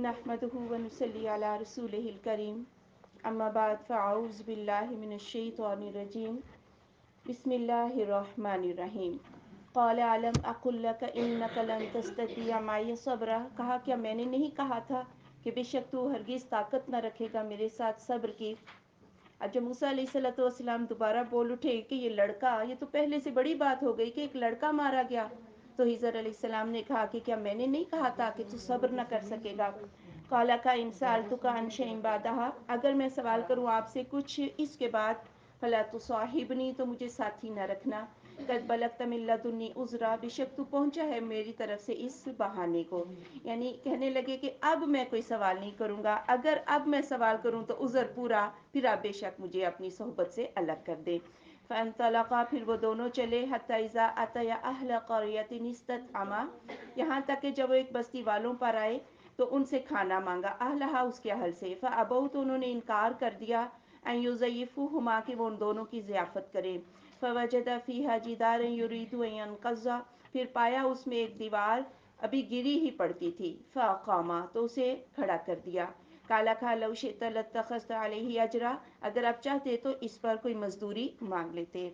نحمده ونصلي على رسوله الكريم اما بعد فاعوذ باللہ من الشیطان الرجیم بسم اللہ الرحمن الرحیم قال علم اقل لك انك لن تستطيع معي صبرا، کہا کیا میں نے نہیں کہا تھا کہ بے شک تو ہرگز طاقت نہ رکھے گا میرے ساتھ صبر کی۔ اب جب موسیٰ علیہ السلام دوبارہ بول اٹھے کہ یہ لڑکا، یہ تو پہلے سے بڑی بات ہو گئی کہ ایک لڑکا مارا گیا، تو خضر علیہ السلام نے کہا کہ کیا میں نے نہیں کہا تھا کہ تو صبر نہ کر سکے گا۔ قال کا ان سألتک عن شیء بعدها، اگر میں سوال کروں آپ سے کچھ اس کے بعد، فلا تصاحبنی، تو مجھے ساتھی نہ رکھنا، قد بلغت من لدنی عذرا، بے شک تو پہنچا ہے میری طرف سے اس بہانے کو، یعنی کہنے لگے کہ اب میں کوئی سوال نہیں کروں گا، اگر اب میں سوال کروں تو عذر پورا، پھر آپ بے شک مجھے اپنی صحبت سے الگ کر دیں۔ فانطلقا، پھر وہ دونوں چلے، حتی اذا اتیا اہل قریۃ استطعما، یہاں تک کہ جب وہ ایک بستی والوں پر آئے تو ان سے کھانا مانگا، اہلہا، اس کے اہل سے، فابوا، تو انہوں نے انکار کر دیا، ان یضیفوہما، کہ وہ ان دونوں کی ضیافت کریں۔ فوجد فیہا جدارا یرید ان ینقض، پھر پایا اس میں ایک دیوار ابھی گری ہی پڑتی تھی، فاقاما، تو اسے کھڑا کر دیا۔ کالا کھا لو شئت لاتخذت علیہ اجرا، اگر آپ چاہتے تو اس پر کوئی مزدوری مانگ لیتے۔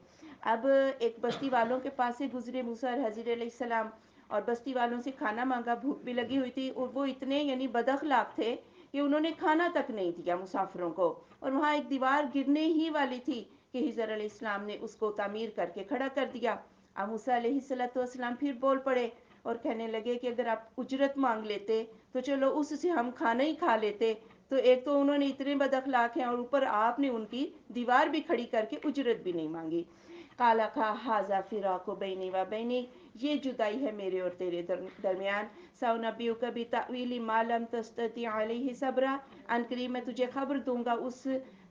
اب ایک بستی والوں کے پاس سے گزرے موسیٰ اور خضر علیہ السلام، اور بستی والوں سے کھانا مانگا، بھوک بھی لگی ہوئی تھی، اور وہ اتنے یعنی بد اخلاق تھے کہ انہوں نے کھانا تک نہیں دیا مسافروں کو، اور وہاں ایک دیوار گرنے ہی والی تھی کہ خضر علیہ السلام نے اس کو تعمیر کر کے کھڑا کر دیا۔ اب موسیٰ علیہ السلام پھر بول پڑے اور کہنے لگے کہ اگر آپ اجرت مانگ لیتے تو چلو اس سے ہم کھانا ہی کھا لیتے، تو ایک تو انہوں نے اتنے بد اخلاق ہیں اور اوپر آپ نے ان کی دیوار بھی کھڑی کر کے اجرت بھی نہیں مانگی۔ قالا کہا ھذا فراق بینی و بینک، یہ جدائی ہے میرے اور تیرے درمیان، سأنبئک بتأویل ما لم تستطع علیہ صبرا، ان قریب میں تجھے خبر دوں گا اس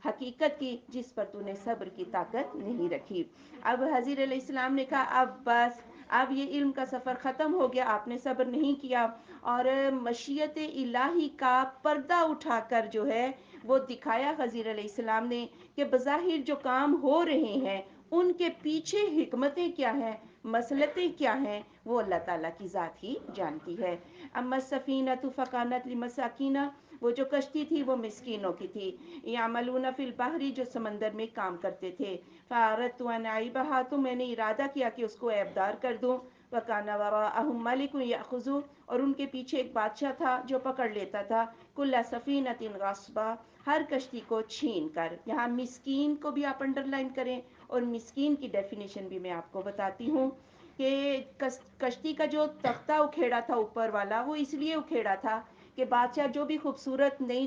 حقیقت کی جس پر تو نے صبر کی طاقت نہیں رکھی۔ اب خضر علیہ السلام نے کہا اب بس، اب یہ علم کا سفر ختم ہو گیا، آپ نے صبر نہیں کیا، اور مشیت الہی کا پردہ اٹھا کر جو ہے وہ دکھایا خضر علیہ السلام نے کہ بظاہر جو کام ہو رہے ہیں ان کے پیچھے حکمتیں کیا ہیں، مصلحتیں کیا ہیں، وہ اللہ تعالیٰ کی ذات ہی جانتی ہے۔ اما السفینۃ فکانت لمساکین، وہ جو کشتی تھی وہ مسکینوں کی تھی، یعملون فی البحر، جو سمندر میں کام کرتے تھے، فاردت ان اعیبھا، تو میں نے ارادہ کیا کہ اس کو عیبدار کر دوں، وکان وراءہم ملک یأخذ، اور ان کے پیچھے ایک بادشاہ تھا جو پکڑ لیتا تھا، کل سفینۃ غصبا، ہر کشتی کو چھین کر۔ یہاں مسکین کو بھی آپ انڈر لائن کریں، اور مسکین کی ڈیفینیشن بھی میں آپ کو بتاتی ہوں کہ کشتی کا جو تختہ اکھیڑا تھا اوپر والا، وہ اس لیے اکھیڑا تھا کہ بادشاہ جو بھی خوبصورت نئی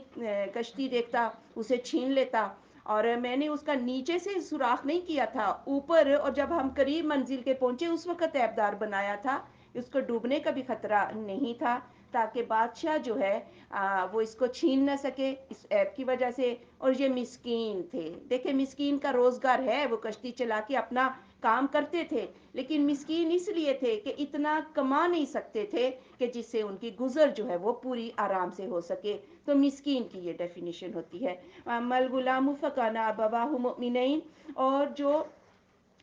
کشتی دیکھتا اسے چھین لیتا، اور میں نے اس کا نیچے سے سوراخ نہیں کیا تھا، اوپر، اور جب ہم قریب منزل کے پہنچے اس وقت عیبدار بنایا تھا، اس کو ڈوبنے کا بھی خطرہ نہیں تھا، تاکہ بادشاہ جو ہے وہ اس کو چھین نہ سکے اس عیب کی وجہ سے۔ اور یہ مسکین تھے، دیکھیں مسکین کا روزگار ہے، وہ کشتی چلا کے اپنا کام کرتے تھے، لیکن مسکین اس لیے تھے کہ اتنا کما نہیں سکتے تھے کہ جس سے ان کی گزر جو ہے وہ پوری آرام سے ہو سکے، تو مسکین کی یہ ڈیفینیشن ہوتی ہے۔ مل غلام فکان ابواہ مؤمنین، اور جو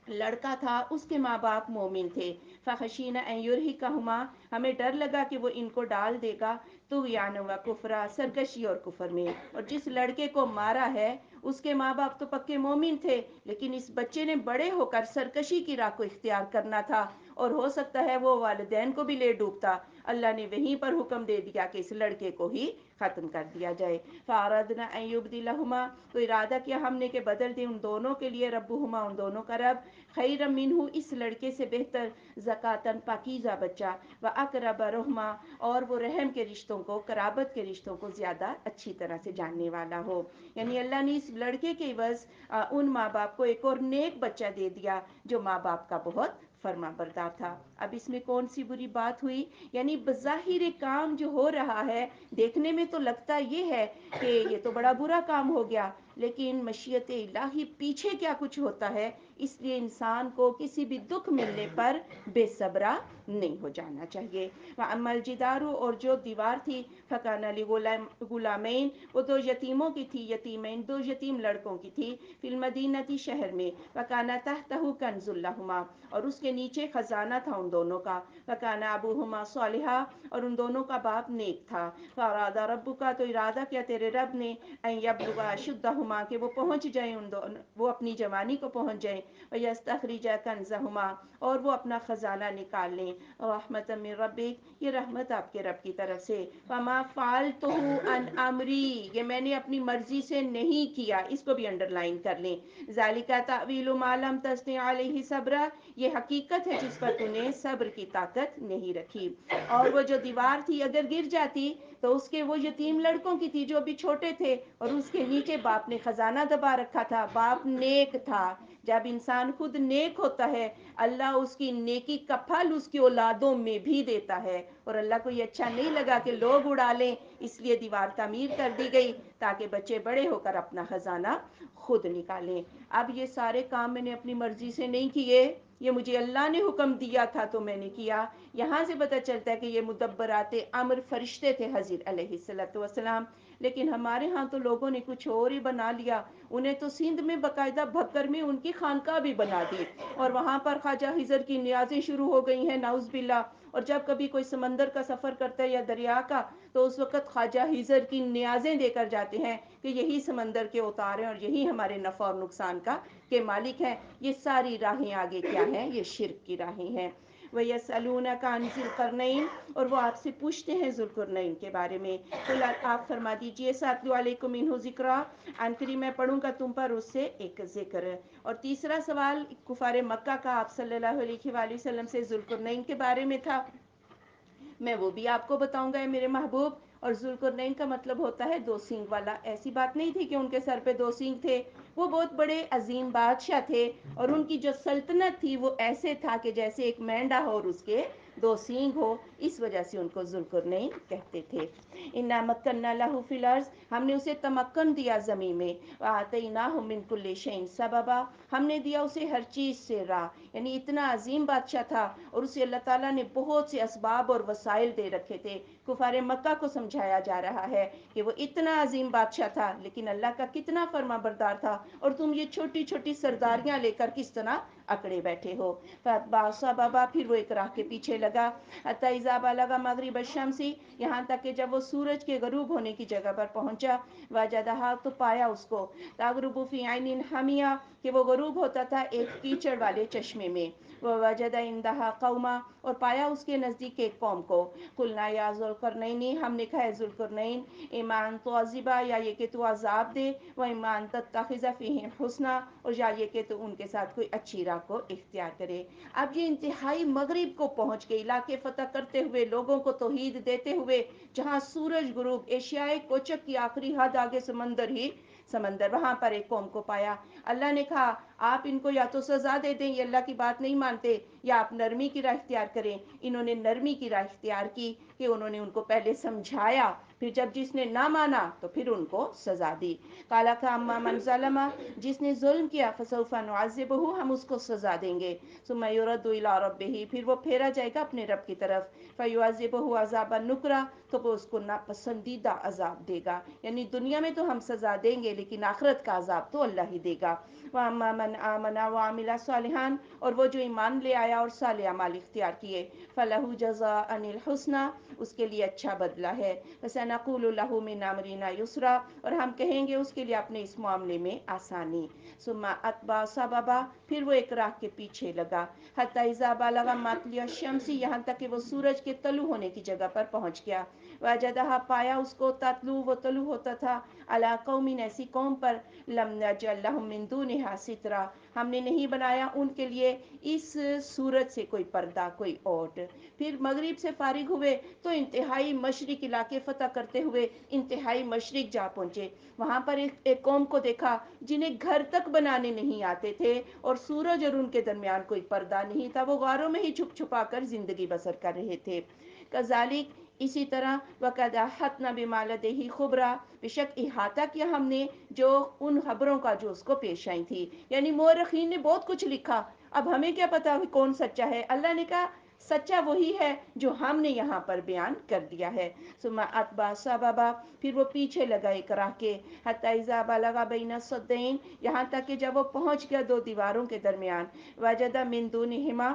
لڑکا تھا اس کے ماں باپ مومن تھے، فخشینا ان یرہقہما، ہمیں ڈر لگا کہ وہ ان کو ڈال دے گا طغیانا و کفرا، سرکشی اور کفر میں۔ اور جس لڑکے کو مارا ہے اس کے ماں باپ تو پکے مومن تھے، لیکن اس بچے نے بڑے ہو کر سرکشی کی راہ کو اختیار کرنا تھا، اور ہو سکتا ہے وہ والدین کو بھی لے ڈوبتا، اللہ نے وہیں پر حکم دے دیا کہ اس لڑکے کو ہی ختم کر دیا جائے۔ فاردنا ان یبدلہما، تو ارادہ کیا ہم نے کہ بدل دیں ان دونوں کے لیے، ربہما، ان دونوں کا رب، خیرا منہ، اس لڑکے سے بہتر، زکاتن، پاکیزہ بچہ، و اقرب رحما، اور وہ رحم کے رشتوں کو، قرابت کے رشتوں کو زیادہ اچھی طرح سے جاننے والا ہو۔ یعنی اللہ نے اس لڑکے کے عوض ان ماں باپ کو ایک اور نیک بچہ دے دیا جو ماں باپ کا بہت فرما بردار تھا۔ اب اس میں کون سی بری بات ہوئی؟ یعنی بظاہر کام جو ہو رہا ہے دیکھنے میں تو لگتا یہ ہے کہ یہ تو بڑا برا کام ہو گیا، لیکن مشیت الہی پیچھے کیا کچھ ہوتا ہے، اس لیے انسان کو کسی بھی دکھ ملنے پر بے صبرا نہیں ہو جانا چاہیے۔ وَأَمَّا الْجِدَارُ، اور جو دیوار تھی، فَكَانَ لِغُلَامَيْنِ، وہ دو یتیموں کی تھی، یتیمین دو یتیم لڑکوں کی تھی، فی المدینہ شہر میں، وَكَانَ تَحْتَهُ كَنْزٌ لَهُمَا، اور اس کے نیچے خزانہ تھا ان دونوں کا، وَكَانَ أَبُوهُمَا صَالِحًا، اور ان دونوں کا باپ نیک تھا، فَأَرَادَ رَبُّكَ، تو ارادہ کیا تیرے رب نے، أَن يَبْلُغَا أَشُدَّهُمَا، کہ وہ پہنچ جائیں وہ اپنی جوانی کو پہنچ جائیں، وَيَسْتَخْرِجَ كَنْزَهُمَا، اور وہ اپنا خزانہ نکال لیں، رحمۃ من ربک، یہ رحمت آپ کے رب کی طرف سے، فما فعلتہ عن امری، یہ میں نے اپنی مرضی سے نہیں کیا، اس کو بھی انڈر لائن کر لیں، ذالک تأویل ما لم تستطع علیہ صبرا، یہ حقیقت ہے جس پر تو نے صبر کی طاقت نہیں رکھی۔ اور وہ جو دیوار تھی اگر گر جاتی تو اس کے وہ یتیم لڑکوں کی تھی جو بھی چھوٹے تھے، اور اس کے نیچے باپ نے خزانہ دبا رکھا تھا، باپ نیک تھا۔ جب انسان خود نیک ہوتا ہے، اللہ اس کی نیکی کا پھل اس کی اولادوں میں بھی دیتا ہے، اور اللہ کو یہ اچھا نہیں لگا کہ لوگ اڑا لیں، اس لیے دیوار تعمیر کر دی گئی تاکہ بچے بڑے ہو کر اپنا خزانہ خود نکالیں۔ اب یہ سارے کام میں نے اپنی مرضی سے نہیں کیے، یہ مجھے اللہ نے حکم دیا تھا تو میں نے کیا۔ یہاں سے پتہ چلتا ہے کہ یہ مدبرات امر فرشتے تھے حضرت علیہ السلام، لیکن ہمارے ہاں تو لوگوں نے کچھ اور ہی بنا لیا، انہیں تو سندھ میں باقاعدہ بھکر میں ان کی خانقاہ بھی بنا دی، اور وہاں پر خواجہ خضر کی نیازیں شروع ہو گئی ہیں، نعوذ باللہ۔ اور جب کبھی کوئی سمندر کا سفر کرتا ہے یا دریا کا، تو اس وقت خواجہ خضر کی نیازیں دے کر جاتے ہیں کہ یہی سمندر کے اتار ہیں اور یہی ہمارے نفع اور نقصان کا کے مالک ہیں۔ یہ ساری راہیں آگے کیا ہیں؟ یہ شرک کی راہیں ہیں۔ وَيَسْأَلُونَكَ عَنِ ذِي الْقَرْنَيْنِ، اور وہ آپ سے پوچھتے ہیں ذوالقرنین کے بارے میں، قُلْ، آپ فرما دیجئے، سَأَتْلُو عَلَيْكُم مِّنْهُ ذِكْرًا، عن قریب میں پڑھوں گا تم پر اس سے ایک ذکر۔ اور تیسرا سوال کفار مکہ کا آپ صلی اللہ علیہ وآلہ وسلم سے ذوالقرنین کے بارے میں تھا، میں وہ بھی آپ کو بتاؤں گا میرے محبوب۔ اور ذوالقرنین کا مطلب ہوتا ہے دو سینگ والا، ایسی بات نہیں تھی کہ ان کے سر پہ دو سینگ تھے، وہ بہت بڑے عظیم بادشاہ تھے، اور ان کی جو سلطنت تھی وہ ایسے تھا کہ جیسے ایک مینڈا ہو اور اس کے دو سینگ ہو، اس وجہ سے ان کو ذوالقرنین کہتے تھے۔ اِنَّا مَكَّنَّا لَهُ فِي الْأَرْضِ، ہم نے اسے تمکن دیا زمین میں، وَآتَيْنَاهُ مِن كُلِّ شَيْءٍ سَبَبًا، ہم نے دیا اسے ہر چیز سے راہ، یعنی اتنا عظیم بادشاہ تھا، اور اسے اللہ تعالیٰ نے بہت سے اسباب اور وسائل دے رکھے تھے۔ کفار مکہ کو سمجھایا جا رہا ہے کہ وہ اتنا عظیم بادشاہ تھا لیکن اللہ کا کتنا فرما بردار تھا، اور تم یہ چھوٹی چھوٹی سرداریاں لے کر کس طرح اکڑے بیٹھے ہو۔ فَأَتْبَعَ سَبَبًا، پھر وہ ایک راہ کے پیچھے لگا، حَتَّىٰ إِذَا بَلَغَ مَغْرِبَ الشَّمْسِ، یہاں تک کہ جب وہ سورج کے غروب ہونے کی جگہ پر پہنچا، وَجَدَهَا، تو پایا اس کو، تَغْرُبُ فِي عَيْنٍ حَمِيَةٍ، کہ وہ غروب ہوتا تھا ایک کیچڑ والے چشمے میں، وَوَجَدَ عِندَهَا قَوْمًا، اور پایا اس کے نزدیک ایک قوم کو، قُلْنَا يَا ذُوالْقَرْنَيْنِ، ہم نے کہا ہے ذوالقرنین، إِمَّا أَن تُعَذِّبَ، یا یہ کہ تو عذاب دے، وَإِمَّا أَن تَتَّخِذَ فِيهِمْ حُسْنًا، اور یا یہ کہ تو ان کے ساتھ کوئی اچھی راہ کو اختیار کرے۔ اب یہ انتہائی مغرب کو پہنچ کے علاقے فتح کرتے ہوئے، لوگوں کو توحید دیتے ہوئے، جہاں سورج غروب، ایشیائے کوچک کی آخری حد آگے سمندر ہی سمندر، وہاں پر ایک قوم کو پایا۔ اللہ نے کہا آپ ان کو یا تو سزا دے دیں، یہ اللہ کی بات نہیں مانتے، یا آپ نرمی کی راہ اختیار کریں۔ انہوں نے نرمی کی راہ اختیار کی کہ انہوں نے ان کو پہلے سمجھایا، پھر جب جس نے نہ مانا تو پھر ان کو سزا دی۔ قَالَ فَأَمَّا مَنْ ظَلَمَ، جس نے ظلم کیا، فَسَوْفَ نُعَذِّبُهُ، ہم اس کو سزا دیں گے، ثُمَّ يُرَدُّ إِلَىٰ رَبِّهِ، پھر وہ پھیرا جائے گا اپنے رب کی طرف، فَيُعَذِّبُهُ عَذَابًا نُكْرًا، تو وہ اس کو ناپسندیدہ عذاب دے گا، یعنی دنیا میں تو ہم سزا دیں گے لیکن آخرت کا عذاب تو اللہ ہی دے گا۔ وَأَمَّا مَنْ آمَنَ وَعَمِلَ صَالِحًا، اور وہ جو ایمان لے آیا اور صالح اعمال اختیار کیے، فَلَهُ جَزَاءً الْحُسْنَىٰ، اس کے لیے اچھا بدلہ ہے، فَسَنَقُولُ لَهُ مِنْ أَمْرِنَا يُسْرًا، اور ہم کہیں گے اس کے لیے اپنے اس معاملے میں آسانی۔ ثُمَّ أَتْبَعَ سَبَبًا، پھر وہ ایک راہ کے پیچھے لگا، حَتَّىٰ إِذَا بَلَغَ مَطْلِعَ الشَّمْسِ، یہاں تک کہ وہ سورج کے طلوع ہونے کی جگہ پر پہنچ گیا، وَجَدَهَا، پایا اس کو، تَطْلُعُ، وہ طلوع ہوتا تھا، عَلَىٰ قَوْمٍ، ایسی قوم پر، لَمْ نَجْعَل لَّهُم مِّن دُونِهَا سِتْرًا، ہم نے نہیں بنایا ان کے لیے اس سورج سے کوئی پردہ، کوئی اوٹ۔ پھر مغرب سے فارغ ہوئے تو انتہائی مشرق علاقے فتح کرتے ہوئے انتہائی مشرق جا پہنچے، وہاں پر ایک قوم کو دیکھا جنہیں گھر تک بنانے نہیں آتے تھے، اور سورج اور ان کے درمیان کوئی پردہ نہیں تھا، وہ غاروں میں ہی چھپ چھپا کر زندگی بسر کر رہے تھے۔ کذالک، اسی طرح وقد احطنا بما لدیہ خبرا، بے شک احاطہ کیا ہم نے جو ان خبروں کا جو اس کو پیش آئی تھی. یعنی مورخین نے بہت کچھ لکھا، اب ہمیں کیا پتا کون سچا ہے. اللہ نے کہا سچا وہی ہے جو ہم نے یہاں پر بیان کر دیا ہے. ثم اتبع سببا، پھر وہ پیچھے لگا ایک راہ کے، حتی اذا بلغ بین السدین، یہاں تک کہ جب وہ پہنچ گیا دو دیواروں کے درمیان، وجد من دونہما،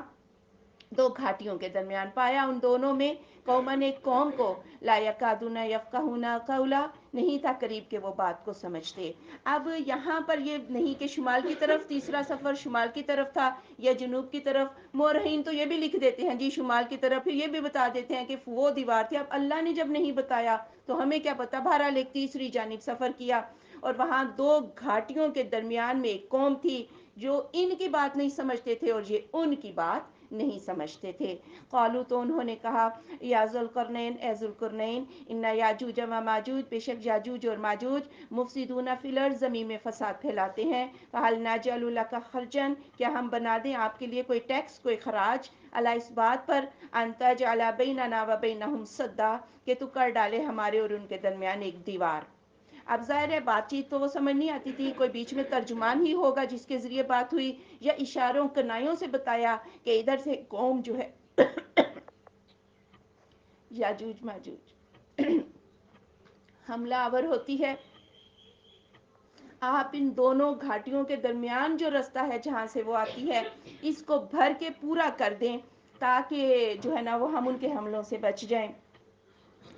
دو گھاٹیوں کے درمیان پایا ان دونوں میں، قومن ایک قوم کو، لا یکادون یفقہون قولا، نہیں تھا قریب کہ وہ بات کو سمجھتے. اب یہاں پر یہ نہیں کہ شمال کی طرف، تیسرا سفر شمال کی طرف تھا یا جنوب کی طرف. مورخین تو یہ بھی لکھ دیتے ہیں جی شمال کی طرف، پھر یہ بھی بتا دیتے ہیں کہ وہ دیوار تھی. اب اللہ نے جب نہیں بتایا تو ہمیں کیا پتا. بہرحال ایک تیسری جانب سفر کیا اور وہاں دو گھاٹیوں کے درمیان میں ایک قوم تھی جو ان کی بات نہیں سمجھتے تھے اور یہ ان کی بات نہیں سمجھتے تھے. قالو، تو انہوں نے کہا، یا ذوالقرنین، اے ذوالقرنین، ان یاجوج و ماجوج، بے شک یاجوج اور ماجوج، مفسدون فی الارض، زمین میں فساد پھیلاتے ہیں. فہل نجعل لک خرجا، کیا ہم بنا دیں آپ کے لیے کوئی ٹیکس، کوئی خراج، علی اس بات پر، ان تجعل بیننا و بینہم سدا، کہ تو کر ڈالے ہمارے اور ان کے درمیان ایک دیوار. اب ظاہر ہے بات چیت تو وہ سمجھ نہیں آتی تھی، کوئی بیچ میں ترجمان ہی ہوگا جس کے ذریعے بات ہوئی، یا اشاروں کنائیوں سے بتایا کہ ادھر سے قوم جو ہے یاجوج ماجوج حملہ آور ہوتی ہے. آپ ان دونوں گھاٹیوں کے درمیان جو رستہ ہے جہاں سے وہ آتی ہے، اس کو بھر کے پورا کر دیں تاکہ جو ہے نا وہ ہم ان کے حملوں سے بچ جائیں.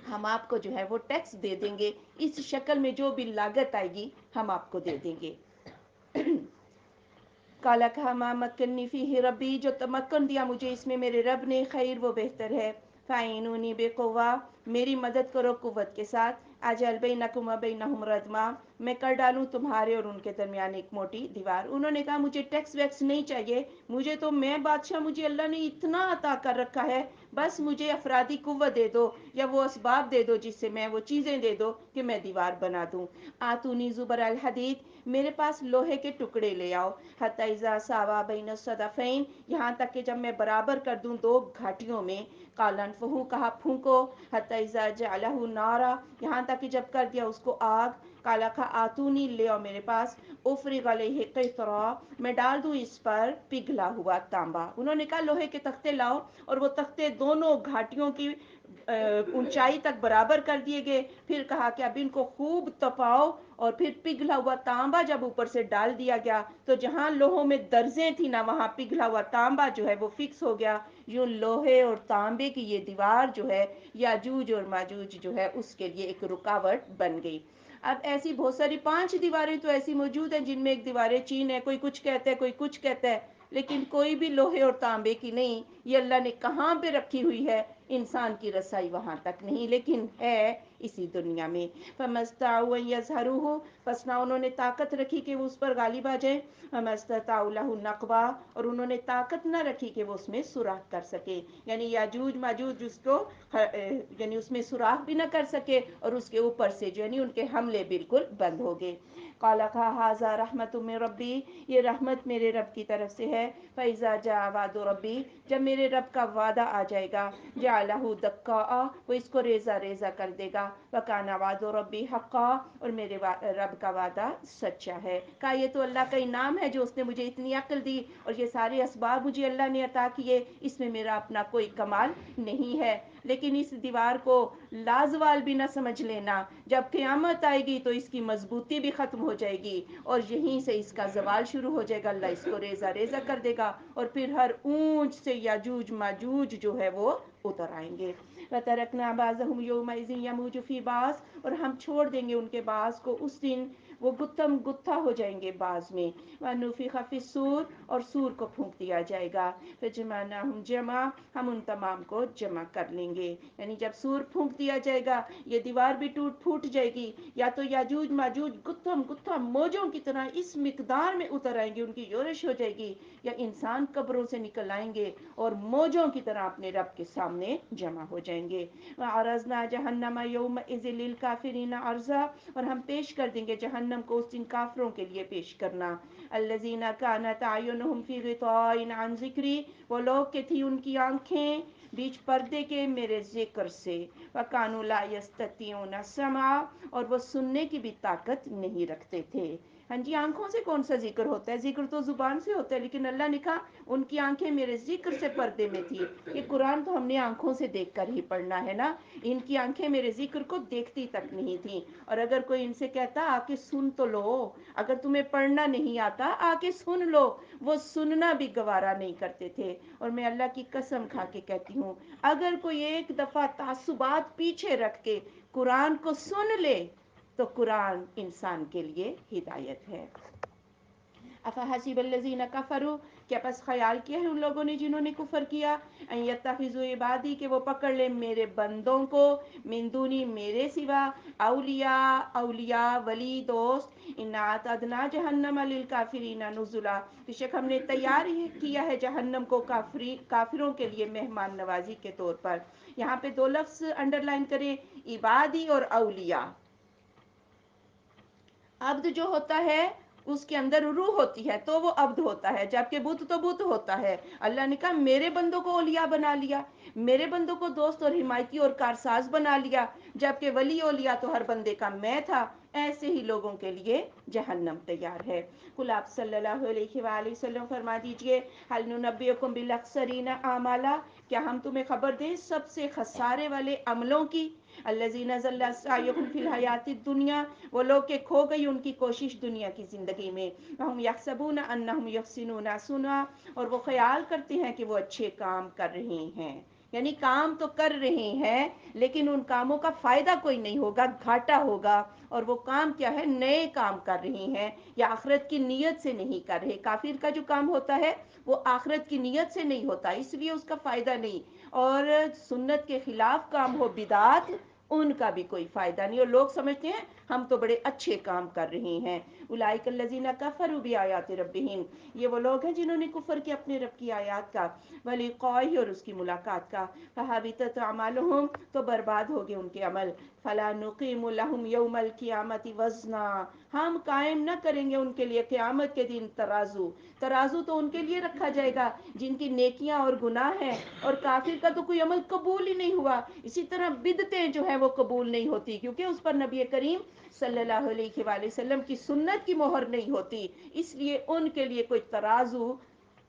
ہم آپ کو جو ہے وہ ٹیکس دے دیں گے، اس شکل میں جو بھی لاگت آئے گی ہم آپ کو دے دیں گے. کالا کہا ما مکنی فیہ ربی، جو تمکن دیا مجھے اس میں میرے رب نے، خیر وہ بہتر ہے. فاعینونی بقوہ، میری مدد کرو قوت کے ساتھ. اجعل بینکم و بینہم ردما، میں کر ڈالوں تمہارے اور ان کے درمیان ایک موٹی دیوار. انہوں نے کہا مجھے ٹیکس ویکس نہیں چاہیے، مجھے تو، میں بادشاہ، مجھے اللہ نے اتنا عطا کر رکھا ہے، بس مجھے افرادی قوت دے دو یا وہ اسباب دے دو جس سے میں، وہ چیزیں دے دو کہ میں دیوار بنا دوں. آتونی زبر الحدید، میرے پاس لوہے کے ٹکڑے لے آؤ. حتی اذا ساوا بین الصدفین، یہاں تک کہ جب میں برابر کر دوں دو گھاٹیوں میں. قال انفخوا، کہا پھونکو. حتی اذا جعلہ نارا، یہاں تک کہ جب کر دیا اس کو آگ. قال، کہا آتونی، لے آؤ میرے پاس. افرغ علیہ قطرا، میں ڈال دوں اس پر پگھلا ہوا تانبا. انہوں نے کہا لوہے کے تختے لاؤ، اور وہ تختے دونوں گھاٹیوں کی اونچائی تک برابر کر دیے گئے. پھر کہا کہ اب ان کو خوب تپاؤ، اور پھر پگھلا ہوا تانبا جب اوپر سے ڈال دیا گیا تو جہاں لوہوں میں درزیں تھی نا، وہاں پگھلا ہوا تانبا جو ہے وہ فکس ہو گیا. یوں لوہے اور تانبے کی یہ دیوار جو ہے یاجوج اور ماجوج جو ہے اس کے لیے ایک رکاوٹ بن گئی. اب ایسی بہت ساری 5 دیواریں تو ایسی موجود ہیں جن میں ایک دیواریں چین ہے، کوئی کچھ کہتا ہے کوئی کچھ کہتا ہے، لیکن کوئی بھی لوہے اور تانبے کی نہیں. یہ اللہ نے کہاں پہ رکھی ہوئی ہے، انسان کی رسائی وہاں تک نہیں، لیکن ہے اسی دنیا میں. فَمَسْتَعُوا أَن يَظْهَرُوهُ، پس نہ انہوں نے طاقت رکھی کہ وہ اس پر غالب آ جائیں. فَمَسْتَطَاعُوا لَهُ نَقْبًا، اور انہوں نے طاقت نہ رکھی کہ وہ اس میں سوراخ کر سکے. یعنی یاجوج ماجوج اس کو یعنی اس میں سوراخ بھی نہ کر سکے، اور اس کے اوپر سے جو یعنی ان کے حملے بالکل بند ہو گئے. قال، کہا ھذا رحمت من ربی، یہ رحمت میرے رب کی طرف سے ہے. فَإِذَا جَاءَ وَعْدُ رَبِّی، جب میرے رب کا وعدہ آ جائے گا، جَعَلَهُ دَکَّاء، وہ اس کو ریزہ ریزہ کر دے گا. وَكَانَ وَعْدُ رَبِّی حَقًّا، اور میرے رب کا وعدہ سچا ہے. کہا یہ تو اللہ کا انعام ہے جو اس نے مجھے اتنی عقل دی، اور یہ سارے اسباب مجھے اللہ نے عطا کیے، اس میں میرا اپنا کوئی کمال نہیں ہے. لیکن اس دیوار کو لازوال بھی نہ سمجھ لینا، جب قیامت آئے گی تو اس کی مضبوطی بھی ختم ہو جائے گی، اور یہیں سے اس کا زوال شروع ہو جائے گا. اللہ اس کو ریزہ ریزہ کر دے گا، اور پھر ہر اونچ سے یاجوج ماجوج جو ہے وہ اتر آئیں گے. وَتَرَكْنَا بَعْضَهُمْ يَوْمَئِذٍ يَمُوجُ فِي بَعْضٍ، اور ہم چھوڑ دیں گے ان کے بعض کو اس دن، وہ گتھم گتھا ہو جائیں گے بعض میں. وَنُفِخَ فِي الصُّورِ، اور سور کو پھونک دیا جائے گا. فَجَمَعْنَاهُمْ جَمْعًا، ہم ان تمام کو جمع کر لیں گے. یعنی جب سور پھونک دیا جائے گا، یہ دیوار بھی ٹوٹ پھوٹ جائے گی، یا تو یاجوج ماجوج گتھم گتھم موجوں کی طرح اس مقدار میں اتر آئیں گے، ان کی یورش ہو جائے گی، یا انسان قبروں سے نکل آئیں گے اور موجوں کی طرح اپنے رب کے سامنے جمع ہو جائیں گے. وَعَرَضْنَا جَهَنَّمَ يَوْمَئِذٍ لِّلْكَافِرِينَ عَرْضًا، اور ہم پیش کر دیں گے جہنم کو اس دن کافروں کے لیے پیش کرنا. الَّذِينَ كَانَتْ أَعْيُنُهُمْ فِي غِطَاءٍ عَن ذِكْرِي، وہ لوگ کہ تھی ان کی آنکھیں بیچ پردے کے میرے ذکر سے، وَكَانُوا لَا يَسْتَطِيعُونَ السَّمْعَ، اور وہ سننے کی بھی طاقت نہیں رکھتے تھے۔ ہاں جی، آنکھوں سے کون سا ذکر ہوتا ہے؟ ذکر تو زبان سے ہوتا ہے، لیکن اللہ نے کہا ان کی آنکھیں میرے ذکر سے پردے میں تھی۔ یہ قرآن تو ہم نے آنکھوں سے دیکھ کر ہی پڑھنا ہے نا، ان کی آنکھیں میرے ذکر کو دیکھتی تک نہیں تھیں۔ اور اگر کوئی ان سے کہتا آ کے سن تو لو، اگر تمہیں پڑھنا نہیں آتا آ کے سن لو، وہ سننا بھی گوارا نہیں کرتے تھے۔ اور میں اللہ کی قسم کھا کے کہتی ہوں، اگر کوئی ایک دفعہ تعصبات پیچھے رکھ کے قرآن کو سن لے تو قرآن انسان کے لیے ہدایت ہے۔ افحسب الذین کفروا، کیا پس خیال کیا ہے ان لوگوں نے جنہوں نے کفر کیا، ان یتخذوا عبادی، کہ وہ پکڑ لیں میرے بندوں کو، من دونی میرے سوا، اولیاء اولیاء ولی دوست، ان اعتدنا جہنم للکافرین نزلا، بے شک ہم نے تیار کیا ہے جہنم کو کافروں کے لیے مہمان نوازی کے طور پر۔ یہاں پہ دو لفظ انڈر لائن کریں، عبادی اور اولیاء۔ عبد جو ہوتا ہے اس کے اندر روح ہوتی ہے تو وہ عبد ہوتا ہے، جبکہ بت تو بت ہوتا ہے۔ اللہ نے کہا میرے بندوں کو اولیاء بنا لیا، میرے بندوں کو دوست اور حمایتی اور کارساز بنا لیا، جبکہ ولی اولیاء تو ہر بندے کا میں تھا۔ ایسے ہی لوگوں کے لیے جہنم تیار ہے۔ قل آپ صلی اللہ علیہ وآلہ وسلم فرما دیجئے، هل ننبئکم بالاخسرین اعمالا، کیا ہم تمہیں خبر دیں سب سے خسارے والے عملوں کی؟ الذین ضل سعیہم فی الحیاۃ الدنیا، وہ لوگ کہ کھو گئی ان کی کوشش دنیا کی زندگی میں، وہم یحسبون انہم یحسنون صنعا، اور وہ خیال کرتے ہیں کہ وہ اچھے کام کر رہے ہیں۔ یعنی کام تو کر رہے ہیں لیکن ان کاموں کا فائدہ کوئی نہیں ہوگا، گھاٹا ہوگا۔ اور وہ کام کیا ہے؟ نئے کام کر رہے ہیں یا آخرت کی نیت سے نہیں کر رہے۔ کافر کا جو کام ہوتا ہے وہ آخرت کی نیت سے نہیں ہوتا، اس لیے اس کا فائدہ نہیں۔ اور سنت کے خلاف کام ہو، بدعات، ان کا بھی کوئی فائدہ نہیں، اور لوگ سمجھتے ہیں ہم تو بڑے اچھے کام کر رہے ہیں۔ اولئک الذین کفروا بآیات ربہم، یہ وہ لوگ ہیں جنہوں نے کفر کیا اپنے رب کی آیات کا، ولقائہ، اور اس کی ملاقات کا، فحبطت اعمالہم، تو برباد ہو گئے ان کے عمل، فلا نقیم لہم یوم القیامۃ وزنا، ہم قائم نہ کریں گے ان کے لیے قیامت کے دن ترازو۔ ترازو تو ان کے لیے رکھا جائے گا جن کی نیکیاں اور گناہ ہیں، اور کافر کا تو کوئی عمل قبول ہی نہیں ہوا۔ اسی طرح بدعتیں جو ہیں وہ قبول نہیں ہوتی، کیونکہ اس پر نبی کریم صلی اللہ علیہ وآلہ وسلم کی سنت کی مہر نہیں ہوتی، اس لیے ان کے لیے کوئی ترازو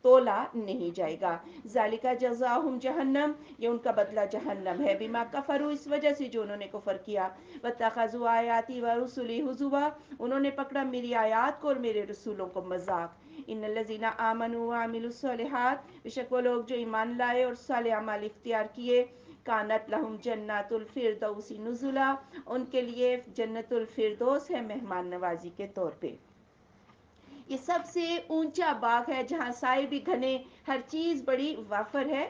تولا نہیں جائے گا۔ ذالک جزاؤہم جہنم، یہ ان کا بدلہ جہنم ہے، بما کفروا، اس وجہ سے جو انہوں نے کفر کیا، واتخذوا آیاتی ورسلی ہزوا، انہوں نے پکڑا میری آیات کو اور میرے رسولوں کو مذاق۔ ان الذین آمنوا وعملوا الصالحات، بے شک وہ لوگ جو ایمان لائے اور صالح اعمال اختیار کیے، کانت لہم جنات الفردوس نزلا، ان کے لیے جنت الفردوس ہے مہمان نوازی کے طور پہ۔ یہ سب سے اونچا باغ ہے جہاں سائے بھی گھنے، ہر چیز بڑی وافر ہے۔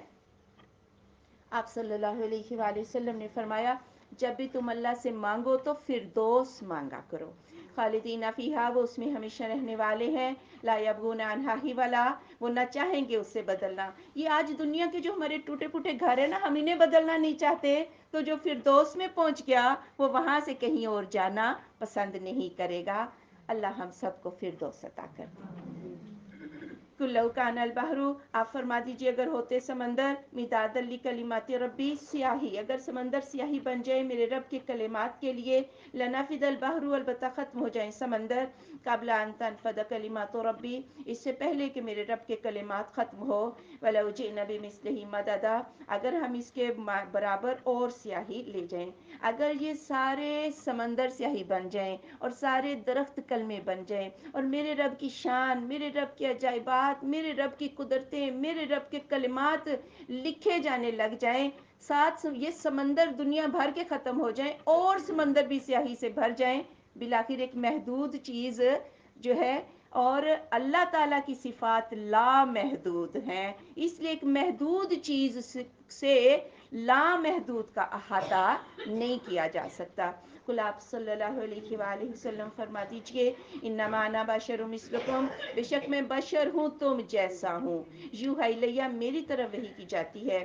آپ صلی اللہ علیہ وآلہ وسلم نے فرمایا جب بھی تم اللہ سے مانگو تو فردوس مانگا کرو، خالدین فیہا، وہ اس میں ہمیشہ رہنے والے ہیں، لا یبغون عنہا حولا، وہ نہ چاہیں گے اس سے بدلنا۔ یہ آج دنیا کے جو ہمارے ٹوٹے پھوٹے گھر ہیں نا، ہم انہیں بدلنا نہیں چاہتے، تو جو فردوس میں پہنچ گیا وہ وہاں سے کہیں اور جانا پسند نہیں کرے گا۔ اللہ ہم سب کو فردوس عطا کر دے۔ قل لو کان البحر، آپ فرما دیجئے اگر ہوتے سمندر، مدادا لکلمات ربی، سیاہی، اگر سمندر سیاہی بن جائے میرے رب کے کلمات کے لیے، لنفد البحر، البتہ ختم ہو جائیں سمندر، قبل ان تنفد کلمات ربی، اس سے پہلے کہ میرے رب کے کلمات ختم ہو، ولو جئنا بمثلہ مددا، اگر ہم اس کے برابر اور سیاہی لے جائیں۔ اگر یہ سارے سمندر سیاہی بن جائیں اور سارے درخت کلمے بن جائیں اور میرے رب کی شان، میرے رب کے عجائبات، میرے رب کی قدرتیں، میرے رب کے کلمات لکھے جانے لگ جائیں، ساتھ یہ سمندر دنیا بھر کے ختم ہو جائیں اور سمندر بھی سیاہی سے بھر جائیں، بلاخر ایک محدود چیز جو ہے، اور اللہ تعالیٰ کی صفات لامحدود ہیں، اس لیے ایک محدود چیز سے لامحدود کا احاطہ نہیں کیا جا سکتا۔ قل آپ صلی اللہ علیہ وآلہ وسلم فرما دیجئے انما انا بشر مثلکم، بے شک میں بشر ہوں تم جیسا ہوں، یوحی الیہ، میری طرف وحی کی جاتی ہے،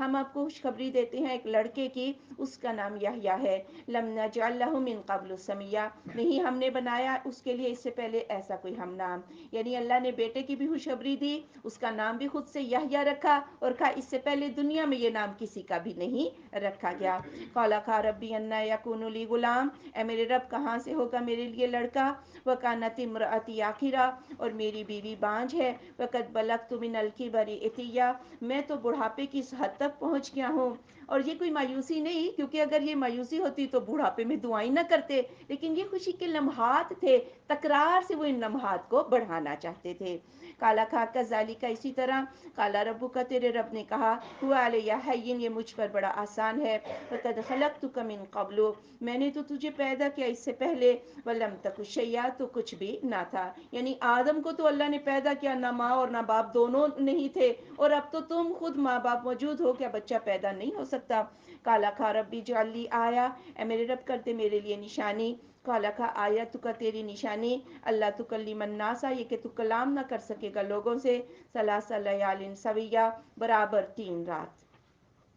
ہم آپ کو خوشخبری دیتے ہیں ایک لڑکے کی، اس کا نام یحییٰ ہے، لم نجعل لہ من قبل سمیہ، نہیں ہم نے بنایا اس کے لیے اس سے پہلے ایسا کوئی ہم نام، یعنی اللہ نے بیٹے کی بھی خوشخبری دی، اس کا نام بھی خود سے یحییٰ رکھا، اور کہا اس سے پہلے دنیا میں یہ نام کسی کا بھی نہیں رکھا گیا۔ قال ربی انا یکون لی غلام، اے میرے رب کہاں سے ہوگا میرے لیے لڑکا، وکانت امراتی عاقرا، اور میری بیوی بانجھ ہے، وقد بلغت من الکبر عتیہ، میں تو بڑھاپے کی اس حد تک پہنچ گیا ہوں۔ اور یہ کوئی مایوسی نہیں، کیونکہ اگر یہ مایوسی ہوتی تو بڑھاپے میں دعائیں نہ کرتے، لیکن یہ خوشی کے لمحات تھے، تکرار سے وہ ان لمحات کو بڑھانا چاہتے تھے۔ کالا کھا کا ذالکا، اسی طرح کالا ربو کا، تیرے رب نے کہا، ہوا علیہ حین، یہ مجھ پر بڑا آسان ہے، وقد خلقتک من قبل، میں نے تو تجھے پیدا کیا اس سے پہلے، ولم تک شیئا، تو کچھ بھی نہ تھا، یعنی آدم کو تو اللہ نے پیدا کیا، نہ ماں اور نہ باپ دونوں نہیں تھے، اور اب تو تم خود ماں باپ موجود ہو، کیا بچہ پیدا نہیں ہو سکتا۔ کالا کھا ربی جعل لی آیا، اے میرے رب کر دے میرے لیے نشانی، کالا کھا آیتک، تیری نشانی، اللہ تکلم الناس، یہ کہ تو کلام نہ کر سکے گا لوگوں سے، ثلاث لیال سویہ، برابر 3 رات،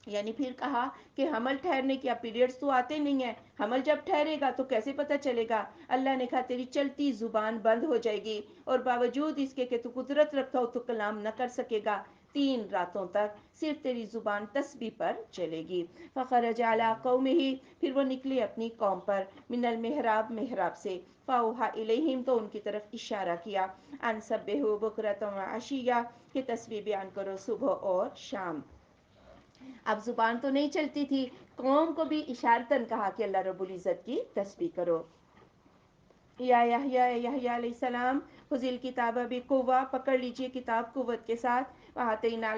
یعنی پھر کہا کہ حمل ٹھہرنے کی، اب پیریڈز تو آتے نہیں ہیں، حمل جب ٹھہرے گا تو کیسے پتہ چلے گا، اللہ نے کہا تیری چلتی زبان بند ہو جائے گی، اور باوجود اس کے کہ تو قدرت رکھتا ہو تو کلام نہ کر سکے گا، 3 راتوں تک صرف تیری زبان تسبیح پر چلے گی۔ فخرج علی قومہ، پھر وہ نکلے اپنی قوم پر، من المحراب، محراب سے، فاوحا الیہم، تو ان کی طرف اشارہ کیا، ان سبحوا بکرۃ وعشیہ، کہ تسبیح بیان کرو صبح اور شام۔ اب زبان تو نہیں چلتی تھی، قوم کو بھی اشارتاً کہا کہ اللہ رب العزت کی تسبیح کرو۔ یا یحییٰ، یحییٰ علیہ السلام، خذ الکتاب بقوہ، پکڑ لیجئے کتاب قوت کے ساتھ، وآتیناہ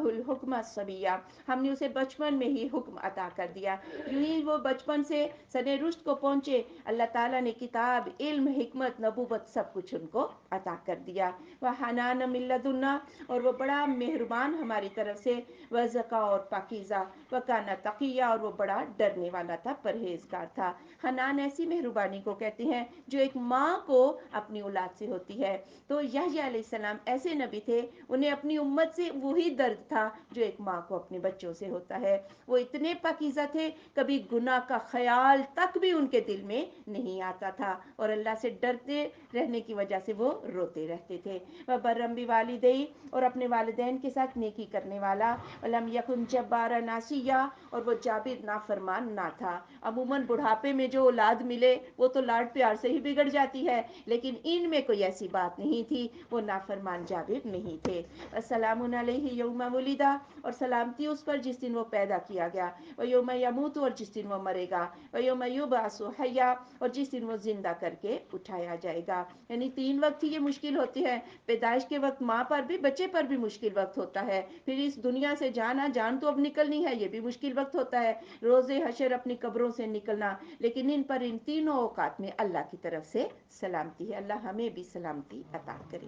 الحکم صبیہ، ہم نے اسے بچپن میں ہی حکم عطا کر دیا، یوں ہی وہ بچپن سے سن رشد کو پہنچے، اللہ تعالیٰ نے کتاب، علم، حکمت، نبوت سب کچھ ان کو عطا کر دیا۔ وحنان من لدنا، اور وہ بڑا مہربان ہماری طرف سے، وزکا، اور پاکیزہ، وکانا تقیہ، اور وہ بڑا ڈرنے والا تھا، پرہیزگار تھا۔ حنان ایسی مہربانی کو کہتے ہیں جو ایک ماں کو اپنی اولاد سے ہوتی ہے، تو یحییٰ علیہ السلام ایسے نبی تھے، انہیں اپنی امت سے وہی درد تھا جو ایک ماں کو اپنے بچوں سے ہوتا ہے، وہ اتنے پاکیزہ تھے، کبھی گناہ کا خیال تک بھی ان کے دل میں نہیں آتا تھا، اور اللہ سے ڈرتے رہنے کی وجہ سے وہ روتے رہتے تھے۔ وبرم بوالدیہ، اور اپنے والدین کے ساتھ نیکی کرنے والا، ولم یکن جبارا عصیہ، اور وہ جابر نافرمان نہ تھا۔ عموماً بڑھاپے میں جو اولاد ملے وہ تو لاڈ پیار سے ہی بگڑ جاتی ہے، لیکن ان میں کوئی ایسی بات نہیں تھی، وہ نافرمان جابر نہیں تھے۔ السلام علیہ یوم ولدا، اور سلامتی اس پر جس دن وہ پیدا کیا گیا، ویوم یموت، اور جس دن وہ مرے گا، ویوم یبعث حیا، اور جس دن وہ زندہ کر کے اٹھایا جائے گا، یعنی 3 وقت ہی یہ مشکل ہوتی ہے، پیدائش کے وقت ماں پر بھی، بچے پر بھی مشکل وقت ہوتا ہے، پھر اس دنیا سے جان تو اب نکلنی ہے، یہ بھی مشکل وقت ہوتا ہے، روز حشر اپنی قبروں سے نکلنا، لیکن ان پر ان تینوں اوقات میں اللہ کی طرف سے سلامتی ہے، اللہ ہمیں بھی سلامتی عطا کرے۔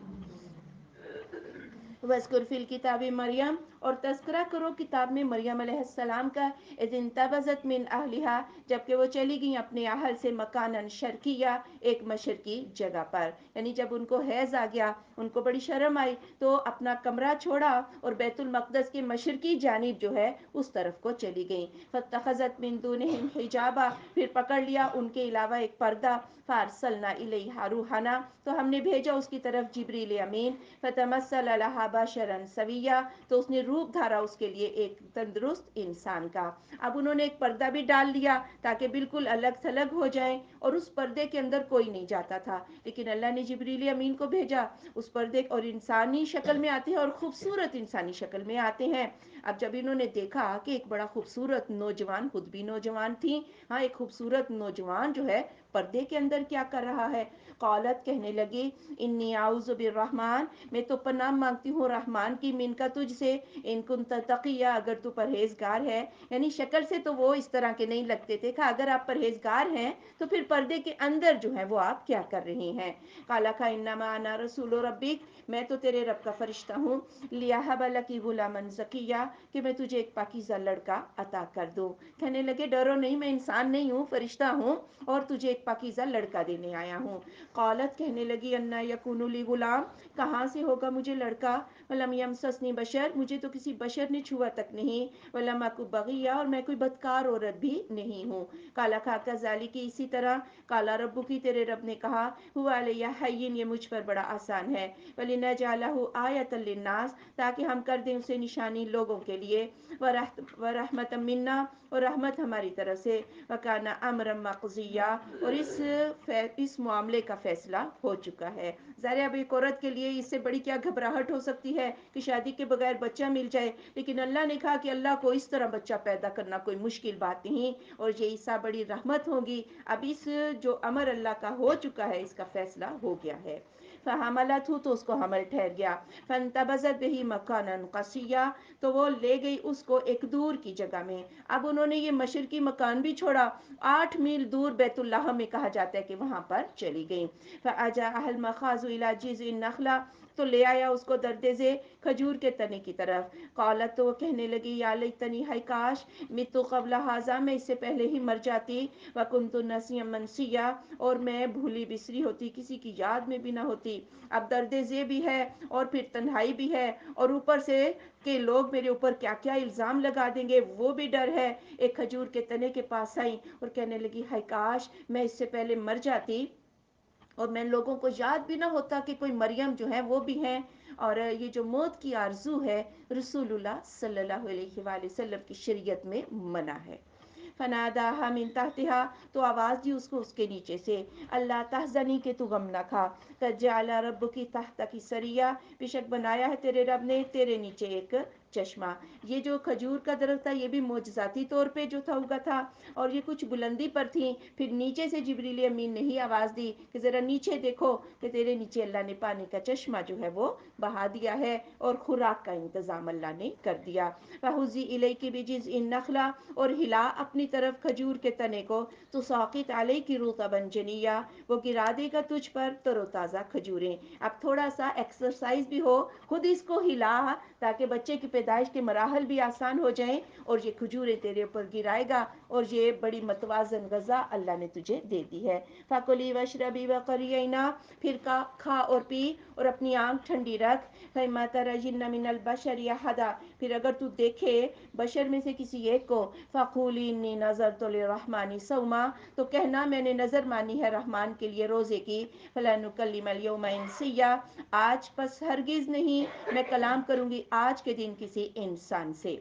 وَاذْكُرْ فِي الْكِتَابِ مریم، اور تذکرہ کرو کتاب میں مریم علیہ السلام کا، اذ انتبذت من اہلها، جبکہ وہ چلی گئیں اپنے اہل سے، مکاناً شرقیہ، ایک مشرقی جگہ پر، یعنی جب ان کو حیض آ گیا، ان کو بڑی شرم آئی، تو اپنا کمرہ چھوڑا اور بیت المقدس کے مشرقی جانب جو ہے اس طرف کو چلی گئیں۔ فاتخذت من دونہم حجابا، پھر پکڑ لیا ان کے علاوہ ایک پردہ، فارسلنا الیہا روحنا، تو ہم نے بھیجا اس کی طرف جبریل امین، فتمثل لها بشرا سویا، تو اس نے روپ دھارا اس کے لیے ایک تندرست انسان کا۔ اب انہوں نے ایک پردہ بھی ڈال لیا تاکہ بالکل الگ تھلگ ہو جائیں، اور اس پردے کے اندر کوئی نہیں جاتا تھا، لیکن اللہ نے جبریل امین کو بھیجا اس پردے، اور انسانی شکل میں آتے ہیں، اور خوبصورت انسانی شکل میں آتے ہیں۔ اب جب انہوں نے دیکھا کہ ایک بڑا خوبصورت نوجوان، خود بھی نوجوان تھی، ہاں ایک خوبصورت نوجوان جو ہے پردے کے اندر کیا کر رہا ہے، قالت، کہنے لگی، انی اعوذ بالرحمن، میں تو پناہ مانگتی ہوں رحمان کی، من کا، تجھ سے، ان کنت تقیہ، اگر تو پرہیزگار ہے، یعنی شکل سے تو وہ اس طرح کے نہیں لگتے تھے، کہا اگر آپ پرہیزگار ہیں تو پھر پردے کے اندر جو ہے وہ آپ کیا کر رہی ہیں۔ قالا کہا، انما انا رسول ربک، میں تو تیرے رب کا فرشتہ ہوں، لیہب لک غلاما زکیہ، کہ میں تجھے ایک پاکیزہ لڑکا عطا کر دوں۔ کہنے لگے ڈرو نہیں، میں انسان نہیں ہوں، فرشتہ ہوں، اور تجھے ایک پاکیزہ لڑکا دینے آیا ہوں۔ قالت، کہنے لگی، انا یکون لی غلام، کہاں سے ہوگا مجھے لڑکا، ولم یمسسنی بشر، مجھے تو تو کسی بشر نے چھوا تک نہیں، ولم اکو بغیہ، اور میں کوئی بدکار عورت بھی نہیں ہوں۔ کالا کھا کا ذالک، اسی طرح کالا ربو کی، تیرے رب نے کہا، ہوا علیہ حین، یہ مجھ پر بڑا آسان ہے، وَلِنَجْعَلَهُ آیَةً لِلنَّاسِ، تاکہ ہم کر دیں اسے نشانی لوگوں کے لیے، وَرَحْمَةً مِنَّا، اور رحمت ہماری طرف سے، وَكَانَ أَمْرًا مَقْضِيًّا، اور اس معاملے کا فیصلہ ہو چکا ہے۔ ظاہر اب ایک عورت کے لیے اس سے بڑی کیا گھبراہٹ ہو سکتی ہے کہ شادی کے بغیر بچہ مل جائے، لیکن اللہ نے کہا کہ اللہ کو اس طرح بچہ پیدا کرنا کوئی مشکل بات نہیں، اور یہ عیسیٰ بڑی رحمت ہوگی۔ اب اس جو امر اللہ کا ہو چکا ہے، اس کا فیصلہ ہو گیا ہے۔ فَحَمَلَتْهُ، تو اس کو حمل ٹھہر گیا، فَانْتَبَذَتْ بِهِ مَكَانًا قَصِيًّا، تو وہ لے گئی اس کو ایک دور کی جگہ میں۔ اب انہوں نے یہ مشرقی مکان بھی چھوڑا، 8 میل دور بیت اللہ میں کہا جاتا ہے کہ وہاں پر چلی گئی۔ فَأَجَاءَهَا الْمَخَاضُ إِلَى جِذْعِ النَّخْلَةِ، تو لے آیا اس کو دردے کھجور کے تنے کی طرف۔ قالت، تو وہ کہنے لگی، یا لیتنی، ہے کاش، متُّ قبل ھذا، میں اس سے پہلے ہی مر جاتی، وکنت نسیا منسیا، اور میں بھولی بسری ہوتی، کسی کی یاد میں بھی نہ ہوتی۔ اب درد ذی بھی ہے، اور پھر تنہائی بھی ہے، اور اوپر سے کہ لوگ میرے اوپر کیا کیا الزام لگا دیں گے وہ بھی ڈر ہے۔ ایک کھجور کے تنے کے پاس آئی اور کہنے لگی، ہے کاش میں اس سے پہلے مر جاتی، اور میں لوگوں کو یاد بھی نہ ہوتا کہ کوئی مریم جو ہے وہ بھی ہیں۔ اور یہ جو موت کی آرزو ہے، رسول اللہ صلی اللہ علیہ وآلہ وسلم کی شریعت میں منع ہے۔ فناداها من تحتها، تو آواز دی اس کو اس کے نیچے سے، اللہ تحزنی، کہ تو غم نہ کھا، قد جعل ربک تحتک سریا، بے شک بنایا ہے تیرے رب نے تیرے نیچے ایک چشمہ۔ یہ جو کھجور کا درخت تھا یہ بھی معجزاتی طور پہ جو تھا اگا تھا، اور یہ کچھ بلندی پر تھی، پھر نیچے سے جبریل امین نے ہی آواز دی کہ ذرا نیچے دیکھو، کہ تیرے نیچے اللہ نے پانی کا چشمہ جو ہے وہ بہا دیا ہے، اور خوراک کا انتظام اللہ نے کر دیا۔ فَهُزِّي إِلَيْكِ بِجِذْعِ النَّخْلَةِ، اور ہلا اپنی طرف کھجور کے تنے کو، تُسَاقِطْ عَلَيْكِ رُطَبًا جَنِيًّا، وہ گرا دے گا تجھ پر تر و تازہ کھجوریں۔ اب تھوڑا سا ایکسرسائز بھی ہو، خود اس کو ہلا، تاکہ بچے کی پیدائش کے مراحل بھی آسان ہو جائیں، اور یہ کھجوریں تیرے اوپر گرائے گا، اور یہ بڑی متوازن غذا اللہ نے تجھے دے دی ہے۔ فَكُلِي وَاشْرَبِي وَقَرِّ عَيْنًا، پھر کھا اور پی اور اپنی آنکھ ٹھنڈی رکھ۔ فَإِمَّا تَرَيِنَّ مِنَ الْبَشَرِ أَحَدًا، پھر اگر تو دیکھے بشر میں سے کسی ایک کو، فَقُولِي إِنِّي نَذَرْتُ لِلرَّحْمَنِ صَوْمًا، تو کہنا میں نے نظر مانی ہے رحمان کے لیے روزے کی، فَلَا نُكَلِّمَ الْيَوْمَ إِنسِيًّا، آج پس ہرگز نہیں میں کلام کروں گی آج کے دن کسی انسان سے۔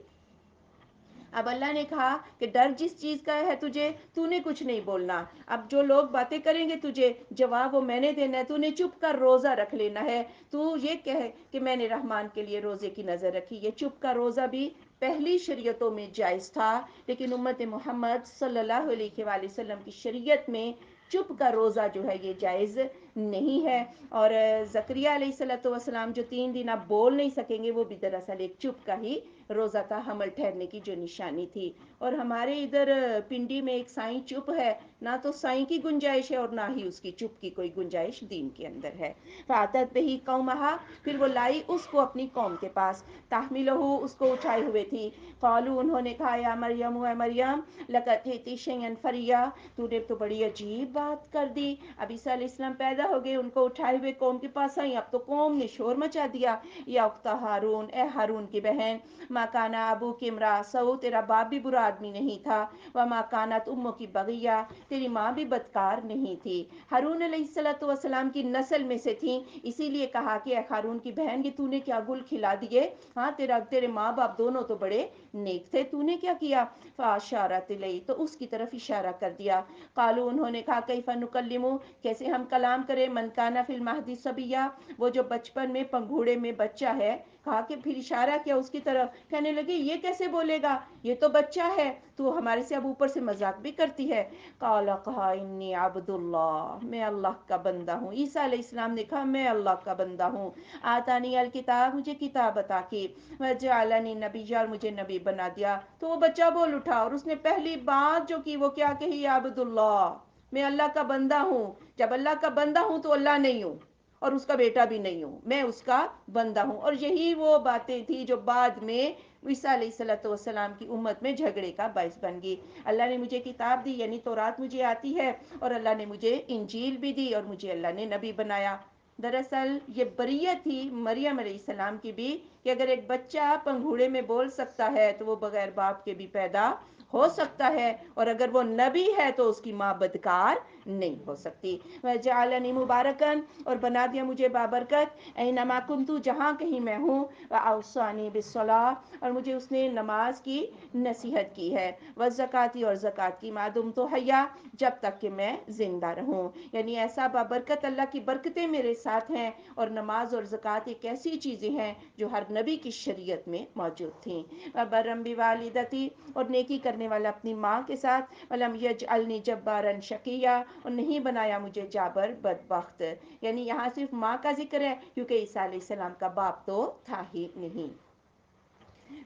اب اللہ نے کہا کہ ڈر جس چیز کا ہے تجھے، تو نے کچھ نہیں بولنا، اب جو لوگ باتیں کریں گے تجھے جواب وہ میں نے دینا ہے، تو نے چپ کر روزہ رکھ لینا ہے، تو یہ کہے کہ میں نے رحمان کے لیے روزے کی نظر رکھی۔ یہ چپ کا روزہ بھی پہلی شریعتوں میں جائز تھا، لیکن امت محمد صلی اللہ علیہ وآلہ وسلم کی شریعت میں چپ کا روزہ جو ہے یہ جائز نہیں ہے۔ اور زکریا علیہ السلام جو 3 دن اب بول نہیں سکیں گے، وہ بھی دراصل ایک چپ کا ہی روزہ تھا، حمل ٹھہرنے کی جو نشانی تھی۔ اور ہمارے ادھر پنڈی میں ایک سائیں چپ ہے، نہ تو سائیں کی گنجائش ہے اور نہ ہی اس کی چپ کی کوئی گنجائش دین کے اندر ہے۔ فَأَتَتْ بِهِ قَوْمَهَا، پھر وہ لائی اس کو اپنی قوم کے پاس، تحملہ، اس کو اٹھائے ہوئے تھی۔ قالوا، انہوں نے کہا، یا مریم، اے مریم، لقد جئتِ شیئا فریا، تو نے تو بڑی عجیب بات کر دی۔ اب عیسیٰ علیہ السلام پیدا ہو گئے، ان کو اٹھائے ہوئے قوم کے پاس آئیں، اب تو قوم نے شور مچا دیا۔ یا اخت ہارون، اے ہارون کی بہن، ما کان ابوک امرأ سوء، تیرا باپ بھی برا آدمی نہیں تھا، وما کانت امک بغیہ، تیری ماں بھی بدکار نہیں تھی۔ ہارون علیہ السلام کی نسل میں سے تھیں، اسی لیے کہا کہ اے ہارون کی بہن، کہ تو نے کیا گل کھلا دیے، ہاں تیرے ماں باپ دونوں تو بڑے نیک تھے، تو نے کیا کیا؟ فاشارت الیہ، تو اس کی طرف اشارہ کر دیا۔ قالوا، انہوں نے کہا، کیف نکلم، کیسے ہم کلام کریں، من کان فی المہد صبیا، وہ جو بچپن میں پنگھوڑے میں بچہ ہے۔ کہا کہ پھر اشارہ کیا اس کی طرف، کہنے لگے یہ کیسے بولے گا، یہ تو بچہ ہے، تو ہمارے سے اب اوپر سے مذاق بھی کرتی ہے۔ قال، کہا، انی عبد اللہ، میں اللہ کا بندہ ہوں۔ عیسیٰ علیہ السلام نے کہا میں اللہ کا بندہ ہوں۔ آتانی الکتاب، مجھے کتاب عطا کی، وجعلنی نبیا، اور مجھے نبی بنا دیا۔ تو وہ بچہ بول اٹھا، اور اس نے پہلی بات جو کی وہ کیا کہی، عبد اللہ، میں اللہ کا بندہ ہوں۔ جب اللہ کا بندہ ہوں تو اللہ نہیں ہوں، اور اس کا بیٹا بھی نہیں ہوں، میں اس کا بندہ ہوں۔ اور یہی وہ باتیں تھی جو بعد میں عیسیٰ علیہ السلام کی امت میں جھگڑے کا باعث بن گئی۔ اللہ نے مجھے کتاب دی، یعنی تورات مجھے آتی ہے، اور اللہ نے مجھے انجیل بھی دی، اور مجھے اللہ نے نبی بنایا۔ دراصل یہ بریت تھی مریم علیہ السلام کی بھی کہ اگر ایک بچہ پنگھوڑے میں بول سکتا ہے تو وہ بغیر باپ کے بھی پیدا ہو سکتا ہے، اور اگر وہ نبی ہے تو اس کی ماں بدکار نہیں ہو سکتی. وَجَعَلَنِي مُبَارَكًا، اور بنا دیا مجھے بابرکت، اینما کنتو، جہاں کہیں میں ہوں، وَأَوْصَانِي بِالصَّلَاةِ، اور مجھے اس نے نماز کی نصیحت کی ہے، وَالزَّكَاةِ، اور زکوٰۃ کی، مَا دُمْتُ حَيًّا، جب تک کہ میں زندہ رہوں. یعنی ایسا بابرکت اللہ کی برکتیں میرے ساتھ ہیں، اور نماز اور زکوٰۃ ایک ایسی چیزیں ہیں جو ہر نبی کی شریعت میں موجود تھیں. وَبَرًّا بِوَالِدَتِي، اور نیکی کرنے والا اپنی ماں کے ساتھ. وَلَمْ يَجْعَلْنِي جَبَّارًا شَقِيًّا، اور نہیں بنایا مجھے جابر بدبخت. یعنی یہاں صرف ماں کا ذکر ہے کیونکہ عیسیٰ علیہ السلام کا باپ تو تھا ہی نہیں.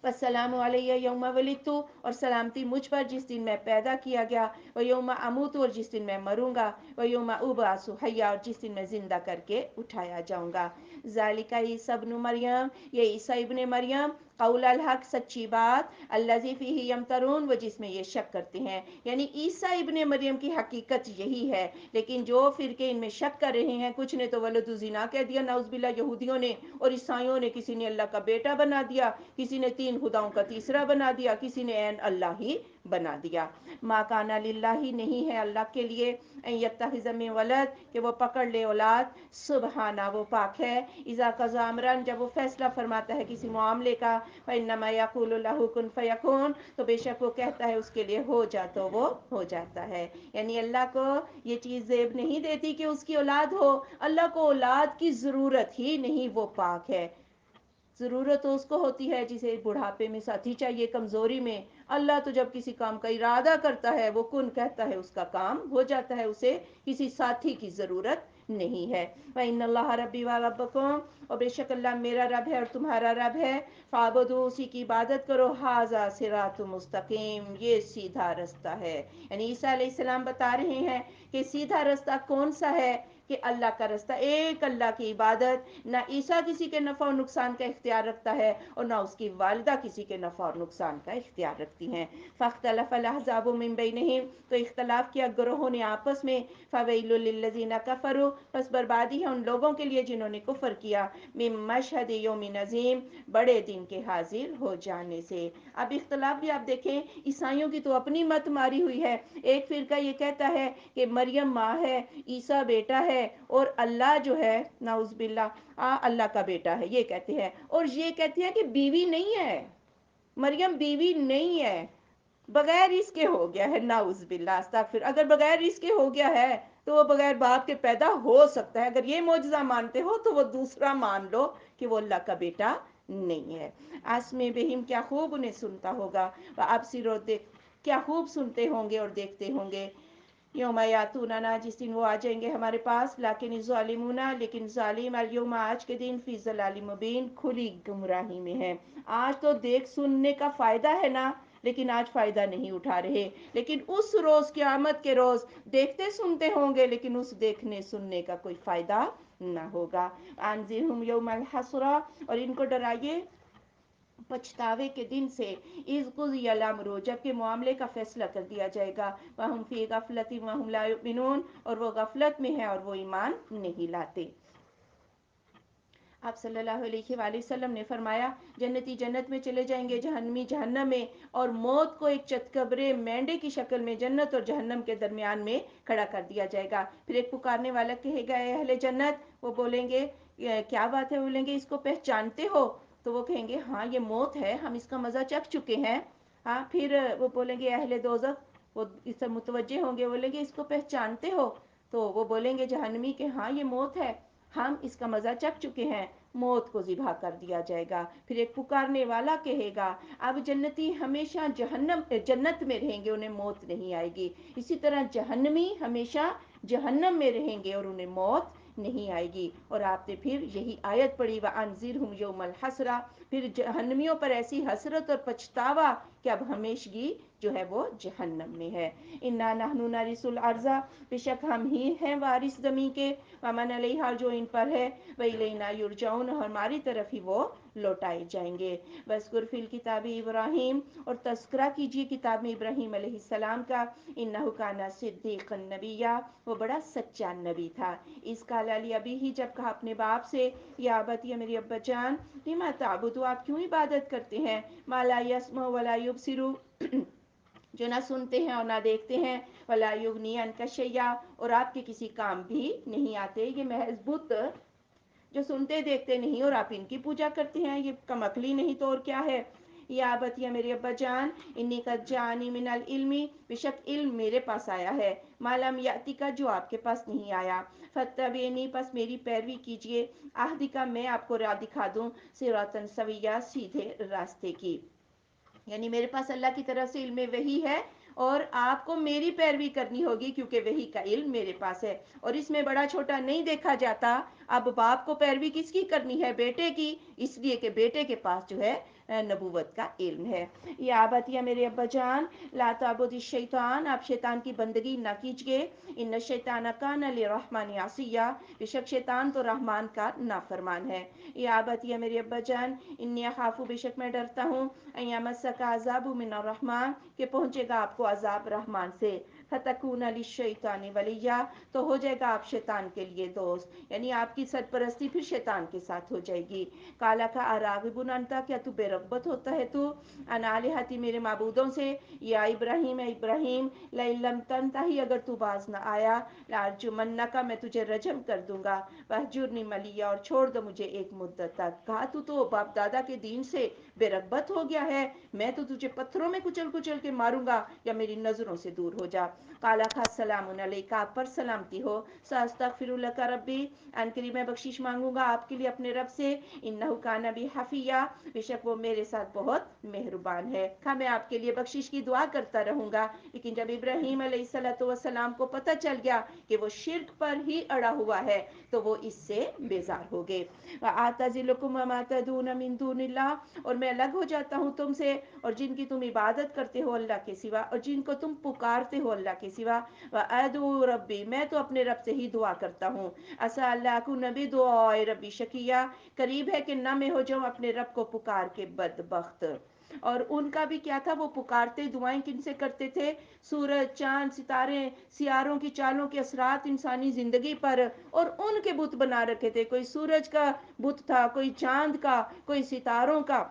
والسلام علیہ یوم ولدت، اور سلامتی مجھ پر جس دن میں پیدا کیا گیا، ویوم اموت، اور جس دن میں مروں گا، ویوم ابعث حیا، اور جس دن میں زندہ کر کے اٹھایا جاؤں گا. ذالک عیسی ابن مریم، یہ عیسی ابن مریم، قول الحق، سچی بات، الذی فیہ یمترون، وہ جس میں یہ شک کرتے ہیں. یعنی عیسی ابن مریم کی حقیقت یہی ہے، لیکن جو فرقے ان میں شک کر رہے ہیں، کچھ نے تو ولد الزنا کہہ دیا نعوذ باللہ، یہودیوں نے اور عیسائیوں نے، کسی نے اللہ کا بیٹا بنا دیا، کسی نے تین خداؤں کا تیسرا بنا دیا، کسی نے عین اللہ ہی بنا دیا. ما کان للہ، نہیں ہے اللہ کے لیے، ان یتخذ من ولد، کہ وہ پکڑ لے اولاد، سبحانہ، وہ پاک ہے، اذا قضى امرا، جب وہ فیصلہ فرماتا ہے کسی معاملے کا، فانما یقول له کن فیکون، تو بے شک وہ کہتا ہے اس کے لیے ہو جا تو وہ ہو جاتا ہے. یعنی اللہ کو یہ چیز زیب نہیں دیتی کہ اس کی اولاد ہو، اللہ کو اولاد کی ضرورت ہی نہیں، وہ پاک ہے. ضرورت تو اس کو ہوتی ہے جسے بڑھاپے میں ساتھی چاہیے، کمزوری میں. اللہ تو جب کسی کام کا ارادہ کرتا ہے، وہ کن کہتا ہے، اس کا کام ہو جاتا ہے، اسے کسی ساتھی کی ضرورت نہیں ہے. وَإِنَّ اللَّهَ رَبِّي وَرَبُّكُمْ، اور بے شک اللہ میرا رب ہے اور تمہارا رب ہے. فَاعْبُدُوهُ، اسی کی عبادت کرو. هَذَا صِرَاطٌ مُسْتَقِيمٌ، یہ سیدھا رستہ ہے. یعنی عیسیٰ علیہ السلام بتا رہے ہیں کہ سیدھا رستہ کون سا ہے، کہ اللہ کا رستہ، ایک اللہ کی عبادت. نہ عیسیٰ کسی کے نفع و نقصان کا اختیار رکھتا ہے، اور نہ اس کی والدہ کسی کے نفع اور نقصان کا اختیار رکھتی ہیں. فاختلف الاحزاب من بینہم، تو اختلاف کیا گروہوں نے آپس میں. فویل للذین کفروا، پس بربادی ہے ان لوگوں کے لیے جنہوں نے کفر کیا. من مشہد یوم عظیم، بڑے دن کے حاضر ہو جانے سے. اب اختلاف بھی آپ دیکھیں، عیسائیوں کی تو اپنی مت ماری ہوئی ہے. ایک فرقہ یہ کہتا ہے کہ مریم ماں ہے، عیسیٰ بیٹا ہے، اور اللہ جو ہے نعوذ باللہ اللہ کا بیٹا ہے، یہ کہتے ہیں. اور یہ کہتے ہیں کہ بیوی نہیں ہے، مریم بیوی نہیں ہے، بغیر اس کے ہو گیا ہے، نعوذ باللہ استغفر. اگر بغیر اس کے ہو گیا ہے تو وہ بغیر باپ کے پیدا ہو سکتا ہے. اگر یہ معجزہ مانتے ہو تو وہ دوسرا مان لو کہ وہ اللہ کا بیٹا نہیں ہے. آسمِ بہم، کیا خوب انہیں سنتا ہوگا. ابصر، و دیکھ، کیا خوب سنتے ہوں گے اور دیکھتے ہوں گے. یوم یاتوننا، جس دن وہ آ جائیں گے ہمارے پاس. لیکن الظالمون، لیکن ظالم، الیوم، آج کے دن، فی ضلال مبین، کھلی گمراہی میں ہے. آج تو دیکھ سننے کا فائدہ ہے نا، لیکن آج فائدہ نہیں اٹھا رہے. لیکن اس روز، قیامت کے روز، دیکھتے سنتے ہوں گے لیکن اس دیکھنے سننے کا کوئی فائدہ نہ ہوگا. انذرہم یوم الحسرہ، اور ان کو ڈرائیے پچھتاوے کے دن سے. اذ قضی الامر، جبکہ معاملے کا فیصلہ کر دیا جائے گا. وہم فی غفلۃ وہم لا یؤمنون، اور وہ غفلت میں ہیں اور وہ ایمان نہیں لاتے. آپ صلی اللہ علیہ وآلہ وسلم نے فرمایا، جنتی جنت میں چلے جائیں گے، جہنمی جہنم میں، اور موت کو ایک چتکبرے مینڈے کی شکل میں جنت اور جہنم کے درمیان میں کھڑا کر دیا جائے گا. پھر ایک پکارنے والا کہے گا، اے اہل جنت، وہ بولیں گے کیا بات ہے، بولیں گے اس کو پہچانتے ہو؟ تو وہ کہیں گے ہاں یہ موت ہے، ہم اس کا مزہ چکھ چکے ہیں. ہاں، پھر وہ بولیں گے اہل دوزخ، وہ اس سے متوجہ ہوں گے، بولیں گے اس کو پہچانتے ہو؟ تو وہ بولیں گے جہنمی کہ ہاں یہ موت ہے، ہم اس کا مزہ چکھ چکے ہیں. موت کو ذبح کر دیا جائے گا. پھر ایک پکارنے والا کہے گا، اب جنتی ہمیشہ جنت میں رہیں گے، انہیں موت نہیں آئے گی. اسی طرح جہنمی ہمیشہ جہنم میں رہیں گے اور انہیں موت نہیں آئے گی. اور آپ نے پھر یہی آیت پڑھی، وَأَنذِرْهُمْ يَوْمَ الْحَسْرَةِ، پھر جہنمیوں پر ایسی حسرت اور پچھتاوا کہ اب ہمیشگی جو ہے وہ جہنم میں ہے. انا نحن نرث الارض، بے شک ہم ہی ہیں وارث زمین کے، ومن علیہا جو ان پر ہے، وإلینا یرجعون ہماری طرف ہی وہ لوٹائے جائیں گے. وَاذْكُرْ فِي الْكِتَابِ ابراہیم، اور تذکرہ کیجیے کتاب میں ابراہیم علیہ السلام کا، انہ کان صدیقا نبیہ، وہ بڑا سچا نبی تھا. اس قال لأبیہ، جب کہا اپنے باپ سے، یا ابت، یا میرے ابا جان، لما تعبدوا، آپ کیوں عبادت کرتے ہیں، ما لا یسمع ولا یبصر، جو نہ سنتے ہیں اور نہ دیکھتے ہیں، ولا یغنی عنک شیئا، اور آپ کے کسی کام بھی نہیں آتے. یہ محض بت جو سنتے دیکھتے نہیں اور آپ ان کی پوجا کرتے ہیں، یہ کم عقلی نہیں تو اور کیا ہے. یا ابت، یا میرے ابا جان، انی قد جانی من العلم، بے شک علم میرے پاس آیا ہے، ما لم یأتک، جو آپ کے پاس نہیں آیا، فاتبعنی، پس میری پیروی کیجیے، اہدک، میں آپ کو راہ دکھا دوں، صراطا سویا، سیدھے راستے کی. یعنی میرے پاس اللہ کی طرف سے علم وحی ہے، اور آپ کو میری پیروی کرنی ہوگی، کیونکہ وحی کا علم میرے پاس ہے، اور اس میں بڑا چھوٹا نہیں دیکھا جاتا. اب باپ کو پیروی کس کی کرنی ہے، بیٹے کی، اس لیے کہ بیٹے کے پاس جو ہے نبوت کا علم ہے. یا ابت، یا میرے ابا جان، لا تعبد الشیطان، آپ شیطان کی بندگی نہ کیجیے، ان الشیطان کان للرحمن عصیا، بے شک شیطان تو رحمان کا نافرمان ہے. یا ابت، یا میرے ابا جان، انی اخاف، بے شک میں ڈرتا ہوں، ان یمسک عذاب من الرحمن، کہ پہنچے گا آپ کو عذاب رحمان سے، فتکون للشیطان ولیا، تو ہو جائے گا آپ شیطان کے لیے دوست، یعنی آپ کی سرپرستی پھر شیطان کے ساتھ ہو جائے گی. کالا کا اراغب انت، کیا تو بے رغبت ہوتا ہے تو، ان الہتی، میرے معبودوں سے، یا ابراہیم، اے ابراہیم، لئن لم تنتہی، اگر تو باز نہ آیا، لارجمنک، میں تجھے رجم کر دوں گا، وہجرنی ملیہ، اور چھوڑ دو مجھے ایک مدت تک. کہا تو باپ دادا کے دین سے بے رغبت ہو گیا ہے، میں تو تجھے پتھروں میں کچل کچل کے ماروں گا، یا میری نظروں سے دور ہو جا. قال السلام علیک، آپ پر سلامتی ہو، ساستغفر لک ربی، ان قریب میں بخشش مانگوں گا آپ کے لیے اپنے رب سے، انہ کان بی حفیہ، بے شک وہ میرے ساتھ بہت مہربان ہے. ہاں، میں آپ کے لیے بخشش کی دعا کرتا رہوں گا. لیکن جب ابراہیم علیہ السلام کو پتہ چل گیا کہ وہ شرک پر ہی اڑا ہوا ہے، تو وہ اس سے بیزار ہو گئے. وَأَعْتَزِلُكُمْ وَمَا تَدْعُونَ مِن دُونِ اللَّهِ، اور میں الگ ہو جاتا ہوں تم سے اور جن کی تم عبادت کرتے ہو اللہ کے سوا، اور جن کو تم پکارتے ہو اللہ کے سوا. وَأَدْعُو رَبِّي، میں تو اپنے رب سے ہی دعا کرتا ہوں. عَسَىٰ أَلَّا أَكُونَ بِدُعَاءِ رَبِّي شَقِيًّا، قریب ہے کہ نہ میں ہو جاؤں اپنے رب کو پکار کے بدبخت. اور ان کا بھی کیا تھا، وہ پکارتے دعائیں کن سے کرتے تھے، سورج، چاند، ستارے، سیاروں کی چالوں کے اثرات انسانی زندگی پر، اور ان کے بت بنا رکھے تھے. کوئی سورج کا بت تھا، کوئی چاند کا، کوئی ستاروں کا،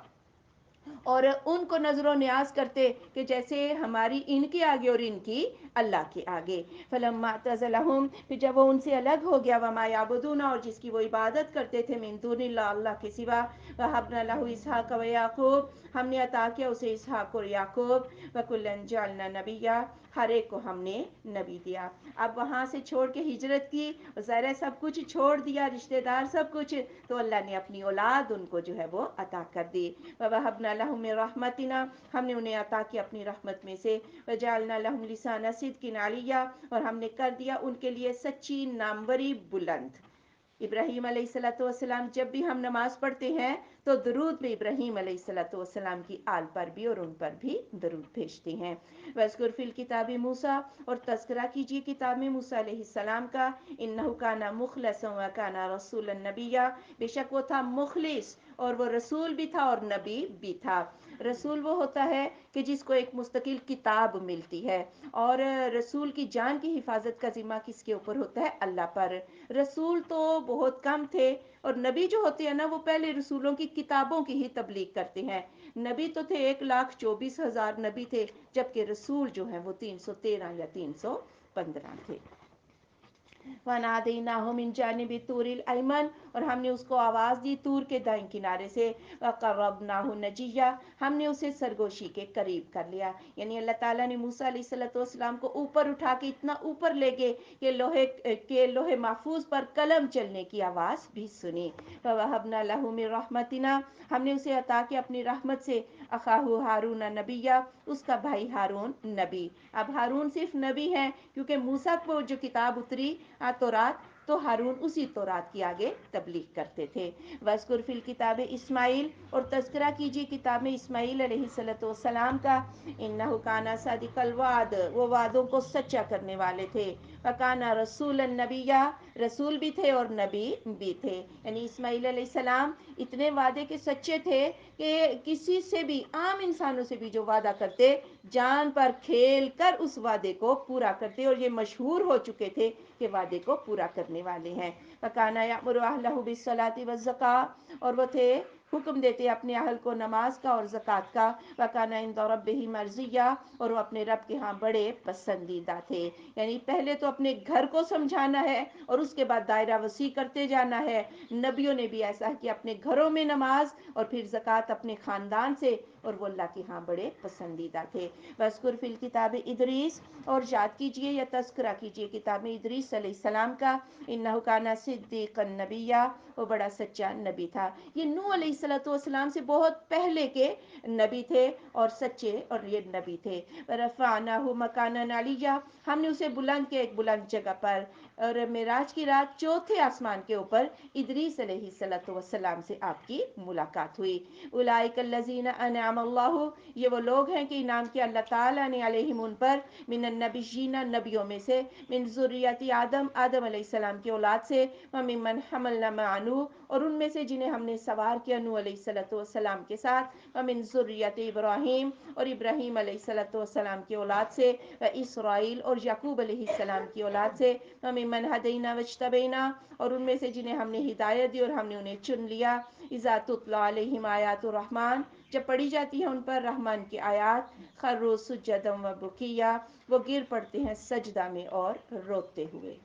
اور ان کو نظر و نیاز کرتے کہ جیسے ہماری ان کے آگے اور ان کی اللہ کے آگے. فلما اعتزلهم، پھر جب وہ ان سے الگ ہو گیا، وما یعبدون، اور جس کی وہ عبادت کرتے تھے، من دون اللہ، اللہ کے سوا، وهبنا له اسحاق و یعقوب، ہم نے عطا کیا اسے اسحاق اور یعقوب، وکلا جعلنا نبیا، ہر ایک کو ہم نے نبی دیا. اب وہاں سے چھوڑ کے ہجرت کی، ظاہر سب کچھ چھوڑ دیا، رشتہ دار سب کچھ، تو اللہ نے اپنی اولاد ان کو جو ہے وہ عطا کر دی. وَوَهَبْنَا لَهُم مِّن رَحْمَتِنَا، ہم نے انہیں عطا کیا اپنی رحمت میں سے. وَجَعَلْنَا لَهُمْ لِسَانَ صِدْقٍ عَلِيًّا، اور ہم نے کر دیا ان کے لیے سچی ناموری بلند. ابراہیم علیہ السلام جب بھی ہم نماز پڑھتے ہیں تو درود میں ابراہیم علیہ السلام کی آل پر بھی اور ان پر بھی درود بھیجتے ہیں. وَاذْكُرْ فِي الْكِتَابِ مُوسَىٰ، اور تذکرہ کیجیے کتاب میں موسیٰ علیہ السلام کا، إِنَّهُ كَانَ مُخْلَصًا وَكَانَ رَسُولًا نَبِيًّا، بے شک وہ تھا مخلص، اور وہ رسول بھی تھا اور نبی بھی تھا. رسول وہ ہوتا ہے کہ جس کو ایک مستقل کتاب ملتی ہے، اور رسول کی جان کی حفاظت کا ذمہ کس کے اوپر ہوتا ہے، اللہ پر. رسول تو بہت کم تھے، اور نبی جو ہوتے ہیں نا، وہ پہلے رسولوں کی کتابوں کی ہی تبلیغ کرتے ہیں. نبی تو تھے 1,24,000 نبی تھے، جبکہ رسول جو ہیں وہ 313 یا 315 تھے. وَنَادَيْنَاهُ مِن جَانِبِ الطُّورِ الْأَيْمَنِ، اور ہم نے اس کو آواز دی طور کے دائیں کنارے سے. وَقَرَّبْنَاهُ نَجِيًّا، ہم نے اسے سرگوشی کے قریب کر لیا. یعنی اللہ تعالیٰ نے موسیٰ علیہ السلام کو اوپر اٹھا کے اتنا اوپر لے گئے کہ لوح محفوظ پر قلم چلنے کی آواز بھی سنی. وَوَهَبْنَا لَهُ مِن رَحْمَتِنَا، ہم نے اسے عطا کیا اپنی رحمت سے. أَخَاهُ هَارُونَ نَبِيًّا، اس کا بھائی ہارون نبی. اب ہارون صرف نبی ہیں کیونکہ موسیٰ کو جو کتاب اتری تورات، تو ہارون اسی تورات کی آگے تبلیغ کرتے تھے. وَاذْكُرْ فِي الْكِتَابِ اسماعیل، اور تذکرہ کیجیے کتاب میں اسماعیل علیہ السلام کا. انہ کان صادق الوعد، وہ وعدوں کو سچا کرنے والے تھے. وکان رسول النبیہ، رسول بھی تھے اور نبی بھی تھے. یعنی اسماعیل علیہ السلام اتنے وعدے کے سچے تھے کہ کسی سے بھی، عام انسانوں سے بھی جو وعدہ کرتے، جان پر کھیل کر اس وعدے کو پورا کرتے، اور یہ مشہور ہو چکے تھے کہ وعدے کو پورا کرنے والے ہیں. وَكَانَ يَأْمُرُ أَهْلَهُ بِالصَّلَاةِ وَالزَّكَاةِ، اور وہ تھے حکم دیتے اپنے اہل کو نماز کا اور زکوٰۃ کا. وَكَانَ عِندَ رَبِّهِ مَرْضِيًّا، اور وہ اپنے رب کے ہاں بڑے پسندیدہ تھے. یعنی پہلے تو اپنے گھر کو سمجھانا ہے اور اس کے بعد دائرہ وسیع کرتے جانا ہے. نبیوں نے بھی ایسا کیا، اپنے گھروں میں نماز اور پھر زکوٰۃ اپنے خاندان سے، اور وہ اللہ کے ہاں بڑے پسندیدہ تھے. وَاذْكُرْ فِي الْكِتَابِ ادریس، اور یاد کیجئے یا تذکرہ کیجئے کتاب میں ادریس علیہ السلام کا. انہ کان صدیقا نبیّا، وہ بڑا سچا نبی تھا. یہ نوح علیہ السلام سے بہت پہلے کے نبی تھے اور سچے، اور یہ نبی تھے. وَرَفَعْنَاهُ مَكَانًا عَلِيًّا، ہم نے اسے بلند کیا ایک بلند جگہ پر. اور معراج کی رات چوتھے آسمان کے اوپر ادریس علیہ السلام سے آپ کی ملاقات ہوئی. اولئک الذین انعم اللہ، یہ وہ لوگ ہیں کہ انعام کیا اللہ تعالیٰ نے علیہم ان پر، من النبیین نبیوں میں سے، من ذریت آدم آدم علیہ السلام کی اولاد سے، وممن حملنا مع نوح، اور ان میں سے جنہیں ہم نے سوار کیا نوح علیہ السلام کے ساتھ، ومن ذریت ابراہیم، اور ابراہیم علیہ السلام کی اولاد سے، واسرائیل، اور یعقوب علیہ السلام کی اولاد سے، وممن ہدینا واجتبینا، اور ان میں سے جنہیں ہم نے ہدایت دی اور ہم نے انہیں چن لیا. اذا تتلی علیہم آیات الرحمن، جب پڑھی جاتی ہیں ان پر رحمان کی آیات، خروا سجدا وبکیا، وہ گر پڑتے ہیں سجدہ میں اور روتے ہوئے.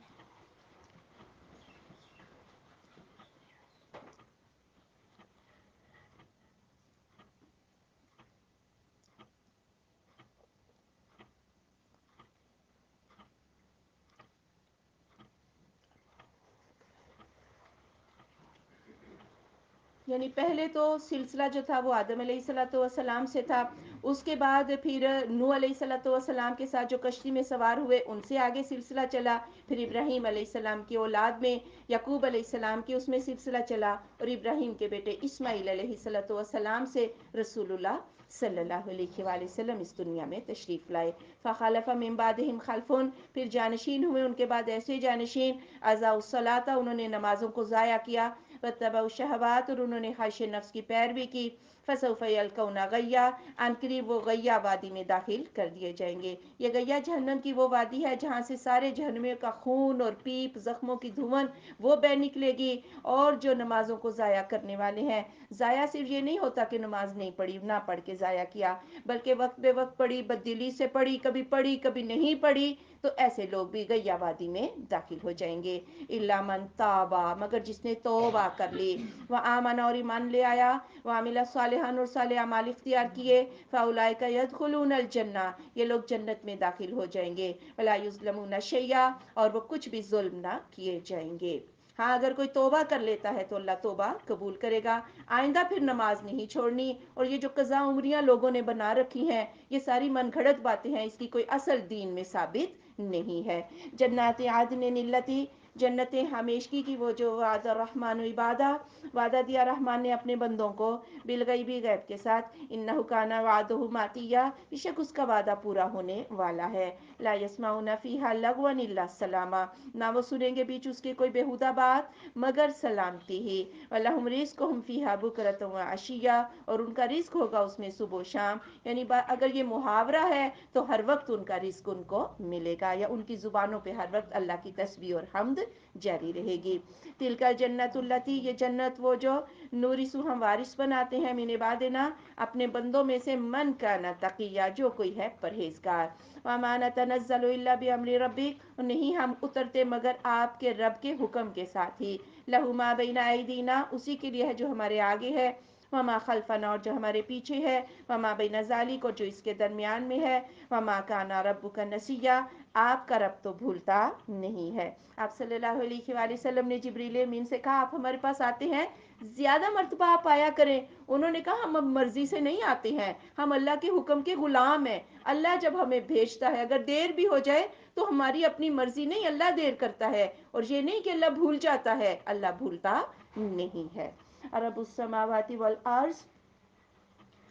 یعنی پہلے تو سلسلہ جو تھا وہ آدم علیہ السلام سے تھا، اس کے بعد پھر نوح علیہ السلام کے ساتھ جو کشتی میں سوار ہوئے ان سے آگے سلسلہ چلا، پھر ابراہیم علیہ السلام کی اولاد میں یعقوب علیہ السلام کی اس میں سلسلہ چلا، اور ابراہیم کے بیٹے اسماعیل علیہ السلام سے رسول اللہ صلی اللہ علیہ وآلہ وسلم اس دنیا میں تشریف لائے. فخلف من بعدہم خلف، پھر جانشین ہوئے ان کے بعد ایسے جانشین، اضاعوا الصلاۃ، انہوں نے نمازوں کو ضائع کیا، واتبعوا الشہوات، اور انہوں نے خواہش نفس کی پیروی کی. فسوف یلقون غیا، ان قریب وہ غیا وادی میں داخل کر دیے جائیں گے. یہ غیا جہنم کی وہ وادی ہے جہاں سے سارے جہنمیوں کا خون اور پیپ، زخموں کی دھون وہ بہ نکلے گی. اور جو نمازوں کو ضائع کرنے والے ہیں، ضائع صرف یہ نہیں ہوتا کہ نماز نہیں پڑھی، نہ پڑھ کے ضائع کیا، بلکہ وقت بے وقت پڑھی، بددلی سے پڑھی کبھی نہیں پڑھی، تو ایسے لوگ بھی غیا وادی میں داخل ہو جائیں گے. الا من تابا، مگر جس نے توبہ کر لی، وآمن، اور ایمان لے آیا، وعمل صالحا، اور صالح اعمال اختیار کیے، فاولئک یدخلون الجنہ، یہ لوگ جنت میں داخل ہو جائیں گے. ولا یظلمون شیئا، اور وہ کچھ بھی ظلم نہ کیے جائیں گے. ہاں اگر کوئی توبہ کر لیتا ہے تو اللہ توبہ قبول کرے گا. آئندہ پھر نماز نہیں چھوڑنی، اور یہ جو قضا عمریاں لوگوں نے بنا رکھی ہیں یہ ساری من گھڑت باتیں ہیں، اس کی کوئی اصل دین میں ثابت نہیں ہے. جنات عدن التی، جنت ہمیشگی کی، وہ جو وعد الرحمن عبادہ، وعدہ دیا رحمان نے اپنے بندوں کو، بالغیب، غیب کے ساتھ، انہ کان وعدہ ماتیا، بے شک اس کا وعدہ پورا ہونے والا ہے. لا یسمعون فیہا لغوا الا سلاما، نہ وہ سنیں گے بیچ اس کے کوئی بیہودہ بات مگر سلامتی ہی. وَلَهُمْ رِزْقُهُمْ فِيهَا بُكْرَةً وَعَشِيًّا، اور ان کا رزق ہوگا اس میں صبح و شام. یعنی اگر یہ محاورہ ہے تو ہر وقت ان کا رزق ان کو ملے گا، یا ان کی زبانوں پہ ہر وقت اللہ کی تسبیح اور حمد جاری رہے گی. تلک الجنت التی، یہ جنت وہ جو نورث ہم وارث بناتے ہیں، من عبادنا، اپنے بندوں میں سے، من کان تقیا، جو کوئی ہے پرہیزگار. وما نتنزل الا بامر ربک، نہیں ہم اترتے مگر آپ کے رب کے حکم کے ساتھ ہی. لہ ما بین ایدینا، اسی کے لیے ہے جو ہمارے آگے ہے، وما خلفنا، اور جو ہمارے پیچھے ہے، وما بین ذالک، اور جو اس کے درمیان میں ہے، وما کان ربک نسیا، آپ کا رب تو بھولتا نہیں ہے. آپ صلی اللہ علیہ وآلہ وسلم نے جبریل امین سے کہا آپ ہمارے پاس آتے ہیں زیادہ مرتبہ آپ آیا کریں. انہوں نے کہا ہم مرضی سے نہیں آتے ہیں، ہم اللہ کے حکم کے غلام ہیں. اللہ جب ہمیں بھیجتا ہے اگر دیر بھی ہو جائے تو ہماری اپنی مرضی نہیں، اللہ دیر کرتا ہے، اور یہ نہیں کہ اللہ بھول جاتا ہے، اللہ بھولتا نہیں ہے۔ رب السماوات والارض،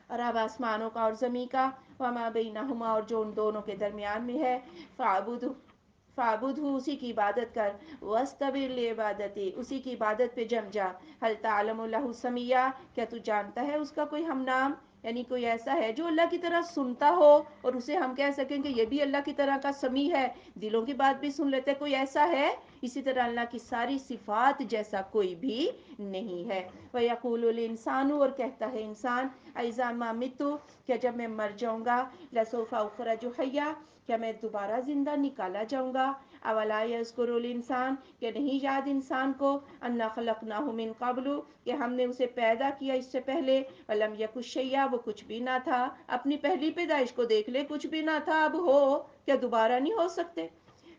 اور اب آسمانوں کا اور زمین کا، وما بینہما، اور جو ان دونوں کے درمیان میں ہے، فعبد اسی کی عبادت کر، وستبر لعبادتی، اسی کی عبادت پہ جم جا، حل تعلم له سمیہ، کیا تو جانتا ہے اس کا کوئی ہم نام، یعنی کوئی ایسا ہے جو اللہ کی طرح سنتا ہو اور اسے ہم کہہ سکیں کہ یہ بھی اللہ کی طرح کا سمیع ہے، دلوں کی بات بھی سن لیتے، کوئی ایسا ہے؟ اسی طرح اللہ کی ساری صفات جیسا کوئی بھی نہیں ہے۔ وَيَقُولُ الْإِنسَانُ، اور کہتا ہے انسان، اِذَا مَا مِتُّ، کیا جب میں مر جاؤں گا، لَسَوْفَ أُخْرَجُ حَيًّا، کیا میں دوبارہ زندہ نکالا جاؤں گا، اولا یذکر الانسان، کہ نہیں یاد انسان کو، انا خلقناہ من قبل، کہ ہم نے اسے پیدا کیا اس سے پہلے، ولم یک شیئا، وہ کچھ بھی نہ تھا، اپنی پہلی پیدائش کو دیکھ لے، کچھ بھی نہ تھا، اب ہو، کیا دوبارہ نہیں ہو سکتے؟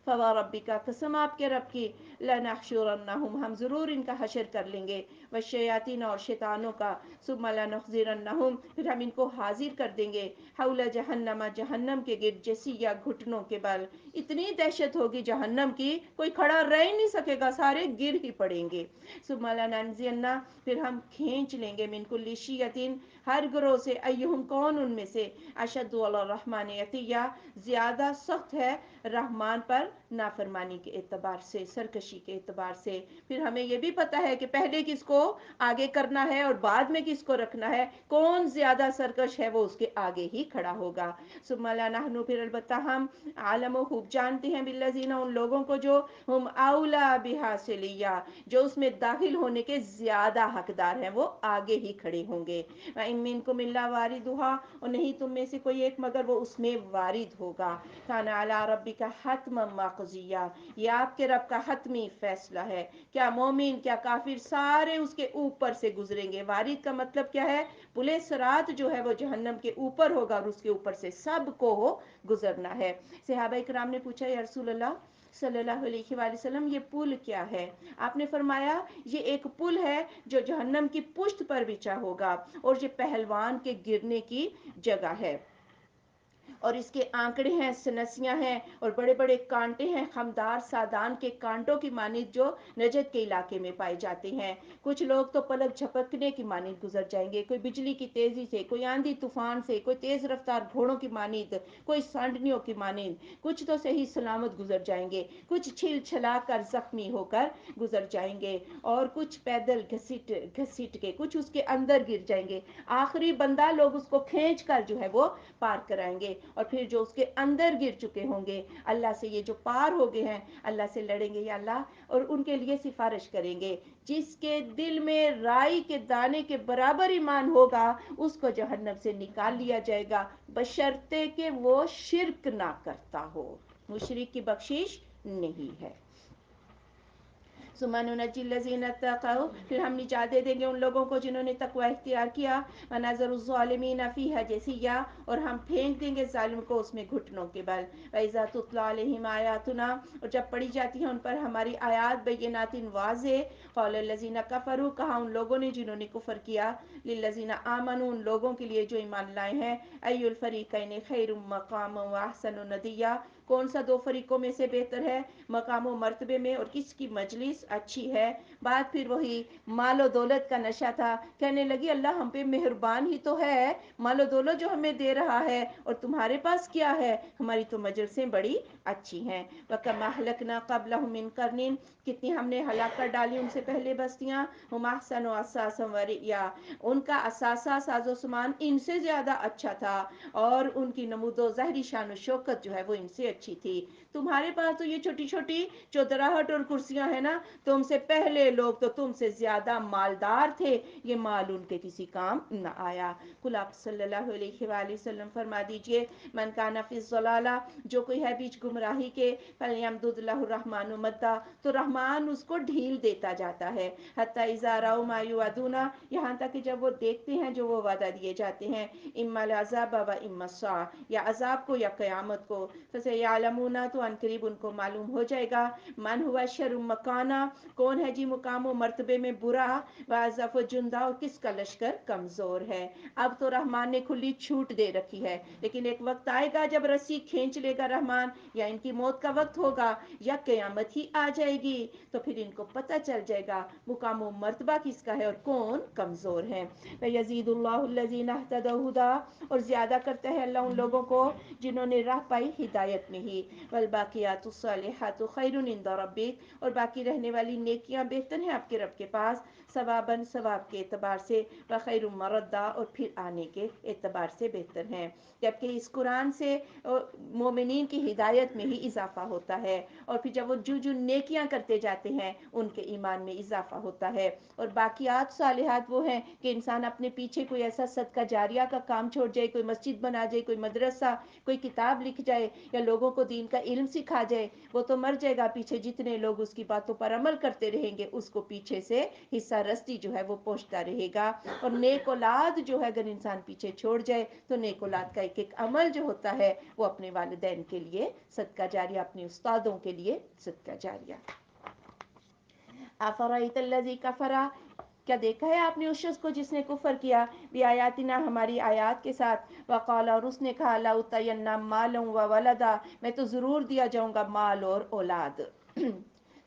فوربک، قسم آپ کے رب کی، لنحشرنہم، ہم ضرور ان کا حشر کر لیں گے، والشیاطین، اور شیطانوں کا، ثم لنحضرنہم، پھر ہم ان کو حاضر کر دیں گے، حول جہنم، جہنم کے گرد، جسیا، گھٹنوں کے بل، اتنی دہشت ہوگی جہنم کی، کوئی کھڑا رہ ہی نہیں سکے گا، سارے گر ہی پڑیں گے، ثم لننزعن، پھر ہم کھینچ لیں گے، من کل شیعۃ، ہر گروہ سے، ایہم، کون ان میں سے، اشد علی الرحمن عتیا، زیادہ سخت ہے رحمان پر نافرمانی کے اعتبار سے، سرکشی کے اعتبار سے، پھر ہمیں یہ بھی پتا ہے کہ پہلے کس کو آگے کرنا ہے اور بعد میں کس کو رکھنا ہے، کون زیادہ سرکش ہے وہ اس کے آگے ہی کھڑا ہوگا، ثم لنحن، پھر البتہ ہم، عالم و خوب جانتے ہیں، بالذین، ان لوگوں کو جو، ہم اولا بہا صلیہ، جو اس میں داخل ہونے کے زیادہ حقدار ہیں، وہ آگے ہی کھڑے ہوں گے، وَإِن مِّنكُمْ إِلَّا وَارِدُهَا، اور نہیں تم میں سے کوئی ایک مگر وہ اس میں وارد ہوگا، كَانَ عَلَىٰ رَبِّكَ حَتْمًا مَّقْضِيًّا، یہ آپ کے رب کا حتمی فیصلہ ہے، کیا مومن کیا کافر سارے اس کے اوپر سے گزریں گے، وارد کا مطلب کیا ہے، پلے صراط جو ہے وہ جہنم کے اوپر ہوگا اور اس کے اوپر سے سب کو گزرنا ہے۔ صحابہ کرام نے پوچھا، یا رسول اللہ صلی اللہ علیہ وآلہ وسلم، یہ پل کیا ہے؟ آپ نے فرمایا یہ ایک پل ہے جو جہنم کی پشت پر بچھا ہوگا، اور یہ پہلوان کے گرنے کی جگہ ہے، اور اس کے آنکڑے ہیں، سنسیاں ہیں، اور بڑے بڑے کانٹے ہیں، خمدار سادان کے کانٹوں کی مانند جو نجد کے علاقے میں پائے جاتے ہیں، کچھ لوگ تو پلک جھپکنے کی مانند گزر جائیں گے، کوئی بجلی کی تیزی سے، کوئی آندھی طوفان سے، کوئی تیز رفتار گھوڑوں کی مانند، کوئی سانڈنیوں کی مانند، کچھ تو صحیح سلامت گزر جائیں گے، کچھ چھل چھلا کر زخمی ہو کر گزر جائیں گے، اور کچھ پیدل گھسیٹ کے، کچھ اس کے اندر گر جائیں گے، آخری بندہ لوگ اس کو کھینچ کر جو ہے وہ پار کرائیں گے، اور پھر جو اس کے اندر گر چکے ہوں گے، اللہ سے یہ جو پار ہو گئے ہیں، اللہ سے لڑیں گے، یا اللہ، اور ان کے لیے سفارش کریں گے، جس کے دل میں رائی کے دانے کے برابر ایمان ہوگا اس کو جہنم سے نکال لیا جائے گا، بشرطے کہ وہ شرک نہ کرتا ہو، مشرک کی بخشش نہیں ہے۔ ثم ننجی الذین اتقوا، پھر ہم نجات دے دیں گے ان لوگوں کو جنہوں نے تقوی اختیار کیا، ونذر الظالمین فیہا جثیا، اور ہم پھینک دیں گے ظالم کو اس میں گھٹنوں کے بل، وَإِذَا تُتْلَىٰ عَلَيْهِمْ آیاتنا، اور جب پڑھی جاتی ہیں ان پر ہماری آیات بینات واضح، قال الذین کفروا، کہا ان لوگوں نے جنہوں نے کفر کیا، للذین آمنوا، ان لوگوں کے لیے جو ایمان لائے ہیں، ای الفریقین خیر مقاما واحسن ندیا، کون سا دو فریقوں میں سے بہتر ہے مقام و مرتبے میں، اور کس کی مجلس اچھی ہے۔ بات پھر وہی مال و دولت کا نشہ تھا، کہنے لگی اللہ ہم پہ مہربان ہی تو ہے، مال و دولت جو ہمیں دے رہا ہے، اور تمہارے پاس کیا ہے، ہماری تو مجلسیں بڑی اچھی ہیں۔ وَكَمْ أَهْلَكْنَا قَبْلَهُم مِّن قَرْنٍ، کتنی ہم نے ہلاک کر ڈالی ان سے پہلے بستیاں، هُمْ أَحْسَنُ أَثَاثًا وَرِئْيًا، ان کا اثاثہ ساز و سامان ان سے زیادہ اچھا تھا، اور ان کی نمود و ظاہری شان و شوکت جو ہے وہ ان سے اچھی تھی۔ تمہارے پاس تو یہ چھوٹی چھوٹی چودراہٹ اور کرسیاں ہیں نا، تم سے پہلے لوگ تو تم سے زیادہ مالدار تھے، یہ مال ان کے کسی کام نہ آیا۔ کل آپ صلی اللہ علیہ وآلہ وسلم فرما دیجئے، من کان فی الضلالہ، جو کوئی ہے بیچ گمراہی کے، فلیمدد لہ الرحمن مدا، تو رحمان اس کو ڈھیل دیتا جاتا ہے، حتی اذا رأوا ما یوعدون، یہاں تک کہ جب وہ دیکھتے ہیں جو وہ وعدہ دیے جاتے ہیں، اما العذاب و اما الساعہ، یا عذاب کو یا قیامت کو، فَسَيَعْلَمُونَ تو ان قریب ان کو معلوم ہو جائے گا من ہوا شر مکانہ کون ہے جی مقام و مرتبے میں برا وَأَضْعَفُ جُنْدًا اور کس کا لشکر کمزور ہے. اب تو رحمان نے کھلی چھوٹ دے رکھی ہے لیکن ایک وقت آئے گا جب رسی کھینچ لے گا رحمان یا ان کی موت کا وقت ہوگا یا قیامت ہی آ جائے گی تو پھر ان کو پتہ چل جائے گا مقام و مرتبہ کس کا ہے اور کون کمزور ہے. وَيَزِيدُ اللَّهُ الَّذِينَ اهْتَدَوْا هُدًى اور زیادہ کرتا ہے اللہ ان لوگوں کو جنہوں نے راہ پائی ہدایت میں ہی. وَالْبَاقِيَاتُ الصَّالِحَاتُ خَيْرٌ عِندَ رَبِّكَ اور باقی رہنے والی نیکیاں بہتر ہیں آپ کے رب کے پاس ثواباً ثواب کے اعتبار سے وخیر مردہ اور پھر آنے کے اعتبار سے بہتر ہیں. جبکہ اس قرآن سے مومنین کی ہدایت میں ہی اضافہ ہوتا ہے اور پھر جب وہ جو نیکیاں کرتے جاتے ہیں ان کے ایمان میں اضافہ ہوتا ہے. اور باقیات صالحات وہ ہیں کہ انسان اپنے پیچھے کوئی ایسا صدقہ جاریہ کا کام چھوڑ جائے کوئی مسجد بنا جائے کوئی مدرسہ کوئی کتاب لکھ جائے یا لوگوں کو دین کا علم سکھا جائے وہ تو مر جائے گا پیچھے جتنے لوگ اس کی باتوں پر عمل کرتے رہیں گے اس کو پیچھے سے حصہ رستی جو ہے وہ پہنچتا رہے گا. اور نیک اولاد جو ہے اگر انسان پیچھے چھوڑ جائے تو نیک اولاد کا ایک ایک عمل جو ہوتا ہے وہ اپنے والدین کے لیے صدقہ جاریہ اپنے استادوں کے لیے صدقہ جاریہ. افرأیت الذی کفر کیا دیکھا ہے آپ نے اس شخص کو جس نے کفر کیا بیااتنا ہماری آیات کے ساتھ وقال اور اس نے کہا لأوتین مالا وولدا میں تو ضرور دیا جاؤں گا مال اور اولاد.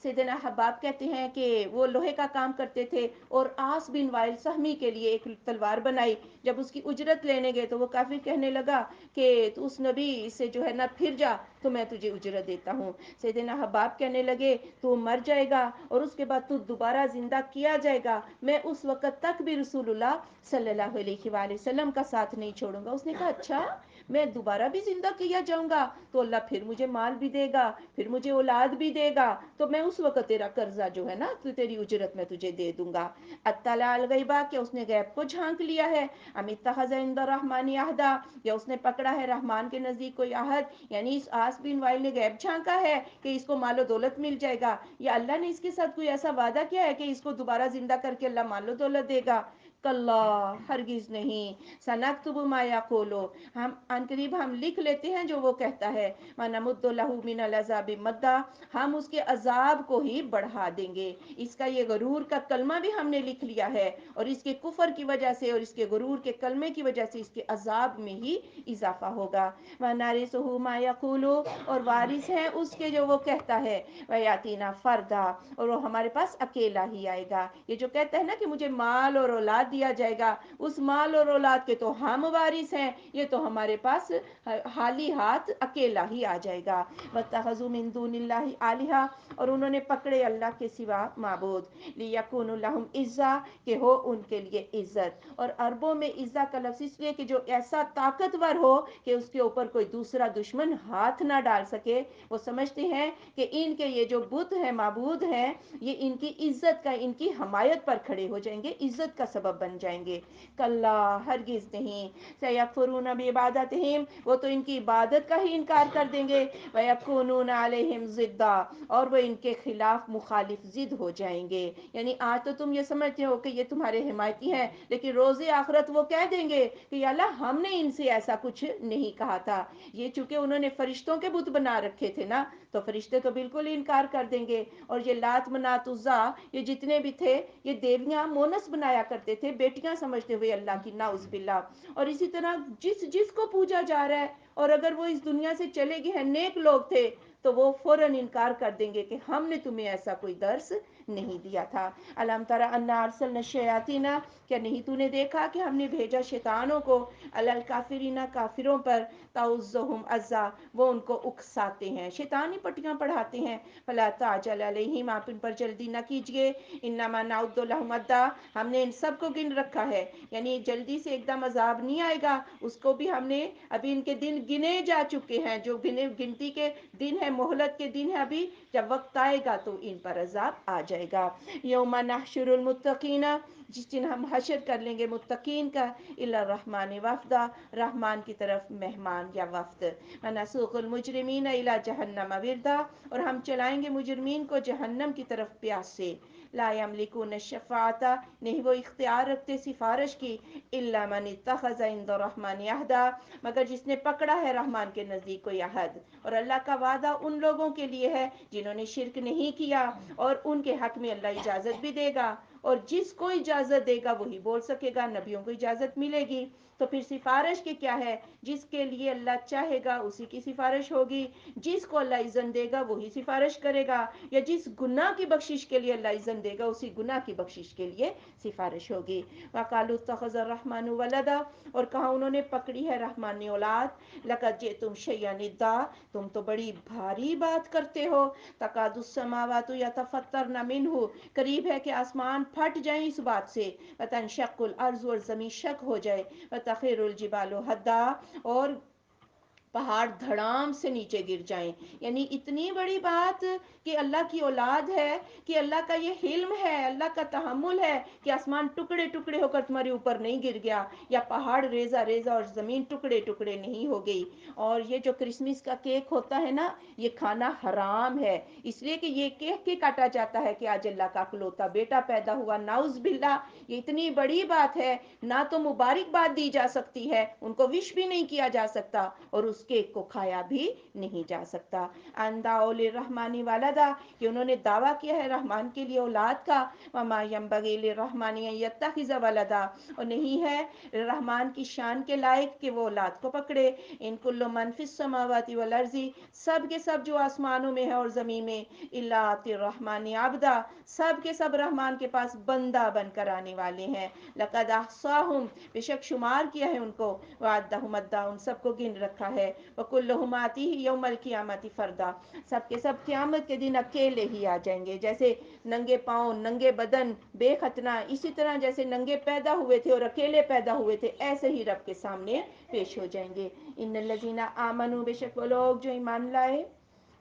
سیدنا حباب کہتے ہیں کہ وہ لوہے کا کام کرتے تھے اور عاص بن وائل سہمی کے لیے ایک تلوار بنائی جب اس کی اجرت لینے گئے تو وہ کافر کہنے لگا کہ تو اس نبی سے جو ہے نا پھر جا تو میں تجھے اجرت دیتا ہوں. سیدنا حباب کہنے لگے تو مر جائے گا اور اس کے بعد تو دوبارہ زندہ کیا جائے گا میں اس وقت تک بھی رسول اللہ صلی اللہ علیہ وآلہ وسلم کا ساتھ نہیں چھوڑوں گا. اس نے کہا اچھا میں دوبارہ بھی زندہ کیا جاؤں گا تو اللہ پھر مجھے مال بھی دے گا پھر مجھے اولاد بھی دے گا تو میں اس وقت تیرا قرضہ جو ہے نا تو تیری اجرت میں تجھے دے دوں گا. اطلع الغیبا کہ اس نے غیب کو جھانک لیا ہے ام اتخذ عند الرحمن عہدا یا اس نے پکڑا ہے رحمان کے نزدیک کوئی عہد یعنی اس عاص بن وائل نے غیب جھانکا ہے کہ اس کو مال و دولت مل جائے گا یا اللہ نے اس کے ساتھ کوئی ایسا وعدہ کیا ہے کہ اس کو دوبارہ زندہ کر کے اللہ مال و دولت دے گا. کلا ہرگز نہیں سنکتب ما یقول ہم ان قریب ہم لکھ لیتے ہیں جو وہ کہتا ہے ونمد له من العذاب مدا ہم اس کے عذاب کو ہی بڑھا دیں گے. اس کا یہ غرور کا کلمہ بھی ہم نے لکھ لیا ہے اور اس کے کفر کی وجہ سے اور اس کے غرور کے کلمے کی وجہ سے اس کے عذاب میں ہی اضافہ ہوگا. وَنَرِثُهُ مَا يَقُولُ اور وارث ہے اس کے جو وہ کہتا ہے وَيَأْتِينَا فَرْدًا اور وہ ہمارے پاس اکیلا ہی آئے گا. یہ جو کہتا ہے نا کہ مجھے مال اور اولاد دیا جائے گا اس مال اور اولاد کے تو ہم وارث ہیں یہ تو ہمارے پاس خالی ہاتھ اکیلا ہی آ جائے گا. وَاتَّخَذُوا مِن دُونِ اللَّهِ آلِهَةً اور انہوں نے پکڑے اللہ کے سوا معبود لِيَكُونُوا لَهُمْ عِزًّا کہ ہو ان کے لیے عزت. اور عربوں میں عزہ کا لفظ اس لیے کہ جو ایسا طاقتور ہو کہ اس کے اوپر کوئی دوسرا دشمن ہاتھ نہ ڈال سکے. وہ سمجھتے ہیں کہ ان کے یہ جو بت ہیں معبود ہیں یہ ان کی عزت کا ان کی حمایت پر کھڑے ہو جائیں گے عزت کا سبب بن جائیں گے. کلا ہرگز نہیں سیکفرون بعبادتہم وہ تو ان کی عبادت کا ہی انکار کر دیں گے ویکونون علیہم ضدا اور وہ ان کے خلاف مخالف ضد ہو جائیں گے. یعنی آج تو تم یہ سمجھتے ہو کہ یہ تمہارے حمایتی ہیں لیکن روز آخرت وہ کہہ دیں گے کہ یا اللہ ہم نے ان سے ایسا کچھ نہیں کہا تھا. یہ چونکہ انہوں نے فرشتوں کے بت بنا رکھے تھے نا تو فرشتے تو بالکل انکار کر دیں گے. اور یہ لات منات عزا یہ جتنے بھی تھے یہ دیویاں مونس بنایا کرتے تھے بیٹیاں سمجھتے ہوئے اللہ کی نعوذ باللہ. اور اسی طرح جس کو پوجا جا رہا ہے اور اگر وہ اس دنیا سے چلے گئے ہیں نیک لوگ تھے تو وہ فوراً انکار کر دیں گے کہ ہم نے تمہیں ایسا کوئی درس نہیں دیا تھا. الم تر انا ارسلنا الشیاطین کیا نہیں تو نے دیکھا کہ ہم نے بھیجا شیطانوں کو علی الکافرین کافروں پر تعوذہم عزا وہ ان کو اکساتے ہیں شیطانی پٹیاں پڑھاتے ہیں. فلا تعجل علیہم آپ ان پر جلدی نہ کیجئے انما نعد لهم عدا ہم نے ان سب کو گن رکھا ہے یعنی جلدی سے ایک دم عذاب نہیں آئے گا اس کو بھی ہم نے ابھی ان کے دن گنے جا چکے ہیں جو گنتی کے دن ہے مہلت کے دن ہے ابھی جب وقت آئے گا تو ان پر عذاب آ جائے گا. یوم نحشر المتقین جس دن ہم حشر کر لیں گے متقین کا الی الرحمن وفدا رحمان کی طرف مہمان یا وفد. ونسوق المجرمین الی جہنم وردا اور ہم چلائیں گے مجرمین کو جہنم کی طرف پیاس سے. لا یملکون الشفاعت، نہیں وہ اختیار رکھتے سفارش کی، الا من اتخذ عند الرحمن عہدا، مگر جس نے پکڑا ہے رحمان کے نزدیک کوئی عہد۔ اور اللہ کا وعدہ ان لوگوں کے لیے ہے جنہوں نے شرک نہیں کیا، اور ان کے حق میں اللہ اجازت بھی دے گا، اور جس کو اجازت دے گا وہی بول سکے گا، نبیوں کو اجازت ملے گی۔ تو پھر سفارش کی کیا ہے؟ جس کے لیے اللہ چاہے گا اسی کی سفارش ہوگی، جس کو اللہ اذن دے گا وہی سفارش کرے گا، یا جس گناہ کی بخشش کے لیے اللہ اذن دے گا اسی گناہ کی بخشش کے لیے سفارش ہوگی۔ وَقَالُوا اتَّخَذَ الرَّحْمَنُ وَلَدًا، اور کہا انہوں نے پکڑی ہے رحمان نے اولاد، لَقَدْ جِئْتُمْ شَيْئًا اِدًّا، تم تو بڑی بھاری بات کرتے ہو، تَكَادُ السَّمَاوَاتُ يَتَفَطَّرْنَ مِنْهُ، قریب ہے کہ آسمان پھٹ جائیں اس بات سے، وَتَنشَقُّ الْأَرْضُ، اور زمین شق ہو جائے، وَتَخِرُّ الْجِبَالُ هَدًّا، اور پہاڑ دھڑام سے نیچے گر جائیں۔ یعنی اتنی بڑی بات کہ اللہ کی اولاد ہے، کہ اللہ کا یہ حلم ہے، اللہ کا تحمل ہے کہ آسمان ٹکڑے ٹکڑے ہو کر تمہارے اوپر نہیں گر گیا، یا پہاڑ ریزہ ریزہ اور زمین ٹکڑے ٹکڑے نہیں ہو گئی۔ اور یہ جو کرسمس کا کیک ہوتا ہے نا، یہ کھانا حرام ہے، اس لیے کہ یہ کیک کے کاٹا جاتا ہے کہ آج اللہ کا اکلوتا بیٹا پیدا ہوا، نعوذ باللہ۔ یہ اتنی بڑی بات ہے، نہ تو مبارکباد دی جا سکتی ہے، ان کو وش بھی نہیں کیا جا سکتا، اور اس کیک کو کھایا بھی نہیں جا سکتا۔ اندعوا للرحمن ولدا، کہ انہوں نے دعویٰ کیا ہے رحمان کے لیے اولاد کا، وما ينبغي للرحمن ان يتخذ ولدا، اور نہیں ہے رحمان کی شان کے لائق کہ وہ اولاد کو پکڑے۔ ان کل من فی السماوات والارض، سب کے سب جو آسمانوں میں ہے اور زمین میں، الا آتی الرحمن عبدا، سب کے سب رحمان کے پاس بندہ بن کر آنے والے ہیں۔ لقد احصاهم، بے شک شمار کیا ہے ان کو، وعدهم عدا، ان سب کو گن رکھا ہے، وکلهم آتیہ یوم القیامۃ فردا، سب کے سب قیامت کے دن اکیلے ہی آ جائیں گے، جیسے ننگے پاؤں ننگے بدن بے ختنہ، اسی طرح جیسے ننگے پیدا ہوئے تھے اور اکیلے پیدا ہوئے تھے، ایسے ہی رب کے سامنے پیش ہو جائیں گے۔ ان الذین آمنوا، بے شک وہ لوگ جو ایمان لائے،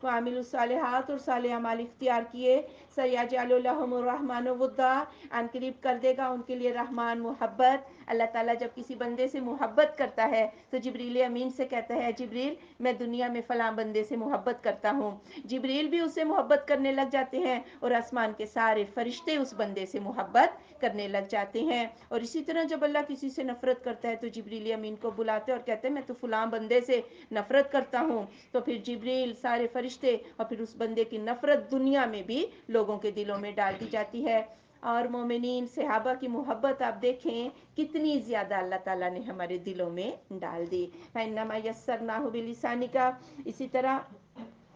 وعملوا الصالحات، اور صالح اعمال اختیار کیے، سیجعل لهم الرحمن ودا، ان قریب کر دے گا ان کے لیے رحمان محبت۔ اللہ تعالیٰ جب کسی بندے سے محبت کرتا ہے تو جبریل امین سے کہتا ہے، جبریل میں دنیا میں فلاں بندے سے محبت کرتا ہوں، جبریل بھی اس سے محبت کرنے لگ جاتے ہیں، اور آسمان کے سارے فرشتے اس بندے سے محبت کرنے لگ جاتے ہیں۔ اور اسی طرح جب اللہ کسی سے نفرت کرتا ہے تو جبریل امین کو بلاتے اور کہتے ہیں میں تو فلاں بندے سے نفرت کرتا ہوں، تو پھر جبریل سارے فرشتے اور پھر اس بندے کی نفرت دنیا میں بھی لوگوں کے دلوں میں ڈال دی جاتی ہے۔ اور مومنین صحابہ کی محبت آپ دیکھیں کتنی زیادہ اللہ تعالیٰ نے ہمارے دلوں میں ڈال دی۔ فَإِنَّمَا يَسَّرْنَاهُ بِلِسَانِكَ، اسی طرح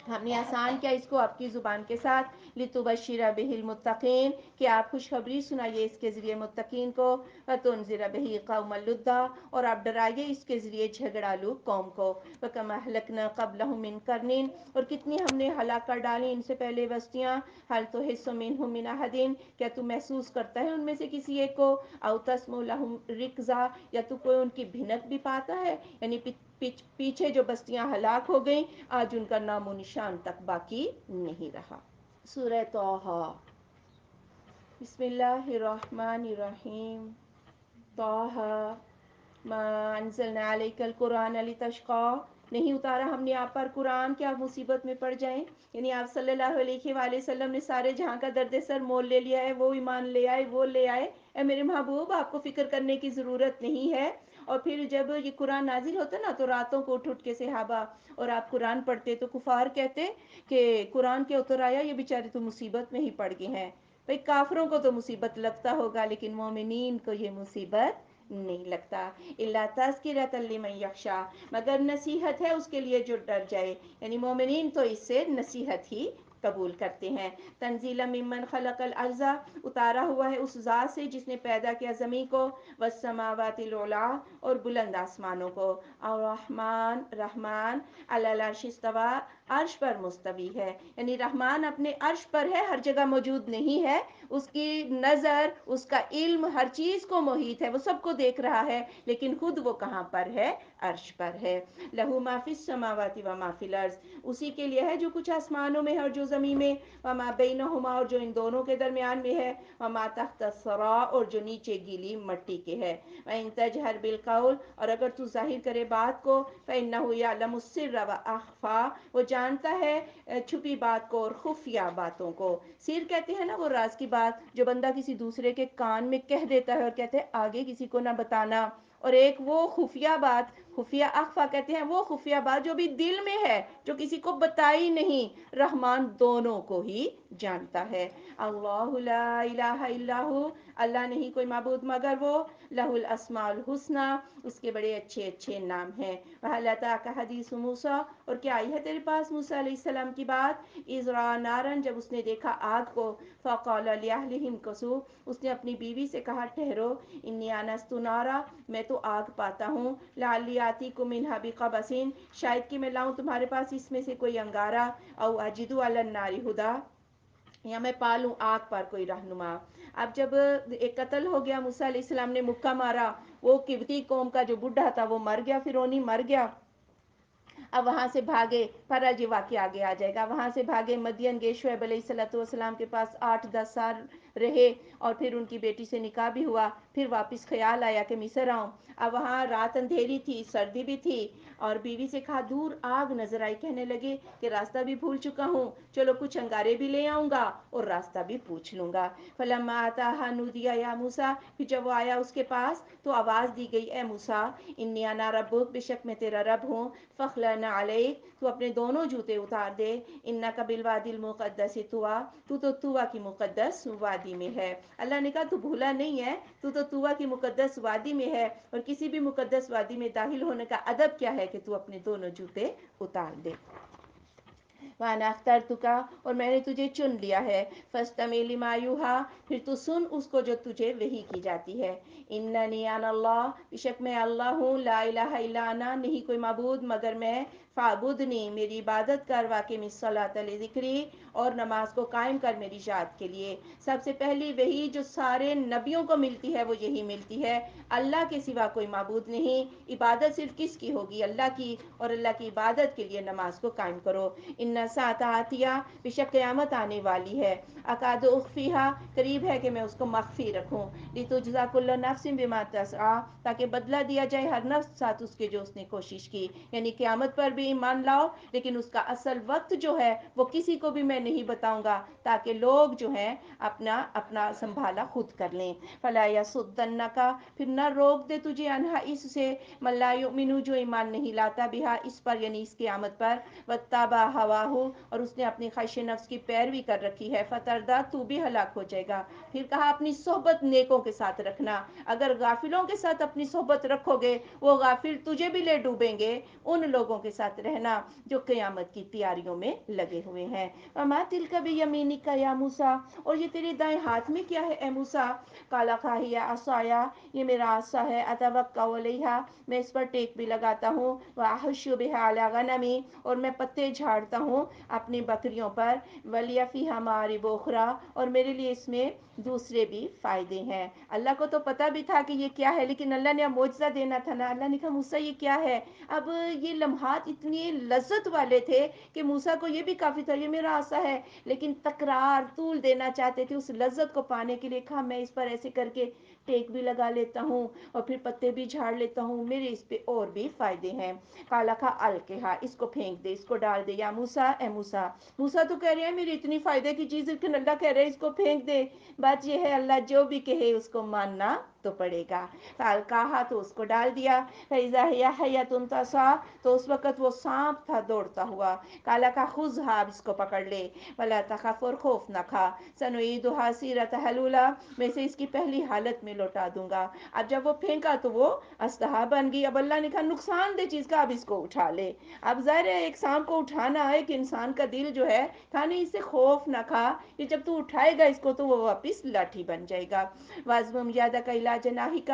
ہم نے آسان کیا اس کو آپ کی زبان کے ساتھ، لِتُبَشِّرَ بِهِ الْمُتَّقِينَ، کہ آپ خوشخبری سنائیے اس کے ذریعے متقین کو، وَتُنذِرَ بِهِ قَوْمًا لُدًّا، اور آپ ڈرائیے اس کے ذریعے جھگڑالو قوم کو، وَكَمْ أَهْلَكْنَا قَبْلَهُم مِّن قَرْنٍ، اور کتنی ہم نے ہلاک کر ڈالی ان سے پہلے بستیاں، هَلْ تُحِسُّ مِنْهُم مِّنْ أَحَدٍ، کیا تو محسوس کرتا ہے ان میں سے کسی ایک کو، أَوْ تَسْمَعُ لَهُمْ رِكْزًا، یا تو کوئی ان کی بھنک بھی پاتا ہے، یعنی پیچھے جو بستیاں ہلاک ہو گئیں آج ان کا نام و نشان تک باقی نہیں رہا۔ سورہ طٰہٰ، بسم اللہ الرحمن الرحیم، طٰہٰ ما انزلنا علیک القرآن لتشقیٰ، نہیں اتارا ہم نے آپ پر قرآن کہ آپ مصیبت میں پڑ جائیں، یعنی آپ صلی اللہ علیہ وآلہ وسلم نے سارے جہاں کا درد سر مول لے لیا ہے، وہ ایمان لے آئے، وہ لے آئے، اے میرے محبوب آپ کو فکر کرنے کی ضرورت نہیں ہے۔ اور پھر جب یہ قرآن نازل ہوتا نا تو راتوں کو اٹھ اٹھ کے صحابہ اور آپ قرآن پڑھتے تو کفار کہتے کہ قرآن کے اتر آیا، یہ بیچارے تو مصیبت میں ہی پڑ گئے ہیں۔ بھئی کافروں کو تو مصیبت لگتا ہوگا لیکن مومنین کو یہ مصیبت نہیں لگتا۔ الا تذکرۃ لمن یخشیٰ، مگر نصیحت ہے اس کے لیے جو ڈر جائے، یعنی مومنین تو اس سے نصیحت ہی قبول کرتے ہیں۔ تنزیلا ممن خلق الارض، اتارا ہوا ہے اس ذات سے جس نے پیدا کیا زمین کو، والسماوات العلی، اور بلند آسمانوں کو، الرحمن، رحمان، علی العرش استویٰ، عرش پر مستوی ہے، یعنی رحمان اپنے عرش پر ہے، ہر جگہ موجود نہیں ہے، اس کی نظر اس کا علم ہر چیز کو محیط ہے، وہ سب کو دیکھ رہا ہے، لیکن خود وہ کہاں پر ہے؟ عرش پر ہے۔ لہو ما فی السماوات و ما فی الارض، اسی کے لیے ہے جو کچھ آسمانوں میں ہے اور جو زمین میں، وما بینہما، اور جو ان دونوں کے درمیان میں ہے، وما تحت الثری، اور جو نیچے گیلی مٹی کے ہے، وَإِن تَجْهَرْ بِالْقَوْلِ، اور اگر تو ظاہر کرے بات کو، فَإِنَّهُ يَعْلَمُ السِّرَّ وَأَخْفَى، وہ جانتا ہے چھپی بات کو اور خفیہ باتوں کو. سیر کہتے ہیں نا وہ راز کی بات جو بندہ کسی دوسرے کے کان میں کہہ دیتا ہے اور کہتے ہیں آگے کسی کو نہ بتانا. اور ایک وہ خفیہ بات, خفیہ اخفا کہتے ہیں وہ خفیہ بات جو بھی دل میں ہے, جو کسی کو بتائی نہیں. رحمان دونوں کو ہی جانتا ہے. اللہ لا الہ الا ہو, اللہ نہیں کوئی معبود مگر وہ. لہ الاسماء الحسنی, اس کے بڑے اچھے اچھے نام ہیں. وَهَلْ أَتَاكَ حَدِيثُ مُوسَىٰ, اور کیا آئی ہے تیرے پاس موسیٰ علیہ السلام کی بات. إِذْ رَأَىٰ نَارًا, جب اس نے دیکھا آگ کو. فَقَالَ لِأَهْلِهِ امْكُثُوا, اس نے اپنی بیوی سے کہا ٹھہرو. إِنِّي آنَسْتُ نَارًا, میں تو آگ پاتا ہوں. لَعَلِّي آتِيكُم مِّنْهَا بِقَبَسٍ, شاید کہ میں لاؤں تمہارے پاس اس میں سے کوئی انگارہ. أَوْ أَجِدُ عَلَى النَّارِ هُدًى, یا میں پالوں آگ پر کوئی رہنما. اب جب ایک قتل ہو گیا, موسیٰ علیہ السلام نے مکہ مارا, وہ قبطی قوم کا جو بڈھا تھا وہ مر گیا, فرعونی مر گیا. اب وہاں سے بھاگے, پر یہ واقعہ آگے آ جائے گا. وہاں سے بھاگے مدین گئے, شعیب علیہ السلام کے پاس 8-10 سال رہے, اور پھر ان کی بیٹی سے نکاح بھی ہوا. پھر واپس خیال آیا کہ مصر آؤں. اب وہاں رات اندھیری تھی, سردی بھی تھی, اور بیوی سے کہا دور آگ نظر آئی. کہنے لگے کہ راستہ بھی بھول چکا ہوں, چلو کچھ انگارے بھی لے آؤں گا اور راستہ بھی پوچھ لوں گا. فَلَمَّا أَتَاهَا نُودِيَ يَا مُوسَىٰ, پھر جب وہ آیا اس کے پاس تو آواز دی گئی, اے موسیٰ, إِنِّي أَنَا رَبُّكَ, بے شک میں تیرا رب ہوں. فَاخْلَعْنَ عَلَيْكَ, تو اپنے دونوں جوتے اتار دے. إِنَّكَ بِالْوَادِ الْمُقَدَّسِ طُوَىٰ, تو طویٰ کی مقدس وادی میں ہے. اللہ نے کہا تو بھولا نہیں ہے, تو طویٰ کی مقدس وادی میں ہے, اور کسی بھی مقدس وادی میں داخل ہونے کا ادب کیا ہے کہ تو اپنے دونوں جوتے اتار دے. وَأَنَا اخْتَرْتُكَ, اور میں نے تجھے چن لیا ہے. فَاسْتَمِعْ لِمَا يُوحَىٰ, پھر تو سن اس کو جو تجھے وحی کی جاتی ہے. إِنَّنِي أَنَا اللَّهُ, بے شک میں اللہ ہوں. لا الہ الا انا, نہیں کوئی معبود مگر میں. فَاعْبُدْنِی, میری عبادت کر. وَأَقِمِ الصَّلَاةَ لِذِکْرِی, اور نماز کو قائم کر میری یاد کے لیے. سب سے پہلی وحی جو سارے نبیوں کو ملتی ہے وہ یہی ملتی ہے, اللہ کے سوا کوئی معبود نہیں. عبادت صرف کس کی ہوگی, اللہ کی, اور اللہ کی عبادت کے لیے نماز کو قائم کرو. إِنَّ السَّاعَةَ آتِیَةٌ, بے شک قیامت آنے والی ہے. أَکَادُ أُخْفِیہا, قریب ہے کہ میں اس کو مخفی رکھوں. لِتُجْزَىٰ كُلُّ نَفْسٍ بِمَا تَسْعَىٰ, تاکہ بدلہ دیا جائے ہر نفس ساتھ اس کے جو اس نے کوشش کی. یعنی قیامت پر بھی ایمان لاؤ, لیکن اس کا اصل وقت جو ہے وہ کسی کو بھی میں نہیں بتاؤں گا, تاکہ لوگ جو ہیں اپنا اپنا سنبھالا خود کر لیں. فَلَا يَصُدَّنَّكَ, پھر نہ روک دے تجھے, عنہا اس سے, مَن لَا یُؤْمِنُ, جو ایمان نہیں لاتا, بہا اس پر, یعنی اس قیامت پر. وَاتَّبَعَ هَوَاهُ, اور اس نے اپنی خواہش نفس کی پیروی کر رکھی ہے. فَتَرْدَىٰ, تو بھی ہلاک ہو جائے گا. پھر کہا اپنی صحبت نیکوں کے ساتھ رکھنا. اگر غافلوں کے ساتھ اپنی صحبت رکھو گے, وہ غافل تجھے بھی لے ڈوبیں گے. ان لوگوں کے ساتھ رہنا جو قیامت کی تیاریوں میں لگے ہوئے ہیں. وَمَا تِلْكَ بِيَمِينِكَ يَا مُوسَىٰ, اور یہ تیرے دائیں ہاتھ میں کیا ہے اے موسیٰ. قَالَ هِیَ عَصَایَ, یہ میرا عصا ہے. أَتَوَكَّأُ عَلَیْهَا, میں اس پر ٹیک بھی لگاتا ہوں. وَأَحُشُّ بِهَا عَلَىٰ غَنَمِی, اور میں پتے جھاڑتا ہوں اپنی بکریوں پر. وَلِیَ فِیہَا مَآرِبُ أُخْرَىٰ, اور میرے لیے اس میں دوسرے بھی فائدے ہیں. اللہ کو تو پتہ بھی تھا کہ یہ کیا ہے, لیکن اللہ نے اب معجزہ دینا تھا نا. اللہ نے کہا موسیٰ یہ کیا ہے. اب یہ لمحات اتنی لذت والے تھے کہ موسیٰ کو یہ بھی کافی تھا, یہ میرا عصا ہے, لیکن تکرار طول دینا چاہتے تھے اس لذت کو پانے کے لیے. کہا میں اس پر ایسے کر کے ٹیک بھی لگا لیتا ہوں, اور پھر پتے بھی جھاڑ لیتا ہوں, میرے اس پہ اور بھی فائدے ہیں. قَالَ أَلْقِهَا, اس کو پھینک دے, اس کو ڈال دے. یا موسیٰ, اے موسیٰ, موسیٰ تو کہہ رہے ہیں میری اتنی فائدے کی چیز, لیکن اللہ کہہ رہے ہیں اس کو پھینک دے. بات یہ ہے اللہ جو بھی کہے اس کو ماننا تو پڑے گا. فَأَلْقَاهَا, تو اس کو ڈال دیا. فَإِذَا هِیَ حَیَّةٌ تَسْعَىٰ, تو اس وقت وہ سانپ تھا دوڑتا ہوا. قَالَ خُذْهَا, اب اس کو پکڑ لے. وَلَا تَخَفْ, اور خوف نہ کھا. سَنُعِيدُهَا سِیرَتَهَا الْأُولَىٰ, میں اسے اس کی پہلی حالت میں لوٹا دوں گا. اب جب وہ پھینکا تو وہ اژدہا بن گئی. اب اللہ نے کہا نقصان دہ چیز کا اب اس کو اٹھا لے. اب ظاہر ہے ایک سانپ کو اٹھانا ہے کہ انسان کا دل جو ہے تھا نہیں, اس سے خوف نہ کھا کہ جب تو اٹھائے گا اس کو تو وہ واپس لاٹھی بن جائے گا. وَأَضْمُمْ يَدَكَ إِلَىٰ جَنَاحِكَ,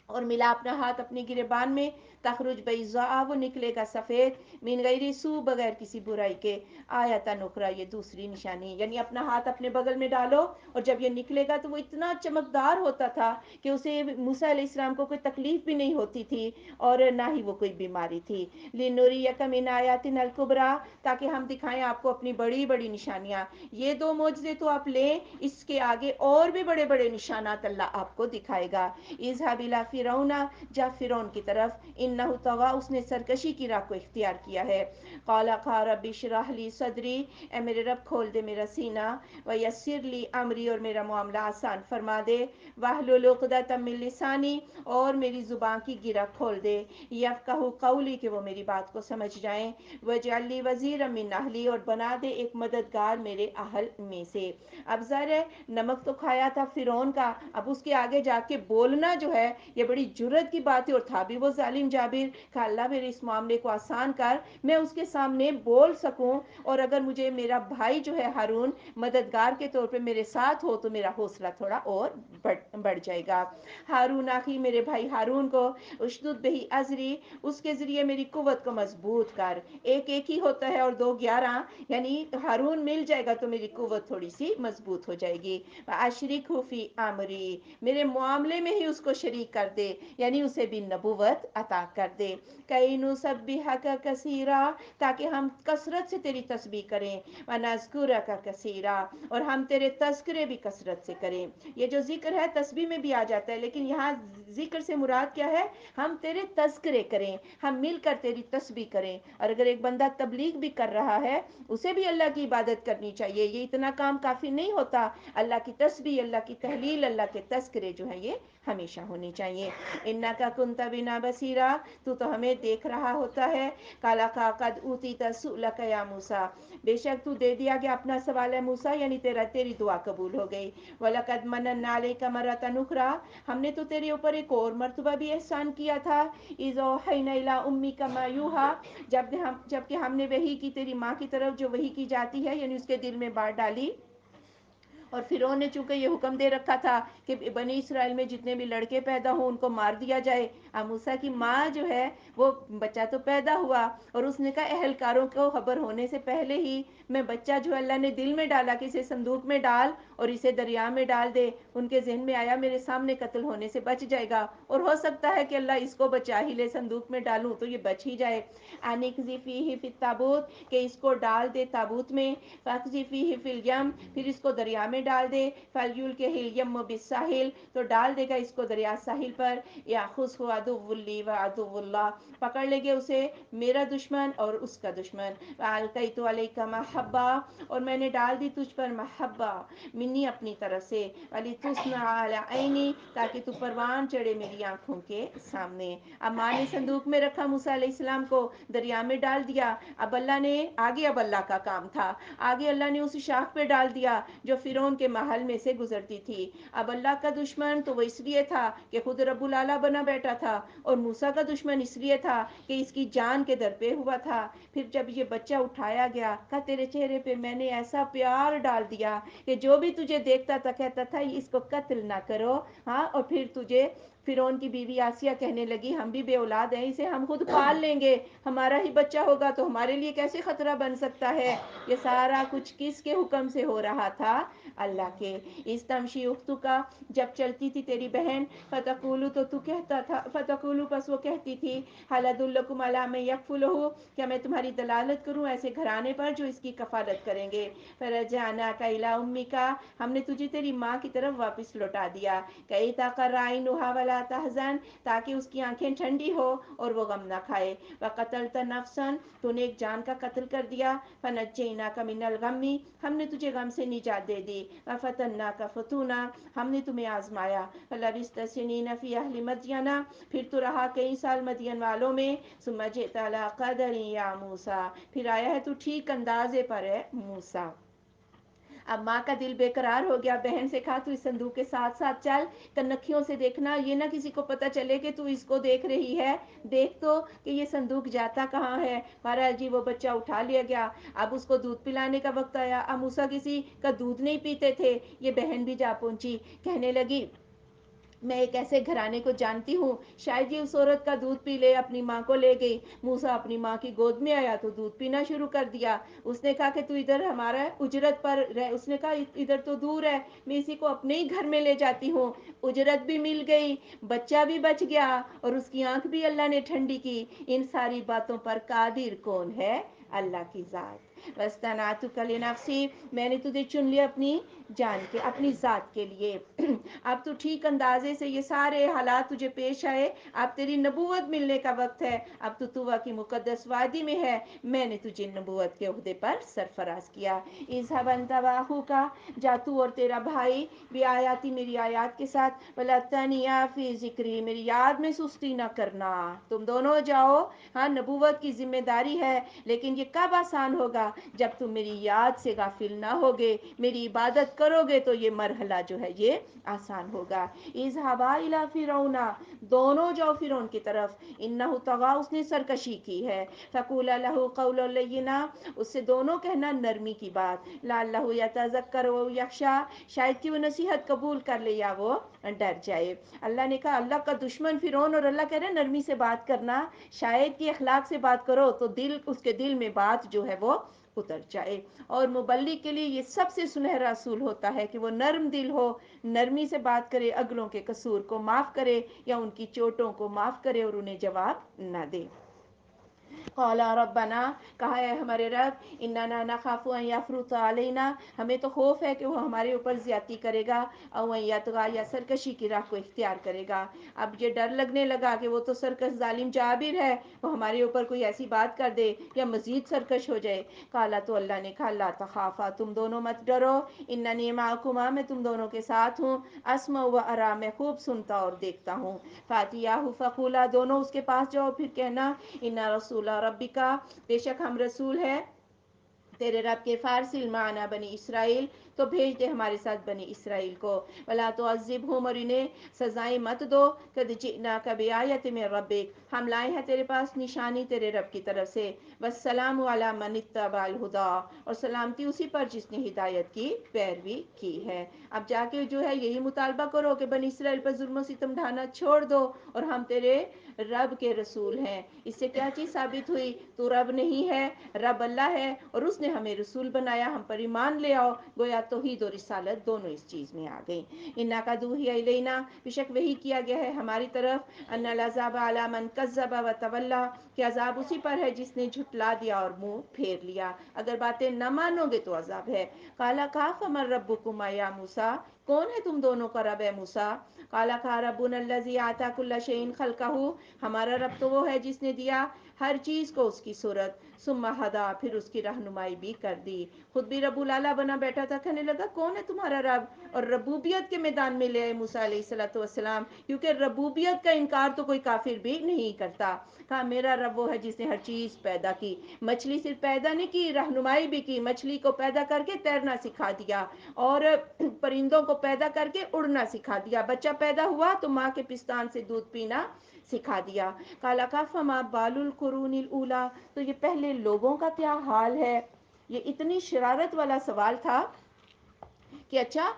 اور ملا اپنا ہاتھ اپنی گریبان میں. تخرج بیضاء, وہ نکلے گا سفید. من غیر سوء, بغیر کسی برائی کے. آیۃ اخری, یہ دوسری نشانی, یعنی اپنا ہاتھ اپنے بغل میں ڈالو, اور جب یہ نکلے گا تو وہ اتنا چمکدار ہوتا تھا کہ اسے موسیٰ علیہ السلام کو کوئی تکلیف بھی نہیں ہوتی تھی, اور نہ ہی وہ کوئی بیماری تھی. لِنُرِيَكَ مِنْ آیَاتِنَا الْکُبْریٰ, تاکہ ہم دکھائیں آپ کو اپنی بڑی بڑی نشانیاں. یہ دو معجزے تو آپ لیں, اس کے آگے اور بھی بڑے بڑے نشانات اللہ آپ کو دکھائے گا. اذهب إلى فرعون، جا فرعون کی طرف، انہ طغا، اس نے سرکشی کی راہ کو اختیار کیا ہے. قال رب اشرح لی صدری، اے میرے رب کھول دے میرا سینہ، ویسر لی امری، اور میرا معاملہ آسان فرما دے، واحلل عقدۃ من لسانی، اور میری زبان کی گرہ کھول دے، یفقہوا قولی، کہ وہ میری بات کو سمجھ جائیں، واجعل لی وزیرا من اہلی، اور بنا دے ایک مددگار میرے اہل میں سے. اب ظاہر ہے نمک تو کھایا تھا فرعون کا، اب اس کے آگے جا کے بولنا جو ہے یہ بڑی جرت کی بات ہے، اور تھا بھی وہ ظالم جابر کہ اللہ میرے اس معاملے کو آسان کر، میں اس کے سامنے بول سکوں، اور اگر مجھے میرا بھائی جو ہے ہارون مددگار کے طور پہ میرے ساتھ ہو تو میرا حوصلہ تھوڑا اور بڑھ جائے گا. ہارون آخی، میرے بھائی ہارون کو، اشدد بہی ازری، اس کے ذریعے میری قوت کو مضبوط کر. ایک ایک ہی ہوتا ہے اور دو 11، یعنی ہارون مل جائے گا تو میری قوت تھوڑی سی مضبوط ہو جائے گی. اشرکہ فی امری، میرے معاملے میں ہی اس کو شریک کر دے، یعنی اسے بھی نبوت عطا کر دے. کئی نسبحک کثیرا، تاکہ ہم کثرت سے تیری تسبیح کریں، ونذکرک کثیرا، اور ہم تیرے تذکرے بھی کثرت سے کریں. یہ جو ذکر ہے تسبیح میں بھی آ جاتا ہے، لیکن یہاں ذکر سے مراد کیا ہے؟ ہم تیرے تذکرے کریں، ہم مل کر تیری تسبیح کریں. اور اگر ایک بندہ تبلیغ بھی کر رہا ہے، اسے بھی اللہ کی عبادت کرنی چاہیے. یہ اتنا کام کافی نہیں ہوتا، اللہ کی تسبیح، اللہ کی تحلیل، اللہ کے تذکرے جو ہیں یہ ہمیشہ ہونی چاہیے. انک کنت بنا بصیرا، تو ہمیں دیکھ رہا ہوتا ہے. قال قد اوتیت سؤلک یا موسیٰ، بے شک تو دے دیا گیا اپنا سوال ہے موسیٰ، یعنی تیری دعا قبول ہو گئی. وَلَقَدْ مَنَنَّا عَلَيْكَ مَرَّةً أُخْرَىٰ، ہم نے تو تیرے اوپر ایک اور مرتبہ بھی احسان کیا تھا. اِذْ أَوْحَيْنَا إِلَىٰ أُمِّكَ مَا يُوحَىٰ، جب کہ ہم نے وحی کی تیری ماں کی طرف جو وحی کی جاتی ہے، یعنی اس کے دل میں بات ڈالی. اور فرعون نے چونکہ یہ حکم دے رکھا تھا کہ بنی اسرائیل میں جتنے بھی لڑکے پیدا ہوں ان کو مار دیا جائے. اب موسیٰ کی ماں جو ہے وہ بچہ تو پیدا ہوا، اور اس نے کہا اہلکاروں کو خبر ہونے سے پہلے ہی میں بچہ جو اللہ نے دل میں ڈالا کہ اسے صندوق میں ڈال اور اسے دریا میں ڈال دے، ان کے ذہن میں آیا میرے سامنے قتل ہونے سے بچ جائے گا، اور ہو سکتا ہے کہ اللہ اس کو بچا ہی لے، صندوق میں ڈالوں تو یہ بچ ہی جائے. انقذ فیہ فی التابوت، کہ اس کو ڈال دے تابوت میں. فاقذف فیہ فی الیم، پھر اس کو دریا میں ڈال دے. فلیلقہ الیم بالساحل، تو ڈال دے گا اس کو دریا ساحل پر. یاخذہ عدو لی و عدو اللہ، پکڑ لے گے اسے میرا دشمن اور اس کا دشمن. القیت علیک محبہ، اور میں نے ڈال دی تجھ پر محبہ منی، اپنی طرف سے. ولتصنع علی عینی، تاکہ تو پروان چڑھے میری آنکھوں کے سامنے. اب ماں نے صندوق میں رکھا موسیٰ علیہ السلام کو، دریا میں ڈال دیا. اب اللہ نے آگے، اب اللہ کا کام تھا آگے، اللہ نے اس شاخ پہ ڈال دیا جو فرعون کے محل میں سے گزرتی تھی. اب اللہ کا دشمن تو وہ اس لیے تھا کہ خود رب العلیٰ بنا بیٹھا تھا، اور موسیٰ کا دشمن اس لیے تھا کہ اس کی جان کے در پہ ہوا تھا. پھر جب یہ بچہ اٹھایا گیا، کہا تیرے چہرے پہ میں نے ایسا پیار ڈال دیا کہ جو بھی تجھے دیکھتا تھا کہتا تھا اس کو قتل نہ کرو. ہاں، اور پھر تجھے فرعون کی بیوی آسیہ کہنے لگی ہم بھی بے اولاد ہیں، اسے ہم خود پال لیں گے، ہمارا ہی بچہ ہوگا تو ہمارے لیے کیسے خطرہ بن سکتا ہے. یہ سارا کچھ کس کے حکم سے ہو رہا تھا؟ اللہ کے. اس تمشی اختو کا، جب چلتی تھی تیری بہن، فتقولو، تو کہتا تھا، فتقولو، پس وہ کہتی تھی، هل ادلکم علی من یکفلہ، کیا میں تمہاری دلالت کروں ایسے گھرانے پر جو اس کی کفالت کریں گے. فرجعناک الی امک، ہم نے تجھے تیری ماں کی طرف واپس لوٹا دیا. کئی تقر عینھا ولا تحزن، تاکہ اس کی آنکھیں ٹھنڈی ہو اور وہ غم نہ کھائے. وقتلت نفسا، تو نے ایک جان کا قتل کر دیا. فنجیناک من الغم، ہم نے تجھے غم سے نجات دے دی. وفتناک فتونا، ہم نے تمہیں آزمایا. فلبثت سنین فی اہل مدین، پھر تو رہا کئی سال مدین والوں میں. ثم جئت علی قدر یا موسیٰ، پھر آیا ہے تو ٹھیک اندازے پر ہے موسیٰ. اب ماں کا دل بے قرار ہو گیا، بہن سے کہا تو اس صندوق کے ساتھ ساتھ چل، کنکھیوں سے دیکھنا، یہ نہ کسی کو پتہ چلے کہ تو اس کو دیکھ رہی ہے، دیکھ تو کہ یہ صندوق جاتا کہاں ہے. بہرحال جی وہ بچہ اٹھا لیا گیا. اب اس کو دودھ پلانے کا وقت آیا. اب موسیٰ کسی کا دودھ نہیں پیتے تھے. یہ بہن بھی جا پہنچی، کہنے لگی میں ایک ایسے گھرانے کو جانتی ہوں، شاید یہ اس عورت کا دودھ پی لے. اپنی ماں کو لے گئی. موسیٰ اپنی ماں کی گود میں آیا تو دودھ پینا شروع کر دیا. اس نے کہا کہ تو ادھر ہمارا اجرت پر رہ. اس نے کہا ادھر تو دور ہے، میں اسی کو اپنے ہی گھر میں لے جاتی ہوں. اجرت بھی مل گئی، بچہ بھی بچ گیا، اور اس کی آنکھ بھی اللہ نے ٹھنڈی کی. ان ساری باتوں پر قادر کون ہے؟ اللہ کی ذات. وَاصْطَنَعْتُكَ لِنَفْسِي، میں نے تجھے چن لیا اپنی جان کے، اپنی ذات کے لیے. اب تو ٹھیک اندازے سے یہ سارے حالات تجھے پیش آئے، اب تیری نبوت ملنے کا وقت ہے، اب تو طوبا کی مقدس وادی میں ہے، میں نے تجھے نبوت کے عہدے پر سرفراز کیا۔ اذهب انت واخوک، جا تو اور تیرا بھائی، بھی آیاتی میری آیات کے ساتھ، ولا تنیا فی ذکری، میری یاد میں سستی نہ کرنا، تم دونوں جاؤ۔ ہاں نبوت کی ذمہ داری ہے، لیکن یہ کب آسان ہوگا؟ جب تم میری یاد سے غافل نہ ہوگے، میری عبادت کرو گے تو یہ مرحلہ جو ہے یہ آسان ہوگا۔ اذهبا الی فرعون، دونوں جاؤ فرعون کی طرف، انہ طغی، اس نے سرکشی کی ہے، فقولا لہ قولا لینا، اس سے دونوں کہنا نرمی کی بات، لعلہ یتذکر و یخشی، شاید کہ وہ نصیحت قبول کر لے یا وہ ڈر جائے۔ اللہ نے کہا، اللہ کا دشمن فرعون، اور اللہ کہہ رہے ہیں نرمی سے بات کرنا، شاید کہ اخلاق سے بات کرو تو اس کے دل میں بات جو ہے وہ اتر جائے۔ اور مبلغ کے لیے یہ سب سے سنہرا اصول ہوتا ہے کہ وہ نرم دل ہو، نرمی سے بات کرے، اگلوں کے قصور کو معاف کرے یا ان کی چوٹوں کو معاف کرے اور انہیں جواب نہ دے۔ قال ربنا، کہا ہے ہمارے رب، اننا نخاف ان یفرط علینا، ہمیں تو خوف ہے کہ وہ ہمارے اوپر زیادتی کرے گا، او ان یطغی، یا سرکشی کی راہ کو اختیار کرے گا۔ اب یہ ڈر لگنے لگا کہ وہ تو سرکش ظالم جابر ہے، وہ ہمارے اوپر کوئی ایسی بات کر دے یا مزید سرکش ہو جائے۔ قالا، تو اللہ نے کہا، لا تخافا، تم دونوں مت ڈرو، اننی معکما، میں تم دونوں کے ساتھ ہوں، اسمع و ارا، میں خوب سنتا اور دیکھتا ہوں۔ فاتیاہ فقولا، دونوں اس کے پاس جاؤ پھر کہنا، انا رسول ربکا، بے شک ہم رسول ہے تیرے رب کے، فارسل معنا بنی اسرائیل، تو بھیج دے ہمارے ساتھ بنی اسرائیل کو، ولا تعذبہم، اور انہیں سزائیں مت دو، قد جئناک بآیۃ من ربک، ہم لائے ہیں تیرے پاس نشانی تیرے رب کی طرف سے، والسلام علی من اتبع الہدی، اور سلامتی اسی پر جس نے ہدایت کی پیروی کی ہے۔ اب جا کے جو ہے یہی مطالبہ کرو کہ بنی اسرائیل پر ظلم و ستم ڈھانا چھوڑ دو، اور ہم تیرے رب کے رسول ہیں۔ اس سے کیا چیز ثابت ہوئی؟ تو رب نہیں ہے، رب اللہ ہے، اور اس نے ہمیں رسول بنایا، ہم پر ایمان لے آؤ۔ گویا توحید اور رسالت دونوں اس چیز میں آ گئی۔ انا قد اوحی الینا، بے شک وحی کیا گیا ہے ہماری طرف، ان العذاب علی من کذب وتولی، کہ عذاب اسی پر ہے جس نے جھٹلا دیا اور منہ پھیر لیا، اگر باتیں نہ مانو گے تو عذاب ہے۔ قالا، کہا، فمن ربکما یا موسیٰ، کون ہے تم دونوں کا رب ہے موسیٰ؟ قالا، کہا، ربنا الذی اعطی کل شیء خلقہ، ہمارا رب تو وہ ہے جس نے دیا ہر چیز کو اس کی صورت، ثم ہدی، پھر اس کی رہنمائی بھی کر دی۔ خود بھی رب العلیٰ بنا بیٹھا تھا، کہنے لگا کون ہے تمہارا رب، اور ربوبیت کے میدان میں لے آئے موسیٰ علیہ السلام، کیونکہ ربوبیت کا انکار تو کوئی کافر بھی نہیں کرتا۔ کہا میرا رب وہ ہے جس نے ہر چیز پیدا کی، مچھلی صرف پیدا نہیں کی، رہنمائی بھی کی، مچھلی کو پیدا کر کے تیرنا سکھا دیا، اور پرندوں کو پیدا کر کے اڑنا سکھا دیا، بچہ پیدا ہوا تو ماں کے پستان سے دودھ پینا سکھا دیا۔ کالا، کا فما بال القرون الاولی، تو یہ پہلے لوگوں کا کیا حال ہے؟ یہ اتنی شرارت والا سوال تھا کہ اچھا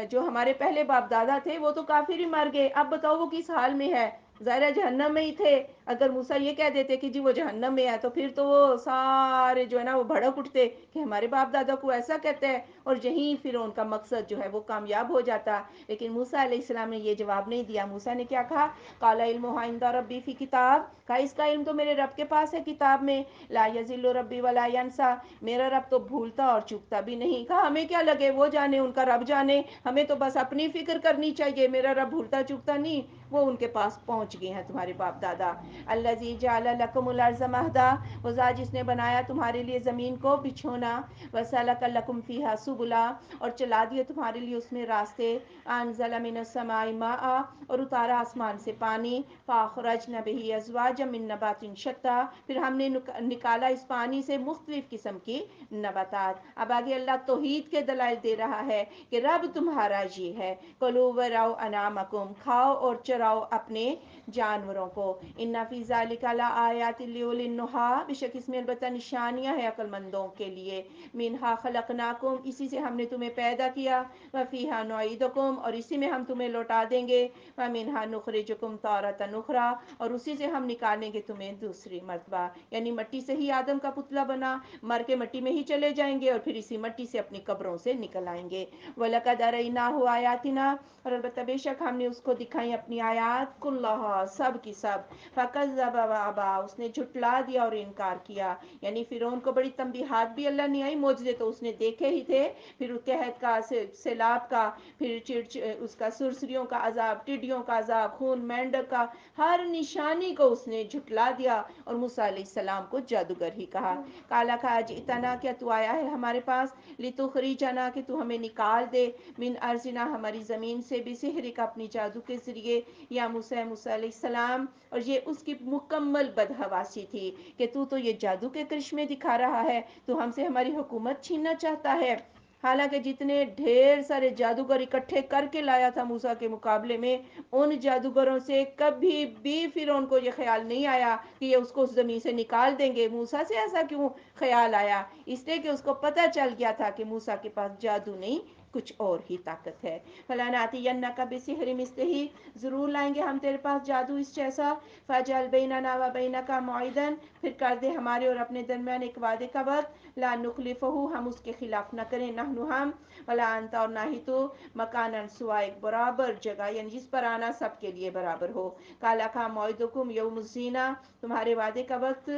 جو ہمارے پہلے باپ دادا تھے وہ تو کافر ہی مر گئے، اب بتاؤ وہ کس حال میں ہے؟ ظاہر ہے جہنم میں ہی تھے۔ اگر موسیٰ یہ کہہ دیتے کہ جی وہ جہنم میں ہے تو پھر تو وہ سارے جو ہے نا وہ بھڑک اٹھتے کہ ہمارے باپ دادا کو ایسا کہتے ہیں، اور یہیں پھر ان کا مقصد جو ہے وہ کامیاب ہو جاتا۔ لیکن موسیٰ علیہ السلام نے یہ جواب نہیں دیا۔ موسیٰ نے کیا کہا؟ قال علمها عند ربی فی کتاب، کہا اس کا علم تو میرے رب کے پاس ہے کتاب میں، لا یضل ربی ولا ینسیٰ، میرا رب تو بھولتا اور چوکتا بھی نہیں۔ کہا ہمیں کیا لگے، وہ جانے، ان کا رب جانے، ہمیں تو بس اپنی فکر کرنی چاہیے، میرا رب بھولتا چوکتا نہیں، وہ ان کے پاس پہنچ گئے ہیں تمہارے باپ دادا۔ الذی جعل لکم الارض مہدا، وہ ذات جس نے بنایا تمہارے لیے زمین کو بچھونا، وسلک لکم فیہا سبلا، اور چلا دیے تمہارے لیے اس میں راستے، انزل من السماء ماء، اور اتارا آسمان سے پانی، فاخرجنا به ازواجا من نبات شتى، پھر ہم نے نکالا اس پانی سے مختلف قسم کی نباتات۔ اب آگے اللہ توحید کے دلائل دے رہا ہے کہ رب تمہارا یہ ہے، کلوا ورعوا انعامکم، کھاؤ اور چراؤ اپنے جانوروں کو، ان فی ذلک لآیات لأولی النہی، بے شک اس میں البتہ نشانیاں ہیں عقل مندوں کے لیے، منہا خلقناکم، اسی سے ہم نے تمہیں پیدا کیا، وفیہا نعیدکم، اور اسی میں ہم تمہیں لوٹا دیں گے، ومنہا نخرجکم تارۃ اخری، اور اسی سے ہم نکالیں گے تمہیں دوسری مرتبہ، یعنی مٹی سے ہی آدم کا پتلا بنا، مر کے مٹی میں ہی چلے جائیں گے اور پھر اسی مٹی سے اپنی قبروں سے نکل آئیں گے۔ وَلَقَدْ أَرَيْنَاهُ آیَاتِنَا، اور البتہ بے شک ہم نے اس کو دکھائی اپنی آیات، کلھا، سب کی سب، فَكَذَّبَ وَأَبَى، اس نے جھٹلا دیا اور انکار کیا. یعنی فرعون کو بڑی تنبیہات بھی اللہ نے آئی، معجزے تو اس نے دیکھے ہی تھے، پھر قحط کا، سیلاب کا، پھر اس کا سرسریوں کا عذاب، ٹڈیوں کا عذاب، خون مینڈک کا، ہر نشانی کو اس نے جھٹلا دیا اور موسیٰ علیہ السلام کو جادوگر ہی کہا. کالا کہا جئتنا، کیا تو آیا ہے ہمارے پاس، لتخرجنا، کہ تو ہمیں نکال دے، من ارضنا، ہماری زمین سے، بسحرک، اپنی جادو کے ذریعے، یا موسیٰ علیہ السلام. اور یہ اس کی مکمل بدحواسی تھی کہ تو یہ جادو کے کرشمے دکھا رہا ہے، تو ہم سے ہماری حکومت چھیننا چاہتا ہے. حالانکہ جتنے ڈھیر سارے جادوگر اکٹھے کر کے لایا تھا موسیٰ کے مقابلے میں، ان جادوگروں سے کبھی بھی فرعون کو یہ خیال نہیں آیا کہ یہ اس کو اس زمین سے نکال دیں گے. موسیٰ سے ایسا کیوں خیال آیا؟ اس لیے کہ اس کو پتہ چل گیا تھا کہ موسیٰ کے پاس جادو نہیں، کچھ اور ہی طاقت ہے. فَلَنَأْتِيَنَّكَ بِسِحْرٍ مِثْلِهِ، ضرور لائیں گے ہم تیرے پاس جادو اس جیسا. فَاجْعَلْ بَيْنَنَا وَبَيْنَكَ مَوْعِدًا، پھر کر دے ہمارے اور اپنے درمیان ایک وعدے کا وقت. لا نخلفه، ہم اس کے خلاف نہ کریں، نحن ہم، ولا انت، اور نہ ہی تو، مکانا، سوا ایک برابر جگہ، یعنی جس پر آنا سب کے لیے برابر ہو. کالا کھا موعدکم یوم الزینہ، تمہارے وعدے کا وقت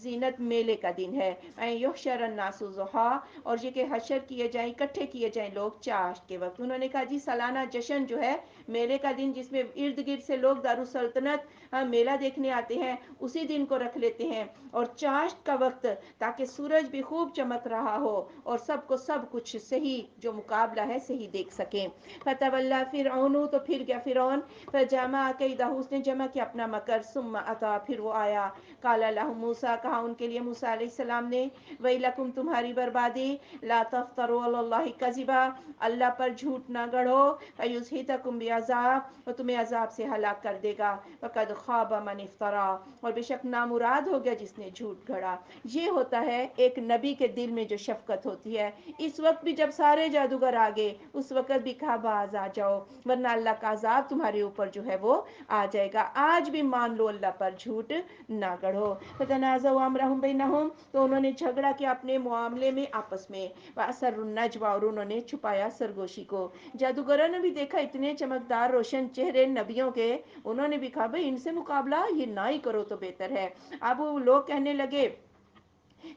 زینت میلے کا دن ہے. یحشر الناس ضحا، اور یہ کہ حشر کیے جائیں، اکٹھے کیے جائیں لوگ چاشت کے وقت. انہوں نے کہا جی سالانہ جشن جو ہے میلے کا دن، جس میں ارد گرد سے لوگ دارالسلطنت میلہ دیکھنے آتے ہیں، اسی دن کو رکھ لیتے ہیں. اور چاشت کا وقت، تاکہ سورج بھی خوب چمک رہا ہو اور سب کو سب کچھ صحیح جو مقابلہ ہے صحیح دیکھ سکیں. فتولی فرعون، تو پھر گیا فرعون، فجمع کیدہ، اس نے جمع کیا اپنا مکر، ثم اتی، پھر وہ آیا. قال لهم موسیٰ، کہا ان کے لیے موسیٰ علیہ السلام نے، ویلکم، تمہاری بربادی، لا تفتروا علی اللہ کذبا، اللہ پر جھوٹ نہ گڑھو، فیسحتکم بعذاب، اور تمہیں عذاب سے ہلاک کر دے گا. فقد خاب من افترا، اور بے شک نامراد ہو گیا جس نے جھوٹ گھڑا. یہ ہوتا ہے ایک نبی کے دل میں جو شفقت ہوتی ہے. اس وقت بھی جب سارے جادوگر آگے، اس وقت بھی کہا باز آ جاؤ، ورنہ اللہ کا عذاب تمہارے اوپر جو ہے وہ آ جائے گا. آج بھی مان لو اللہ پر جھوٹ نہ گڑھو. فتنازعوا امرهم بینہم، تو انہوں نے جھگڑا کیا اپنے معاملے میں آپس میں. واسروا النجوى، اور انہوں نے چھپایا سرگوشی کو. جادوگروں نے بھی دیکھا اتنے چمکدار روشن چہرے نبیوں کے، انہوں نے بھی کہا بھئی ان سے مقابلہ یہ نہ ہی کرو تو بہتر ہے. اب وہ لوگ کہنے لگے،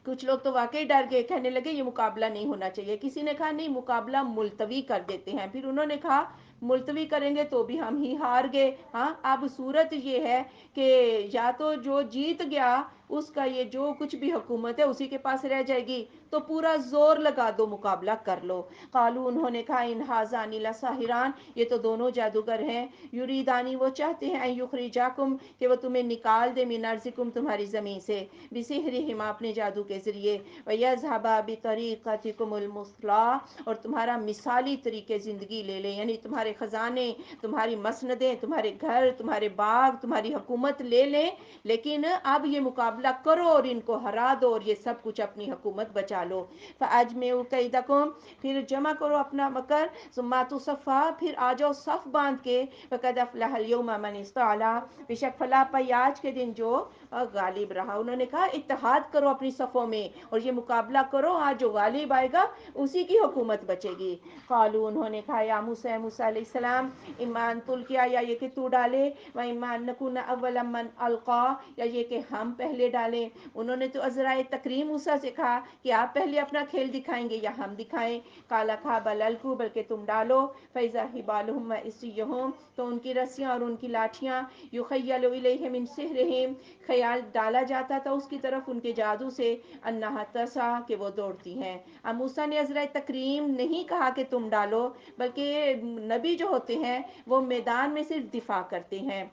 کچھ لوگ تو واقعی ڈر گئے، کہنے لگے یہ مقابلہ نہیں ہونا چاہیے. کسی نے کہا نہیں، مقابلہ ملتوی کر دیتے ہیں. پھر انہوں نے کہا ملتوی کریں گے تو بھی ہم ہی ہار گئے. ہاں، اب صورت یہ ہے کہ یا تو جو جیت گیا اس کا یہ جو کچھ بھی حکومت ہے اسی کے پاس رہ جائے گی، تو پورا زور لگا دو، مقابلہ کر لو. قالوا، انہوں نے کہا، ان ھذان لساحران، یہ تو دونوں جادوگر ہیں. یریدانی، وہ چاہتے ہیں، ان یخرجاکم، کہ وہ تمہیں نکال دے، من ارضکم، تمہاری زمین سے، بسحرہما، اپنے جادو کے ذریعے، ویذھبا بطریقتکم المثلی، اور تمہارا مثالی طریقے زندگی لے لیں، یعنی تمہارے خزانے، تمہاری مسندیں، تمہارے گھر، تمہارے باغ، تمہاری حکومت لے لیں، لیکن اب یہ مقابلہ کرو اور ان کو ہرا دو اور یہ سب کچھ اپنی حکومت بچا لو. فاجمعوا کیدکم، پھر جمع کرو اپنا مکر، ثم اتوا صفا، پھر آ جاؤ صف باندھ کے. فقد افلح اليوم من استعلی، بے شک فلاح پائی آج کے دن جو غالب رہا. انہوں نے کہا اتحاد کرو اپنی صفوں میں اور یہ مقابلہ کرو، آج جو غالب آئے گا اسی کی حکومت بچے گی. قالوا، انہوں نے کہا، یا موسیٰ، موسیٰ علیہ السلام، اما ان تلقی، یا یہ کہ تو ڈالے، و اما ان نکون اول من القی، یا یہ کہ ہم پہلے ڈالیں. انہوں نے تو عذرائے تکریم موسیٰ سے کہا کہ آپ پہلے اپنا کھیل دکھائیں گے یا ہم دکھائیں. قال کہا، بل القوا، بلکہ تم ڈالو. فاذا حبالهم وعصیهم، تو ان کی رسیاں اور ان کی لاٹھیاں، یخیل الیہ من سحرہم، خیال ڈالا جاتا تھا اس کی طرف ان کے جادو سے، انہا تسعی، کہ وہ دوڑتی ہیں. اب موسیٰ نے عذرائے تکریم نہیں کہا کہ تم ڈالو، بلکہ نبی جو ہوتے ہیں وہ میدان میں صرف دفاع کرتے ہیں،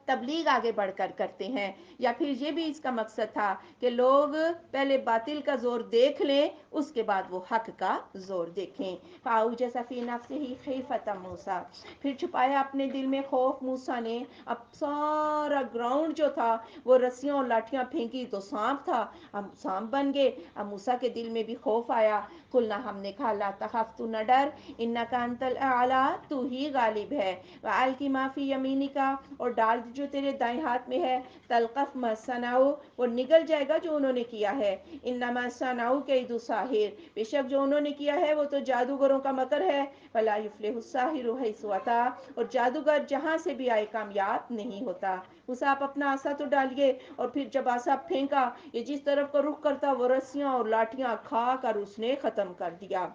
تبلیغ آگے بڑھ کر کرتے ہیں. یا پھر یہ بھی اس کا مقصد تھا کہ لوگ پہلے باطل کا زور دیکھ لیں، اس کے بعد وہ حق کا زور دیکھیں. فاوجس فی نفسہ خیفۃ موسیٰ، پھر چھپایا اپنے دل میں خوف موسیٰ نے. اب سارا گراؤنڈ جو تھا وہ رسیاں اور لاٹھیاں پھینکی تو سانپ تھا، اب سانپ بن گئے. اب موسیٰ کے دل میں بھی خوف آیا. قلنا، ہم نے کہا، لا تخف، تو نہ ڈر، انک انت الاعلی، تو ہی غالب ہے. والق ما فی یمینک، اور ڈال جو تیرے دائیں ہاتھ میں ہے، تلقف ما صنعوا، وہ نگل جائے گا جو انہوں نے کیا ہے، انما صنعوا کید ساحر، بے شک جو انہوں نے کیا ہے وہ تو جادوگروں کا مکر ہے، ولا یفلح الساحر حیث اتی، اور جادوگر جہاں سے بھی آئے کامیاب نہیں ہوتا۔ اسے آپ اپنا عصا تو ڈالیے، اور پھر جب عصا پھینکا، یہ جس طرف کو رخ کرتا وہ رسیاں اور لاٹیاں کھا کر اس نے ختم کر دیا،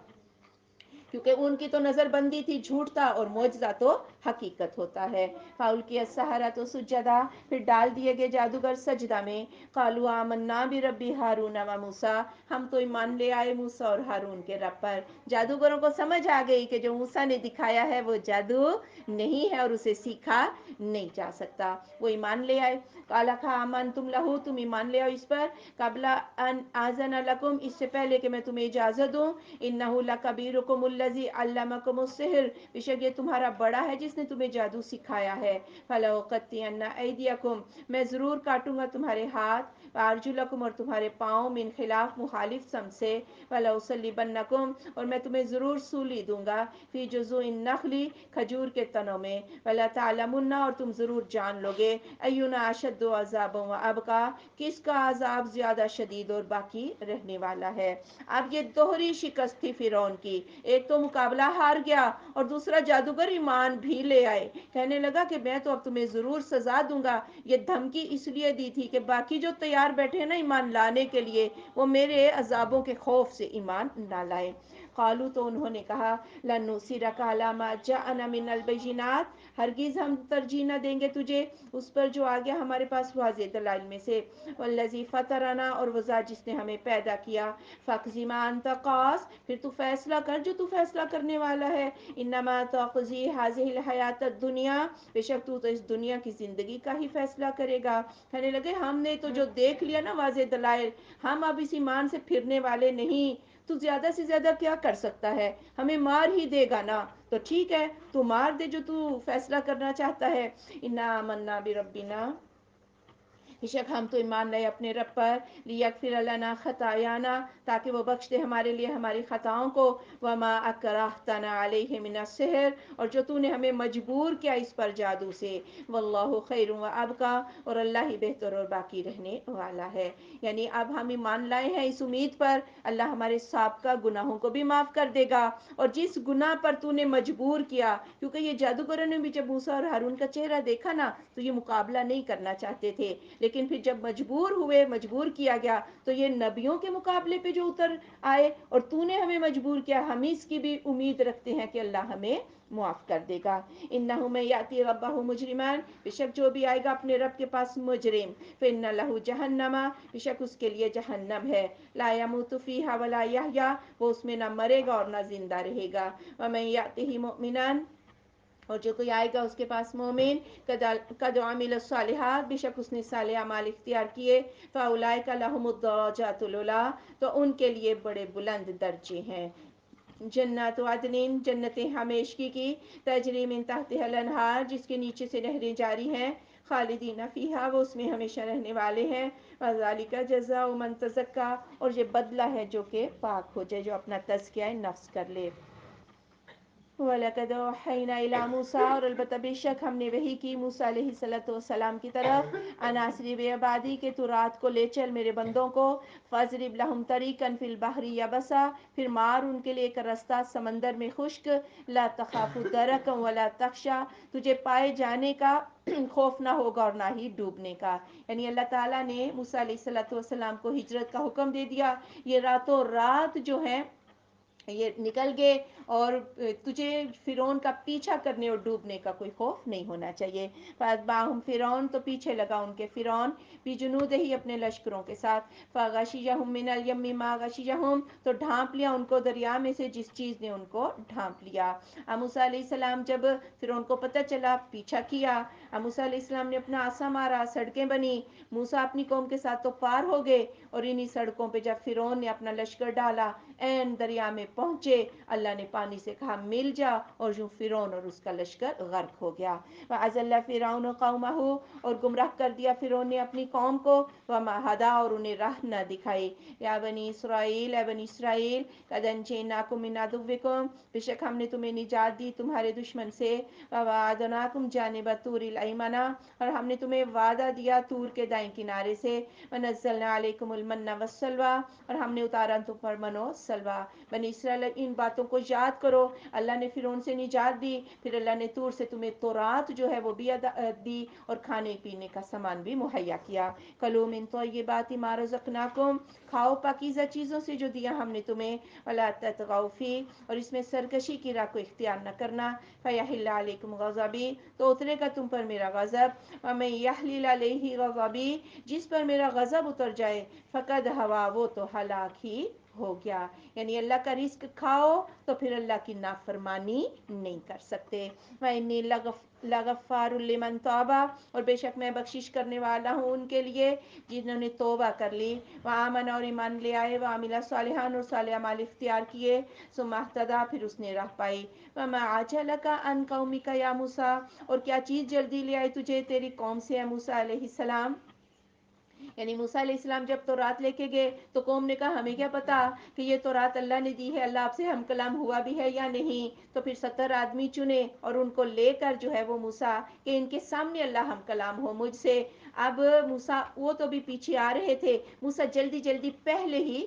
کیونکہ ان کی تو نظر بندی تھی، جھوٹ تھا، اور معجزہ تو حقیقت ہوتا ہے۔ فَأُلْقِيَ السَّحَرَةُ سُجَّدًا، پھر ڈال دیے گئے جادوگر سجدہ میں، قَالُوا آمَنَّا بِرَبِّ ہارون وموسیٰ، ہم تو ایمان لے آئے موسیٰ اور ہارون کے رب پر۔ جادوگروں کو سمجھ آ گئی کہ جو موسیٰ نے دکھایا ہے وہ جادو نہیں ہے اور اسے سیکھا نہیں جا سکتا، وہ ایمان لے آئے۔ قَالَ آمَنْتُمْ لَهُ، تم ایمان لے آؤ اس پر، قَبْلَ أَنْ آذَنَ لَكُمْ، اس سے پہلے کہ میں تمہیں اجازت دوں، إِنَّهُ لَكَبِيرُكُمُ الَّذِي عَلَّمَكُمُ السِّحْرَ، بے شک یہ تمہارا بڑا ہے جس نے تمہیں جادو سکھایا ہے، فَلَأُقَطِّعَنَّ أَيْدِيَكُمْ، میں ضرور کاٹوں گا تمہارے ہاتھ، وَأَرْجُلَكُمْ، اور تمہارے پاؤں، مِنْ خلاف، مخالف سم سے، وَلَأُصَلِّبَنَّكُمْ، اور میں تمہیں ضرور سولی دوں گا، فِي جُذُوعِ النَّخْلِ، کھجور کے تنوں میں، وَلَتَعْلَمُنَّ، اور تم ضرور جان لوگے، أَيُّنَا أَشَدُّ عَذَابًا وَأَبْقَىٰ، کس کا عذاب زیادہ شدید اور باقی رہنے والا ہے۔ اب یہ دوہری شکست تھی فرعون کی، ایک تو مقابلہ ہار گیا اور دوسرا جادوگر ایمان بھی لے آئے، کہنے لگا کہ میں تو اب تمہیں ضرور سزا دوں گا۔ یہ دھمکی اس لیے دی تھی کہ باقی جو تیار بیٹھے ہیں نا ایمان لانے کے لیے، وہ میرے عذابوں کے خوف سے ایمان نہ لائے۔ قالوا، تو انہوں نے کہا، لن نؤثرک علی ما جاءنا من البینات، ہرگز ہم ترجیح نہ دیں گے تجھے اس پر جو آ گیا ہمارے پاس واضح دلائل میں سے، والذی فطرنا، اور وہ ذات جس نے ہمیں پیدا کیا، فاقض ما انت قاض، پھر تو فیصلہ کر جو تو فیصلہ کرنے والا ہے، انما تقضی هذه الحیات الدنیا، بے شک تو اس دنیا کی زندگی کا ہی فیصلہ کرے گا۔ کہنے لگے ہم نے تو جو دیکھ لیا نا واضح دلائل، ہم اب اس ایمان سے پھرنے والے نہیں، تو زیادہ سے زیادہ کیا کر سکتا ہے، ہمیں مار ہی دے گا نا، تو ٹھیک ہے تو مار دے جو تو فیصلہ کرنا چاہتا ہے۔ انا آمنا بربنا، بے شک ہم تو ایمان لائے اپنے رب پر، لیغفر لنا خطایانا، تاکہ وہ بخش دے ہمارے لیے ہماری خطاؤں کو، وما اکرہتنا علیہ من السحر، اور جو تو نے ہمیں مجبور کیا اس پر جادو سے، واللہ خیر وابقیٰ، اور اللہ ہی بہتر اور باقی رہنے والا ہے۔ یعنی اب ہم ایمان لائے ہیں اس امید پر اللہ ہمارے سابقہ گناہوں کو بھی معاف کر دے گا، اور جس گناہ پر تو نے مجبور کیا، کیونکہ یہ جادوگروں نے بھی جب موسیٰ اور ہارون کا چہرہ دیکھا نا تو یہ مقابلہ نہیں کرنا چاہتے تھے، لیکن پھر جب مجبور ہوئے، مجبور کیا گیا، تو یہ نبیوں کے مقابلے پہ جو اتر آئے اور تو نے ہمیں مجبور کیا، ہم اس کی بھی امید رکھتے ہیں کہ اللہ ہمیں معاف کر دے گا۔ انہ من یاتی ربہ مجرما، بے شک جو بھی آئے گا اپنے رب کے پاس مجرم، فإن لہ جہنم، بے شک اس کے لیے جہنم ہے، لا يموت فیہا ولا یحییٰ، وہ اس میں نہ مرے گا اور نہ زندہ رہے گا، ومن یأتہ مؤمنا، اور جو کوئی آئے گا اس کے پاس مومن، قد عمل الصالحات، بے شک اس نے صالح اعمال اختیار کیے، فاولئک لهم الدرجات العلی، تو ان کے لیے بڑے بلند درجے ہیں۔ جنات عدن، جنتیں ہمیشگی کی، تجری من تحتها الانہار، جس کے نیچے سے نہریں جاری ہیں، خالدین فیہا، وہ اس میں ہمیشہ رہنے والے ہیں، وذالک جزاء من تزکی، اور یہ بدلہ ہے جو کہ پاک ہو جائے، جو اپنا تزکیہ نفس کر لے۔ وَلَقَدْ أَوْحَيْنَا إِلَىٰ مُوسَىٰ، اور البتہ بے شک ہم نے وحی کی موسیٰ علیہ السلام کی طرف، أَنْ أَسْرِ بِعِبَادِی، کہ تو رات کو لے چل میرے بندوں کو، فَاضْرِبْ لَهُمْ طَرِيقًا فِي الْبَحْرِ يَبَسًا، پھر مار ان کے لیے ایک رستہ سمندر میں خشک، لَا تَخَافُ دَرَكًا وَلَا تَخْشَىٰ، تجھے پائے جانے کا خوف نہ ہوگا اور نہ ہی ڈوبنے کا۔ یعنی اللہ تعالیٰ نے موسیٰ علیہ السلام کو ہجرت کا حکم دے دیا، یہ راتوں رات جو ہے یہ نکل گئے، اور تجھے فرعون کا پیچھا کرنے اور ڈوبنے کا کوئی خوف نہیں ہونا چاہیے۔ فَأَتْبَعَهُمْ فِرْعَوْنُ، تو پیچھے لگا ان کے فرعون، بِجُنُودِهِ، اپنے لشکروں کے ساتھ، فَغَشِيَهُم مِّنَ الْيَمِّ مَا غَشِيَهُم، تو ڈھانپ لیا ان کو دریا میں سے جس چیز نے ان کو ڈھانپ لیا۔ موسیٰ علیہ السلام جب فرعون کو پتہ چلا، پیچھا کیا، موسیٰ علیہ السلام نے اپنا عصا مارا، سڑکیں بنی، موسیٰ اپنی قوم کے ساتھ تو پار ہو گئے، اور انہی سڑکوں پہ جب فرعون نے اپنا لشکر ڈالا، این دریا میں پہنچے، اللہ نے پانی سے کہا مل جا، اور جو فرعون اور اس کا لشکر غرق ہو گیا۔ وَأَضَلَّ فِرْعَوْنُ قَوْمَهُ، اور گمراہ کر دیا فرعون نے اپنی قوم کو، وَمَا هَدَىٰ، اور انہیں راہ نہ دکھائی۔ یا بنی اسرائیل، اے بنی اسرائیل، قَدْ أَنجَيْنَاكُم مِّنْ عَدُوِّكُم، بے شک ہم نے تمہیں نجات دی تمہارے دشمن سے، وَوَاعَدْنَاكُمْ جَانِبَ الطُّورِ الْأَيْمَنَ، اور ہم نے تمہیں وعدہ دیا طور کے دائیں کنارے سے، وَنَزَّلْنَا عَلَيْكُمُ الْمَنَّ وَالسَّلْوَىٰ، اور ہم نے اتارا تم پر من و سلویٰ۔ بنی اسرائیل ان باتوں کو یاد کرو، اللہ نے فرعون سے نجات دی، پھر اللہ نے طور سے تمہیں تورات جو ہے وہ بھی دی، اور کھانے پینے کا سامان بھی مہیا کیا۔ کلوا من طیبات ما رزقناکم، کھاؤ پاکیزہ چیزوں سے جو دیا ہم نے تمہیں، ولا تطغوا فیہ، اور اس میں سرکشی کی راہ کو اختیار نہ کرنا، فیحل علیکم غضبی، تو اترے گا تم پر میرا غضب، ومن یحلل علیہ غضبی، جس پر میرا غضب اتر جائے، فقد ہوا، وہ تو ہلاک ہی ہو گیا۔ یعنی اللہ کا رزق کھاؤ تو پھر اللہ کی نافرمانی نہیں کر سکتے۔ وَإِنِّي لَغَفَّارٌ لِمَن تَابَ، اور بے شک میں بخشش کرنے والا ہوں ان کے لیے جنہوں نے توبہ کر لی، وَآمَنَ، اور ایمان لے آئے، وَعَمِلَ صالحًا، اور صالح اعمال اختیار کیے، ثم اهتدى، پھر اس نے راہ پائی۔ وَمَا عَجَلَكَ عَن قَوْمِكَ يَا موسیٰ، اور کیا چیز جلدی لے آئی تجھے تیری قوم سے اے موسیٰ علیہ السلام۔ یعنی موسیٰ علیہ السلام جب تورات لے کے گئے تو قوم نے کہا ہمیں کیا پتا کہ یہ تورات اللہ نے دی ہے، اللہ آپ سے ہم کلام ہوا بھی ہے یا نہیں۔ تو پھر 70 آدمی چنے اور ان کو لے کر جو ہے وہ موسیٰ کہ ان کے سامنے اللہ ہم کلام ہو مجھ سے۔ اب موسیٰ وہ تو بھی پیچھے آ رہے تھے، موسیٰ جلدی جلدی پہلے ہی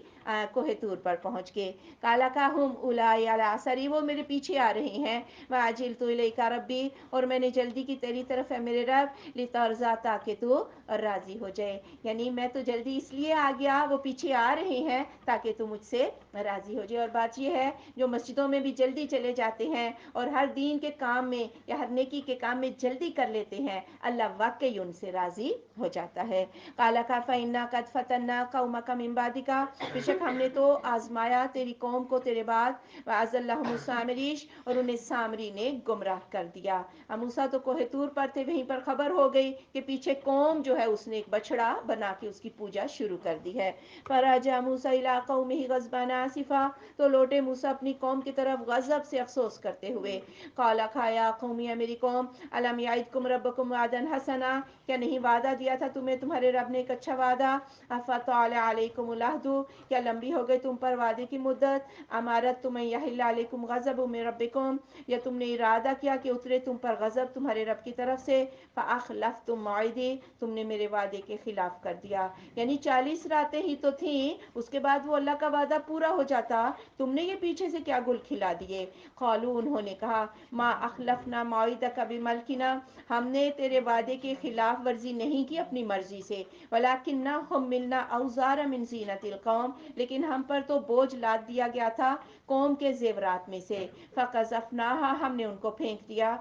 کوہ طور پر پہنچ گئے۔ قَالَ كَهُمْ أُولَٰئِكَ عَلَىٰ أَثَرِي، وہ میرے پیچھے آ رہے ہیں، وَعَجِلْتُ إِلَيْكَ رَبِّي، اور میں نے جلدی کی تیری طرف ہے میرے رب، لِتَرْضَىٰ، تاکہ تو راضی ہو جائے۔ یعنی میں تو جلدی اس لیے آ گیا، وہ پیچھے آ رہے ہیں تاکہ تو مجھ سے راضی ہو جائے۔ اور بات یہ ہے جو مسجدوں میں بھی جلدی چلے جاتے ہیں اور ہر دین کے کام میں یا ہر نیکی کے کام میں جلدی کر لیتے ہیں، اللہ واقعی ان سے راضی ہو جاتا ہے۔ قَالَ فَإِنَّا قَدْ فَتَنَّا قَوْمَكَ مِن بَعْدِكَ، بے شک ہم نے تو آزمایا تیری قوم کو تیرے بعد، وَأَضَلَّهُمُ السَّامِرِيُّ، اور انہیں سامری نے گمراہ کر دیا۔ اب موسیٰ تو کوہ طور پر تھے، وہیں پر خبر ہو گئی کہ پیچھے قوم جو ہے اس نے ایک بچڑا بنا کے اس کی پوجا شروع کر دی ہے۔ فَرَجَعَ مُوسَىٰ إِلَىٰ قَوْمِهِ غَضْبَانَ آسِفًا، تو لوٹے موسیٰ اپنی قوم کی طرف غضب سے افسوس کرتے ہوئے۔ قَالَ يَا قَوْمِ، میری قوم، أَلَمْ يَعِدْكُمْ رَبُّكُمْ وَعْدًا حَسَنًا، کیا نہیں وعدہ دیا تھا تمہیں تمہارے رب نے ایک اچھا وعدہ؟ أَفَطَالَ عَلَيْكُمُ الْعَهْدُ، کیا لمبی ہو گئی تم پر وعدے کی مدت؟ أَمْ أَرَدتُّمْ أَن يَحِلَّ عَلَيْكُمْ غَضَبٌ مِّن رَّبِّكُمْ، یا تم نے ارادہ کیا کہ اترے تم پر غضب تمہارے رب کی طرف سے؟ فَأَخْلَفْتُمْ مَوْعِدِي، تم نے میرے وعدے کے خلاف کر دیا۔ یعنی 40 راتیں ہی تو تھیں، اس کے بعد وہ اللہ کا وعدہ پورا ہو جاتا، تم نے یہ پیچھے سے کیا گل کھلا دیے۔ قالوا، انہوں نے کہا، ما اخلفنا موعدک بملکنا، ہم نے تیرے وعدے کے خلاف ورزی نہیں کی اپنی مرضی سے، ولکننا حملنا اوزارا من زینت القوم، لیکن ہم پر تو بوجھ لاد دیا گیا تھا قوم کے زیورات میں سے، فقذفناها، ہم نے ان کو پھینک دیا،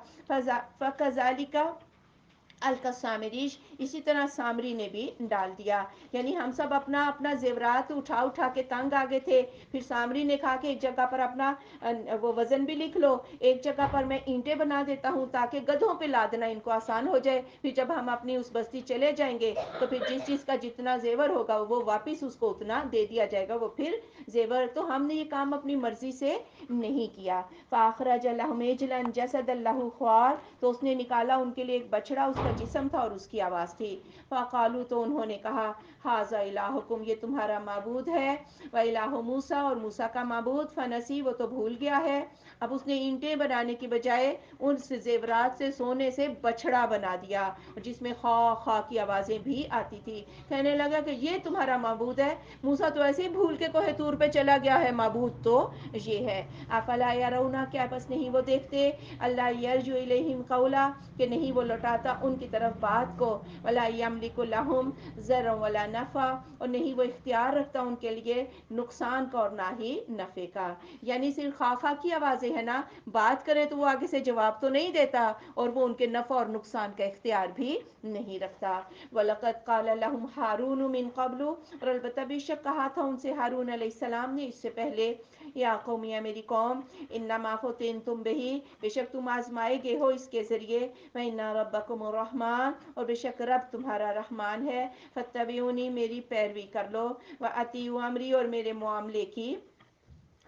فکذالک القی السامری، اسی طرح سامری نے بھی ڈال دیا۔ یعنی ہم سب اپنا اپنا زیورات اٹھا اٹھا کے تنگ آگے تھے، پھر سامری نے کہا کہ ایک جگہ پر اپنا وہ وزن بھی لکھ لو، ایک جگہ پر میں اینٹیں بنا دیتا ہوں تاکہ گدھوں پہ لادنا ان کو آسان ہو جائے، پھر جب ہم اپنی اس بستی چلے جائیں گے تو پھر جس چیز کا جتنا زیور ہوگا وہ واپس اس کو اتنا دے دیا جائے گا، وہ پھر زیور، تو ہم نے یہ کام اپنی مرضی سے نہیں کیا۔ فَأَخْرَجَ لَهُمْ عِجْلًا جَسَدًا لَهُ خُوَارٌ، تو اس نے نکالا ان کے لیے ایک بچڑا، اس کا جسم تھا اور اس کی آواز تھی۔ فَقَالُوا، تو انہوں نے کہا، هَٰذَا إِلَٰهُكُمْ، یہ تمہارا معبود ہے، وَإِلَٰهُ مُوسَىٰ، اور موسیٰ کا معبود، فَنَسِیَ، وہ تو بھول گیا ہے۔ اب اس نے اینٹیں بنانے کی بجائے ان زیورات سے سونے سے بچڑا بنا دیا جس میں خواہ خواہ کی آوازیں بھی آتی تھی۔ کہنے لگا کہ یہ تمہارا معبود ہے، موسیٰ تو ایسے ہی بھول کے کوہ طور پہ چلا گیا ہے، معبود تو یہ ہے۔ افلا یرون، کیا بس نہیں وہ دیکھتے، اللہ یرجع الیہم قولا، کہ نہیں وہ لوٹاتا ان کی طرف بات کو، ولا یملک لہم ضرا ولا نفع، اور نہیں وہ اختیار رکھتا ان کے لیے نقصان کا اور نہ ہی نفع کا۔ یعنی صرف خواہ خواہ کی آوازیں ہیں نا، بات کریں تو وہ آگے سے جواب تو نہیں دیتا اور وہ ان کے نفع اور نقصان کا اختیار بھی نہیں رکھتا۔ وَلَقَدْ قَالَ لَهُمْ هَارُونُ مِن قَبْلُ، اور البتہ بے شک کہا تھا ان سے ہارون علیہ السلام نے اس سے پہلے، یا قوم، یا میری قوم، انما فتنتم بہ، بے شک تم آزمائے گئے ہو اس کے ذریعے، وَإِنَّ رَبَّكُمُ الرَّحْمَٰنُ، اور بے شک رب تمہارا رحمان ہے، فَاتَّبِعُونِی، میری پیروی کر لو، وَأَطِیعُوا أَمْرِی، اور میرے معاملے کی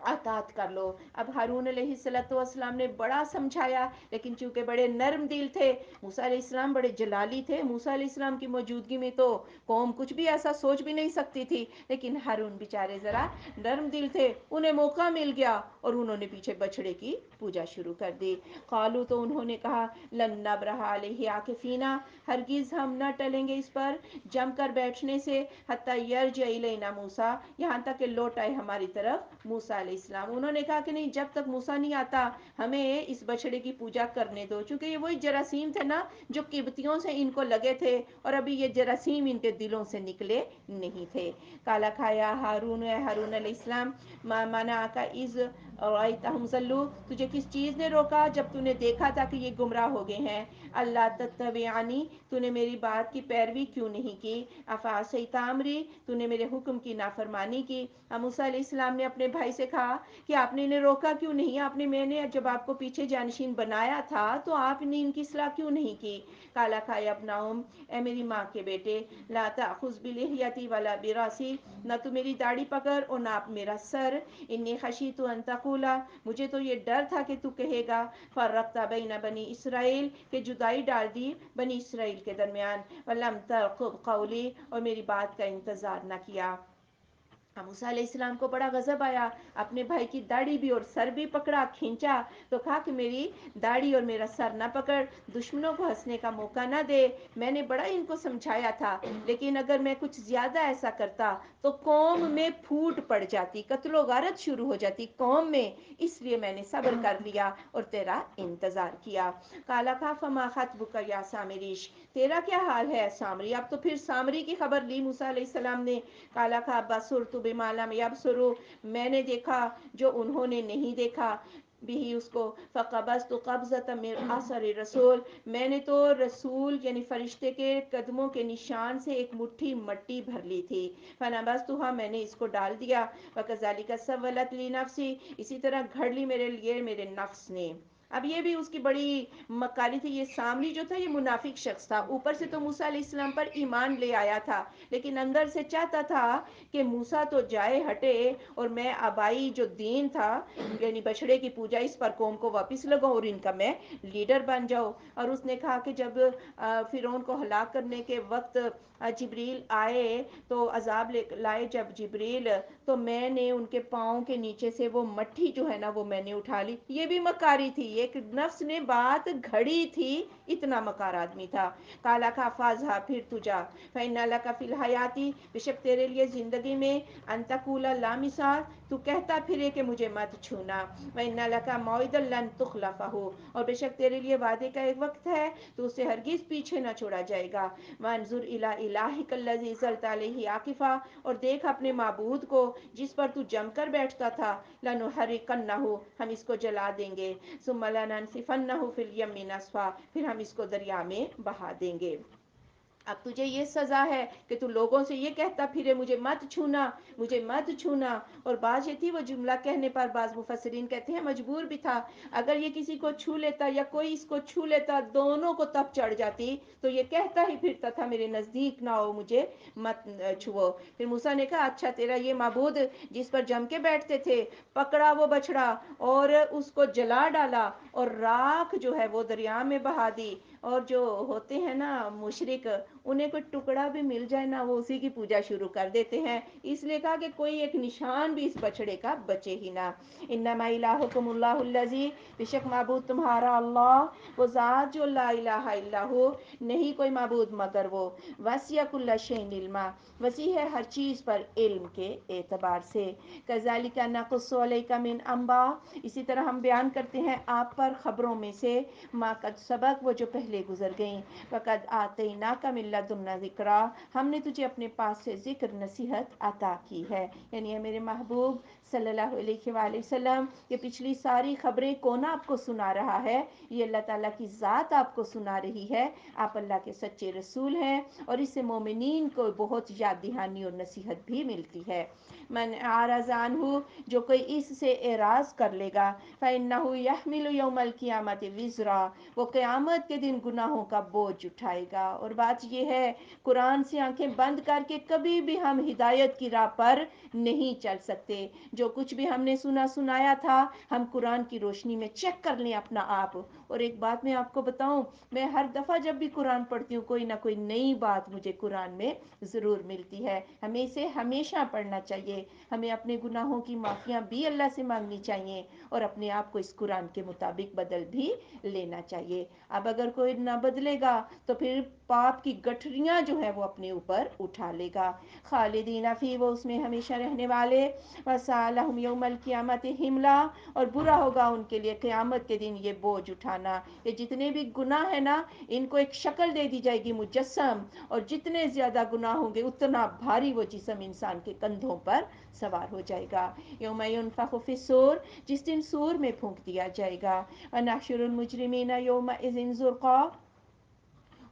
اطاعت کر لو. اب ہارون علیہ السلام نے بڑا سمجھایا، لیکن چونکہ بڑے نرم دل تھے، موسیٰ علیہ السلام بڑے جلالی تھے، موسیٰ علیہ السلام کی موجودگی میں تو قوم کچھ بھی ایسا سوچ بھی نہیں سکتی تھی، لیکن ہارون بیچارے ذرا نرم دل تھے، انہیں موقع مل گیا اور انہوں نے پیچھے بچھڑے کی پوجا شروع کر دی. قالو، تو انہوں نے کہا، لن نبرح علیہ عاکفینا، ہرگز ہم نہ ٹلیں گے اس پر جم کر بیٹھنے سے، حتی یرجع الینا موسیٰ، یہاں تک کہ لوٹ آئے ہماری طرف موسیٰ علیہ السلام. انہوں نے کہا کہ نہیں، جب تک موسیٰ نہیں آتا ہمیں اس بچڑے کی پوجا کرنے دو، چونکہ یہ وہی جراثیم تھے نا جو قبطیوں سے ان کو لگے تھے، اور ابھی یہ جراثیم ان کے دلوں سے نکلے نہیں تھے. کالا کھایا ہارون، اے ہارون علیہ السلام، ما منعک اذ رأیتہم ضلوا، تجھے کس چیز نے روکا جب تو نے دیکھا تھا کہ یہ گمراہ ہو گئے ہیں؟ اللہ تتبعنی، تو نے میری بات کی پیروی کیوں نہیں کی؟ افعصیت امری، تو نے میرے حکم کی نافرمانی کی. موسیٰ علیہ السلام نے اپنے بھائی سے کہا کہ آپ نے انہیں روکا کیوں نہیں؟ میں نے جب آپ کو پیچھے جانشین بنایا تھا تو آپ نے ان کی اصلاح کیوں نہیں کی؟ کالا کھایا ابناہم، اے میری ماں کے بیٹے، لا تأخذ بلحیتی ولا براسی، نہ تو میری داڑھی پکڑ اور نہ میرا سر. انی خشیت ان تقولا، مجھے تو یہ ڈر تھا کہ تو کہے گا، فرقت بین بنی اسرائیل، کہ جدائی ڈال دی بنی اسرائیل کے درمیان، ولم ترقب قولی، اور میری بات کا انتظار نہ کیا. موسیٰ علیہ السلام کو بڑا غضب آیا، اپنے بھائی کی داڑھی بھی اور سر بھی پکڑا، کھینچا، تو کہا کہ میری داڑھی اور میرا سر نہ پکڑ، دشمنوں کو ہنسنے کا موقع نہ دے. میں نے بڑا ان کو سمجھایا تھا، لیکن اگر میں کچھ زیادہ ایسا کرتا تو قوم میں پھوٹ پڑ جاتی، قتل و غارت شروع ہو جاتی قوم میں، اس لیے میں نے صبر کر لیا اور تیرا انتظار کیا. کالا کہا، فما خطبک یا سامریش، تیرا کیا حال ہے سامری؟ اب تو پھر سامری کی خبر لی موسیٰ علیہ السلام نے. کالا کہا، بصرت بما لم یبصروا، میں نے دیکھا جو انہوں نے نہیں دیکھا، بھی اس کو، فقبضت قبضۃ من اثر رسول، میں نے تو رسول یعنی فرشتے کے قدموں کے نشان سے ایک مٹھی مٹی بھر لی تھی. فنبذتها، میں نے اس کو ڈال دیا. وکذلک سولت لی نفسی، اسی طرح گھڑ لی میرے لیے میرے نفس نے. اب یہ بھی اس کی بڑی مکاری تھی. یہ سامری جو تھا یہ منافق شخص تھا، اوپر سے تو موسیٰ علیہ السلام پر ایمان لے آیا تھا، لیکن اندر سے چاہتا تھا کہ موسیٰ تو جائے ہٹے اور میں آبائی جو دین تھا یعنی بچڑے کی پوجا، اس پر قوم کو واپس لگاؤں اور ان کا میں لیڈر بن جاؤں. اور اس نے کہا کہ جب فرعون کو ہلاک کرنے کے وقت جبریل آئے تو عذاب لائے جب جبریل، تو میں نے ان کے پاؤں کے نیچے سے وہ مٹھی جو ہے نا وہ میں نے اٹھا لی. یہ بھی مکاری تھی، ایک نفس نے بات گھڑی تھی، اتنا مکار آدمی تھا. کالا کھا، فاضحا، پھر تو جا، فإن لک فی الحیاتی، بے شک تیرے لیے زندگی میں، ان تقول لا مساس، تو کہتا پھرے کہ مجھے مت چھونا، وإن لک موعدا لن تخلفہ، اور بے شک تیرے لیے وعدے کا ایک وقت ہے تو اسے ہرگز پیچھے نہ چھوڑا جائے گا. وانظر الی الہک الذی ظلت علیہ عاکفا، اور دیکھ اپنے معبود کو جس پر تو جم کر بیٹھتا تھا، لنحرقنہ، ہم اس کو جلا دیں گے، ثم لننسفنہ فی الیم نسفا، پھر ہم اس کو دریا میں بہا دیں گے. اب تجھے یہ سزا ہے کہ تو لوگوں سے یہ کہتا پھرے مجھے مت چھونا، مجھے مت چھونا. اور بات یہ تھی، وہ جملہ کہنے پر بعض مفسرین کہتے ہیں مجبور بھی تھا. اگر یہ کسی کو چھو لیتا یا کوئی اس کو چھو لیتا، دونوں کو تب چڑھ جاتی، تو یہ کہتا ہی پھرتا تھا میرے نزدیک نہ ہو، مجھے مت چھو. پھر موسیٰ نے کہا، اچھا تیرا یہ معبود جس پر جم کے بیٹھتے تھے، پکڑا وہ بچڑا اور اس کو جلا ڈالا اور راکھ جو ہے وہ دریا میں بہا دی. اور جو ہوتے ہیں نا مشرک، انہیں کوئی ٹکڑا بھی مل جائے نا وہ اسی کی پوجا شروع کر دیتے ہیں. اس لیے کہا کہ کوئی ایک نشان بھی اس بچڑے کا بچے ہی نہ. انما الہکم اللہ الذی، بے شک معبود تمہارا اللہ، وہ ذات جو لا الہ الا ہو، نہیں کوئی معبود مگر وہ، وسع کل شیء علما، وسیع ہے ہر چیز پر علم کے اعتبار سے. کذالک نقص علیک من انباء، اسی طرح ہم بیان کرتے ہیں آپ پر خبروں میں سے، ما قد سبق، وہ جو پہلے گزر گئیں، وقد آتیناک من لدنا ذکرا، ہم نے تجھے اپنے پاس سے ذکر نصیحت عطا کی ہے. یعنی اے میرے محبوب صلی اللہ علیہ وآلہ وسلم، یہ پچھلی ساری خبریں کون آپ کو سنا رہا ہے؟ یہ اللہ تعالیٰ کی ذات آپ کو سنا رہی ہے. آپ اللہ کے سچے رسول ہیں اور اس سے مومنین کو بہت یاد دہانی اور نصیحت بھی ملتی ہے. من اعرض عنہ، جو کوئی اس سے اعراض کر لے گا، فإنہ یحمل یوم القیامۃ وزرا، وہ قیامت کے دن گناہوں کا بوجھ اٹھائے گا. اور بات یہ ہے، قرآن سے آنکھیں بند کر کے کبھی بھی ہم ہدایت کی راہ پر نہیں چل سکتے. جو کچھ بھی ہم نے سنایا تھا ہم قرآن کی روشنی میں چیک کر لیں اپنا آپ. اور ایک بات میں آپ کو بتاؤں، میں ہر دفعہ جب بھی قرآن پڑھتی ہوں کوئی نہ کوئی نئی بات مجھے قرآن میں ضرور ملتی ہے. ہمیں اسے ہمیشہ پڑھنا چاہیے. ہمیں اپنے گناہوں کی معافیاں بھی اللہ سے مانگنی چاہیے اور اپنے آپ کو اس قرآن کے مطابق بدل بھی لینا چاہیے. اب اگر کوئی نہ بدلے گا تو پھر پاپ کی گٹھریاں جو ہے وہ اپنے اوپر اٹھا لے گا. خالدین فی، وہ اس میں ہمیشہ رہنے والے. وسالہم یوم القیامت حملا، اور برا ہوگا ان کے لیے قیامت کے دن یہ بوجھ اٹھانا. یہ جتنے بھی گناہ ہیں نا ان کو ایک شکل دے دی جائے گی مجسم، اور جتنے زیادہ گناہ ہوں گے اتنا بھاری وہ جسم انسان کے کندھوں پر سوار ہو جائے گا. یوم ینفخ فی الصور، جس دن سور میں پھونک دیا جائے گا. ونحشر المجرمین یومئذ زرقا،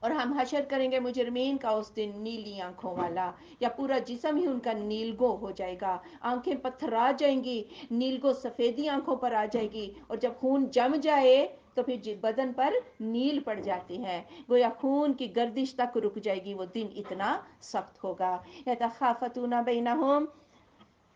اور ہم حشر کریں گے مجرمین کا اس دن نیلی آنکھوں والا، یا پورا جسم ہی ان کا نیلگو ہو جائے گا. آنکھیں پتھرا جائیں گی، نیلگو سفیدی آنکھوں پر آ جائے گی، اور جب خون جم جائے تو پھر بدن پر نیل پڑ جاتے ہیں، گویا خون کی گردش تک رک جائے گی. وہ دن اتنا سخت ہوگا. یتخافتون بینہم،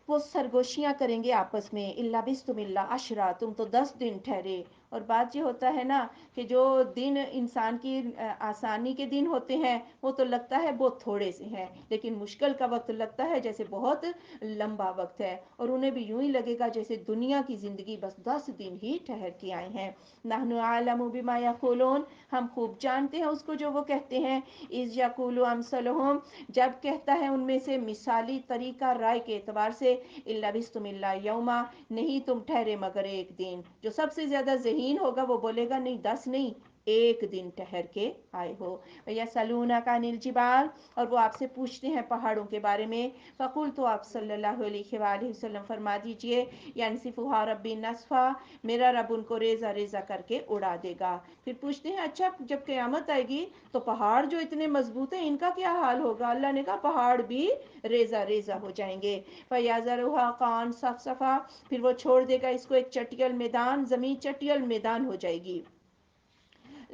وہ سرگوشیاں کریں گے آپس میں. اللہ بستم اللہ عشرا، تم تو 10 دن ٹھہرے. اور بات یہ ہوتا ہے نا کہ جو دن انسان کی آسانی کے دن ہوتے ہیں وہ تو لگتا ہے بہت تھوڑے سے ہیں، لیکن مشکل کا وقت لگتا ہے جیسے بہت لمبا وقت ہے، اور انہیں بھی یوں ہی لگے گا جیسے دنیا کی زندگی بس 10 دن ہی ٹھہر کے آئے ہیں. نحن اعلم بما یقولون، ہم خوب جانتے ہیں اس کو جو وہ کہتے ہیں. اذ یقول امثلہم، جب کہتا ہے ان میں سے مثالی طریقہ رائے کے اعتبار سے، الا بستم اللہ یوما، نہیں تم ٹھہرے مگر ایک دن. جو سب سے زیادہ ذہین ہوگا وہ بولے گا نہیں 10 نہیں، ایک دن ٹھہر کے آئے ہو. یسألونک عن الجبال، اور وہ آپ سے پوچھتے ہیں پہاڑوں کے بارے میں. فقل، تو آپ صلی اللہ علیہ وآلہ وسلم فرما دیجئے، ینسفها ربی نسفا، میرا رب ان کو ریزہ ریزہ کر کے اڑا دے گا. پھر پوچھتے ہیں اچھا جب قیامت آئے گی تو پہاڑ جو اتنے مضبوط ہیں ان کا کیا حال ہوگا؟ اللہ نے کہا پہاڑ بھی ریزہ ریزہ ہو جائیں گے. فَيَذَرُهَا قَاعًا صَفْصَفًا، پھر وہ چھوڑ دے گا اس کو ایک چٹیل میدان، زمین چٹیل میدان ہو جائے گی.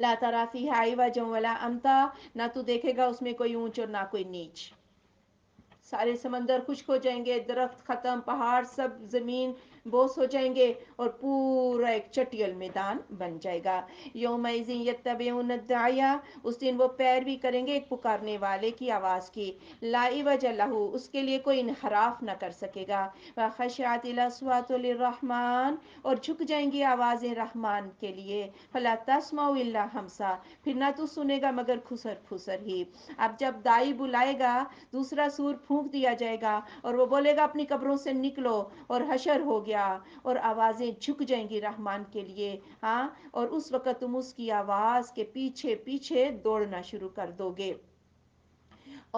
لا تری فیہا عوجا ولا امتا، نہ تو دیکھے گا اس میں کوئی اونچ اور نہ کوئی نیچ. سارے سمندر خشک ہو جائیں گے، درخت ختم، پہاڑ سب زمین بوس ہو جائیں گے، اور پورا ایک چٹیل میدان بن جائے گا. یومئذ یتبعون الداعی، اس دن وہ پیروی کریں گے ایک پکارنے والے کی آواز کی. لا عوج لہ، اس کے لیے کوئی انحراف نہ کر سکے گا. وخشعت الاصوات للرحمن، اور جھک جائیں گی آوازیں رحمان کے لیے. فلا تسمع الا ہمسا، پھر نہ تو سنے گا مگر کھسر پھسر ہی. اب جب دائی بلائے گا، دوسرا سور پھونک دیا جائے گا، اور وہ بولے گا اپنی قبروں سے نکلو، اور حشر ہو گیا، اور آوازیں جھک جائیں گی رحمان کے لیے. ہاں، اور اس وقت تم اس کی آواز کے پیچھے پیچھے دوڑنا شروع کر دو گے،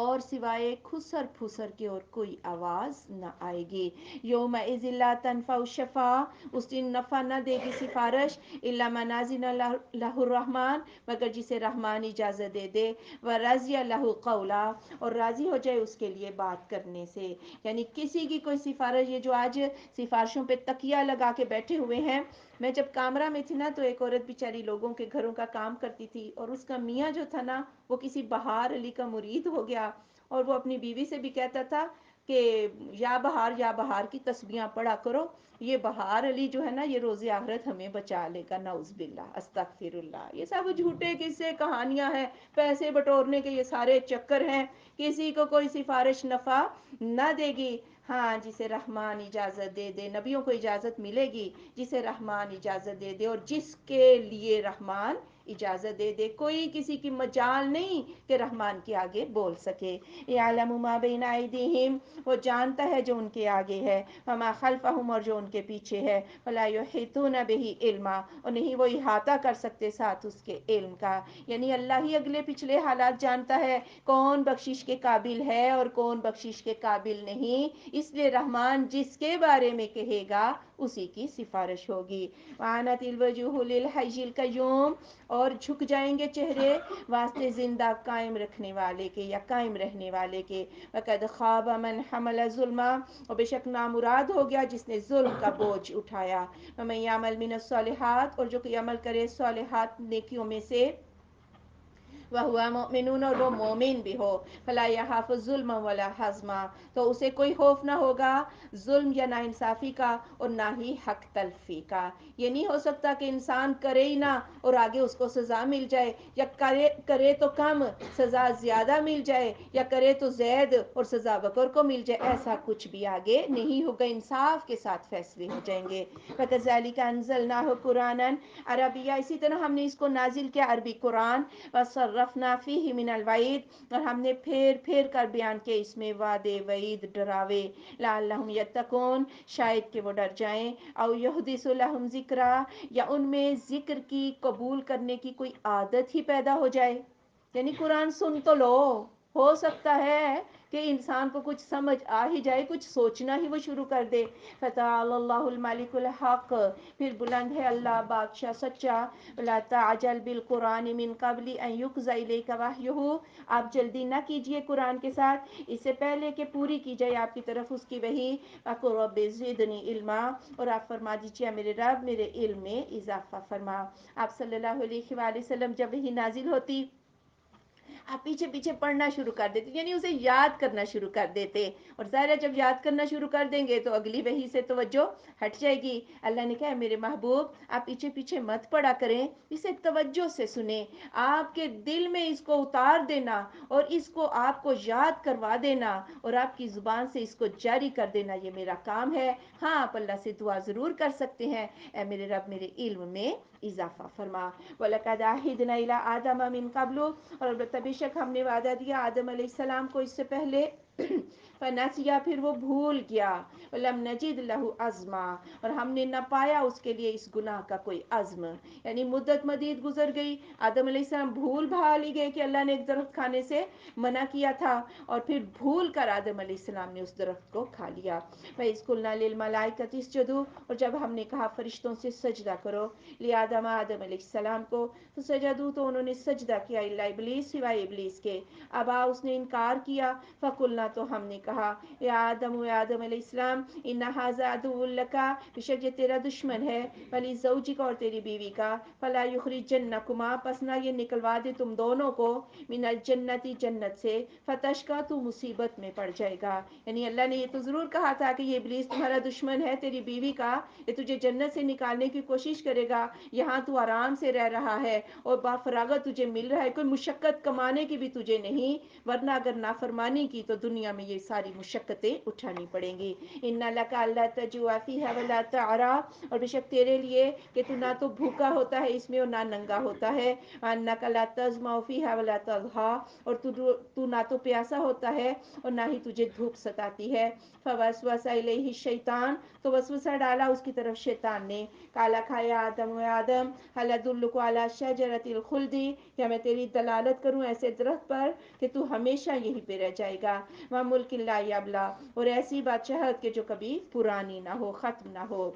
اور سوائے کھسر پھسر کے اور کوئی آواز نہ آئے گی. یومئذ لا تنفع الشفاعہ، اس دن نفع نہ دے گی سفارش، الا من اذن لہ الرحمن، مگر جسے رحمان اجازت دے دے. ورضی لہ قولا، اور راضی ہو جائے اس کے لیے بات کرنے سے. یعنی کسی کی کوئی سفارش، یہ جو آج سفارشوں پہ تکیہ لگا کے بیٹھے ہوئے ہیں. میں جب کامرہ میں تھی نا تو ایک عورت بیچاری لوگوں کے گھروں کا کام کرتی تھی، اور اس کا میاں جو تھا نا وہ کسی بہار علی کا مرید ہو گیا، اور وہ اپنی بیوی سے بھی کہتا تھا کہ یا بہار کی تسبیحاں پڑھا کرو، یہ بہار علی جو ہے نا یہ روز آخرت ہمیں بچا لے گا. نعوذ باللہ، استغفر اللہ. یہ سب جھوٹے قصے کہانیاں ہیں، پیسے بٹورنے کے یہ سارے چکر ہیں. کسی کو کوئی سفارش نفع نہ دے گی. ہاں، جسے رحمان اجازت دے دے، نبیوں کو اجازت ملے گی، جسے رحمان اجازت دے دے، اور جس کے لیے رحمان اجازت دے دے. کوئی کسی کی مجال نہیں کہ رحمان کے آگے بول سکے. یعلم ما بین ایدیہم، وہ جانتا ہے جو ان کے آگے ہے، وما خلفہم، اور جو ان کے پیچھے ہے. ولا یحیطون بہ علما، اور نہیں وہ احاطہ کر سکتے ساتھ اس کے علم کا. یعنی اللہ ہی اگلے پچھلے حالات جانتا ہے، کون بخشش کے قابل ہے اور کون بخشش کے قابل نہیں. اس لیے رحمان جس کے بارے میں کہے گا اسی کی سفارش ہوگی. وعنت الوجوہ للحی القیوم، اور جھک جائیں گے چہرے واسطے زندہ قائم رکھنے والے کے یا قائم رہنے والے کے. وقد خاب من حمل ظلما، اور بے شک نامراد ہو گیا جس نے ظلم کا بوجھ اٹھایا. ومن یعمل من الصالحات، اور جو کہ عمل کرے صالحات نیکیوں میں سے. وہوا مؤمنون، اور وہ مومن بھی ہو، فلا یخاف ظلم ولا حظما، تو اسے کوئی خوف نہ ہوگا ظلم یا ناانصافی کا اور نہ ہی حق تلفی کا. یہ نہیں ہو سکتا کہ انسان کرے ہی نہ اور آگے اس کو سزا مل جائے، یا کرے تو کم سزا زیادہ مل جائے، یا کرے تو زید اور سزا بکر کو مل جائے. ایسا کچھ بھی آگے نہیں ہوگا، انصاف کے ساتھ فیصلے ہو جائیں گے. فَكَذَلِكَ أَنزَلْنَاهُ قُرْآنًا عربیہ، اسی طرح ہم نے اس کو نازل کیا عربی قرآن. وَصَرَّفْنَا فِيهِ مِنَ الْوَعِيدِ، اور ہم نے پھیر کر بیان کیا اس میں وعدے وعید ڈراوے. لَعَلَّهُمْ يَتَّقُونَ، شاید کہ وہ ڈر جائیں. أَوْ يُحْدِثُ لَهُمْ ذِكْرًا، یا ان میں ذکر کی قبول کرنے کی کوئی عادت ہی پیدا ہو جائے. یعنی قرآن سن تو لو، ہو سکتا ہے کہ انسان کو کچھ سمجھ آ ہی جائے، کچھ سوچنا ہی وہ شروع کر دے. فَتَعَالَى اللَّهُ الْمَلِكُ الْحَقُّ، پھر بلند ہے اللہ بادشاہ سچا. وَلَا تَعْجَلْ بِالْقُرْآنِ مِنْ قَبْلِ أَنْ يُقْضَى إِلَيْكَ وَحْيُهُ، آپ جلدی نہ کیجئے قرآن کے ساتھ اس سے پہلے کہ پوری کی جائے آپ کی طرف اس کی وحی. وَقُلْ رَبِّ زِدْنِی عِلْمًا، اور آپ فرما دیجئے میرے رب میرے علم میں اضافہ فرما. آپ صلی اللہ علیہ وآلہ وسلم جب وحی نازل ہوتی آپ پیچھے پیچھے پڑھنا شروع کر دیتے، یعنی اسے یاد کرنا شروع کر دیتے. اور ظاہر ہے جب یاد کرنا شروع کر دیں گے تو اگلی وحی سے توجہ ہٹ جائے گی. اللہ نے کہا میرے محبوب آپ پیچھے پیچھے مت پڑھا کریں، اسے توجہ سے سنیں، آپ کے دل میں اس کو اتار دینا اور اس کو آپ کو یاد کروا دینا اور آپ کی زبان سے اس کو جاری کر دینا، یہ میرا کام ہے. ہاں آپ اللہ سے دعا ضرور کر سکتے ہیں، اے میرے رب میرے علم میں اضافہ فرما. وَلَقَدْ عَهِدْنَا إِلَىٰ آدَمَ مِنْ قَبْلُ، اور البتہ بے شک ہم نے وعدہ دیا آدم علیہ السلام کو اس سے پہلے. فَنَسِیَ، پھر وہ بھول گیا. وَلَمْ نَجِدْ لَهُ عَزْمًا، اور ہم نے نہ پایا اس کے لیے اس گناہ کا کوئی عزم. یعنی مدت مدید گزر گئی، آدم علیہ السلام بھول بھال ہی گئے کہ اللہ نے ایک درخت کھانے سے منع کیا تھا، اور پھر بھول کر آدم علیہ السلام نے اس درخت کو کھا لیا. وَإِذْ قُلْنَا لِلْمَلَائِكَةِ اسْجُدُوا، اور جب ہم نے کہا فرشتوں سے سجدہ کرو، لِآدَمَ، آدم علیہ السلام کو، فسجدوا، تو انہوں نے سجدہ کیا، الا ابلیس، سوائے ابلیس کے، ابا، اس نے انکار کیا. فقلنا، تو ہم نے کہا، یا آدم، یا آدم علیہ السلام، ان ھذا عدو لک، بے شک یہ تیرا دشمن ہے، ولزوجک، اور تیری بیوی کا، فلا یخرجنکما، پس نہ یہ نکلوا دے تم دونوں کو، من الجنت، جنت سے، فتشقی، تو مصیبت میں پڑ جائے گا. یعنی اللہ نے یہ تو ضرور کہا تھا کہ یہ ابلیس تمہارا دشمن ہے، تیری بیوی کا، یہ تجھے جنت سے نکالنے کی کوشش کرے گا. یہاں تو آرام سے رہ رہا ہے اور بافراغت تجھے مل رہا ہے، کوئی مشقت کمانے کی بھی تجھے نہیں، ورنہ اگر نافرمانی کی تو دنیا میں یہ ساری مشقتیں اٹھانی پڑیں گی. ان لک الا تجوع فیھا ولا تعری، اور بے شک تیرے لیے کہ تو نہ تو بھوکا ہوتا ہے اس میں اور نہ ننگا ہوتا ہے. انک لا تظمأ فیھا ولا تضحی، اور تو نہ تو پیاسا ہوتا ہے اور نہ ہی تجھے دھوپ ستاتی ہے. فوسوس الیہ الشیطان، تو وسوسہ ڈالا اس کی طرف شیطان نے. قال کھایا آدم، و آدم، هل ادلک علی شجرۃ الخلد، کیا میں تیری دلالت کروں ایسے درخت پر کہ تو ہمیشہ یہیں پہ رہ جائے گا. وملک لا یبلی، اور ایسی بادشاہت کہ جو کبھی پرانی نہ ہو، ختم نہ ہو.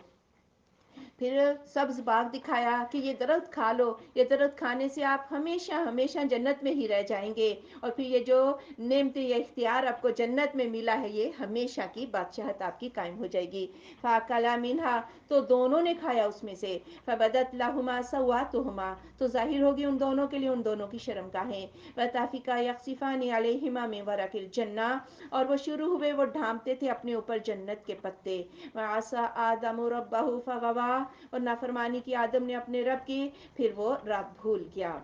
پھر سبز باغ دکھایا کہ یہ درخت کھا لو، یہ درخت کھانے سے آپ ہمیشہ ہمیشہ جنت میں ہی رہ جائیں گے، اور پھر یہ جو نعمت، یہ اختیار آپ کو جنت میں ملا ہے، یہ ہمیشہ کی بادشاہت آپ کی قائم ہو جائے گی. فَأَكَلَا مِنْهَا، تو دونوں نے کھایا اس میں سے. فَبَدَتْ لَهُمَا سَوْآتُهُمَا، تو ظاہر ہوگی ان دونوں کے لیے ان دونوں کی شرمگاہیں. وَطَفِقَا يَخْصِفَانِ عَلَيْهِمَا مِنْ وَرَقِ الْجَنَّةِ، اور وہ شروع ہوئے وہ ڈھانپتے تھے اپنے اوپر جنت کے پتے. وَعَصَىٰ آدَمُ رَبَّهُ فَغَوَىٰ، اور نافرمانی کی آدم نے اپنے رب کی، پھر وہ رب بھول گیا.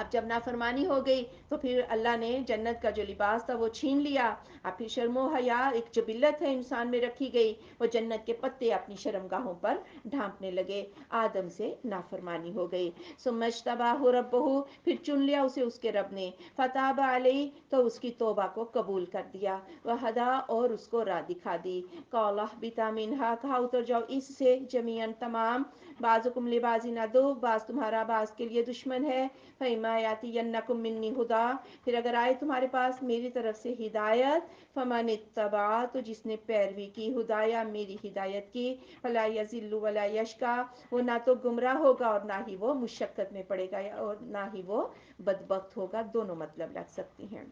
اب جب نافرمانی ہو گئی تو پھر اللہ نے جنت کا جو لباس تھا وہ چھین لیا. اب پھر شرم و حیا، ایک جبلت ہے انسان میں رکھی گئی، وہ جنت کے پتے اپنی شرمگاہوں پر ڈھانپنے لگے. آدم سے نافرمانی ہو گئی. ثم اجتباہ ربہ، پھر چن لیا اسے اس کے رب نے. فتاب علیہ، تو اس کی توبہ کو قبول کر دیا. وہدا، اور اس کو راہ دکھا دی. قال اہبطا منہا، کہا اتر جاؤ اس سے جمیعاً تمام. بعضکم لبعض عدو، بعض تمہارا بعض کے لیے دشمن ہے. فَإِمَّا يَأْتِيَنَّكُم مِّنِّي هُدًى، پھر اگر آئے تمہارے پاس میری طرف سے ہدایت، فَمَنِ اتَّبَعَ، تو جس نے پیروی کی، ہدایٰ، میری ہدایت کی، فَلَا يَضِلُّ وَلَا يَشْقَىٰ، وہ نہ تو گمراہ ہوگا اور نہ ہی وہ مشقت میں پڑے گا، اور نہ ہی وہ بدبخت ہوگا. دونوں مطلب لگ سکتے ہیں.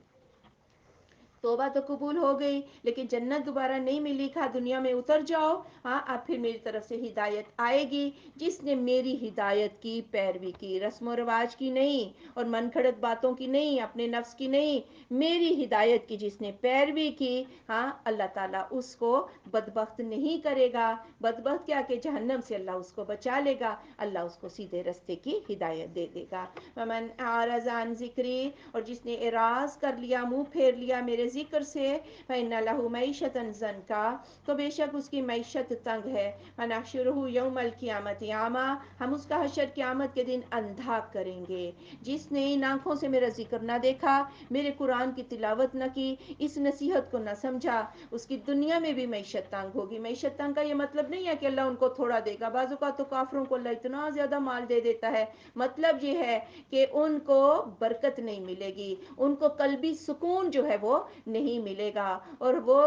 توبہ تو قبول ہو گئی لیکن جنت دوبارہ نہیں ملی، کہا دنیا میں اتر جاؤ، ہاں اب پھر میری طرف سے ہدایت آئے گی، جس نے میری ہدایت کی پیروی کی، رسم و رواج کی نہیں اور من گھڑت باتوں کی نہیں، اپنے نفس کی نہیں، میری ہدایت کی جس نے پیروی کی، ہاں اللہ تعالیٰ اس کو بدبخت نہیں کرے گا، بدبخت کیا کہ جہنم سے اللہ اس کو بچا لے گا، اللہ اس کو سیدھے رستے کی ہدایت دے دے گا۔ ومن اعرض عن ذکری، اور جس نے اعراض کر لیا، منہ پھیر لیا میرے ذکر سے، فإن له معیشة ضنکا، تو بے شک اس کی معیشت تنگ ہے، ونحشرہ یوم القیامت اعمی، ہم اس کا حشر قیامت کے دن اندھا کریں گے۔ جس نے ان آنکھوں سے میرا ذکر نہ دیکھا، میرے قرآن کی تلاوت نہ کی، اس نصیحت کو نہ سمجھا، اس کی دنیا میں بھی معیشت تنگ ہوگی۔ معیشت تنگ کا یہ مطلب نہیں ہے کہ اللہ ان کو تھوڑا دے گا، بعض اوقات تو کافروں کو اللہ اتنا زیادہ مال دے دیتا ہے، مطلب یہ ہے کہ ان کو برکت نہیں ملے گی، ان کو قلبی سکون جو ہے وہ نہیں ملے گا، اور وہ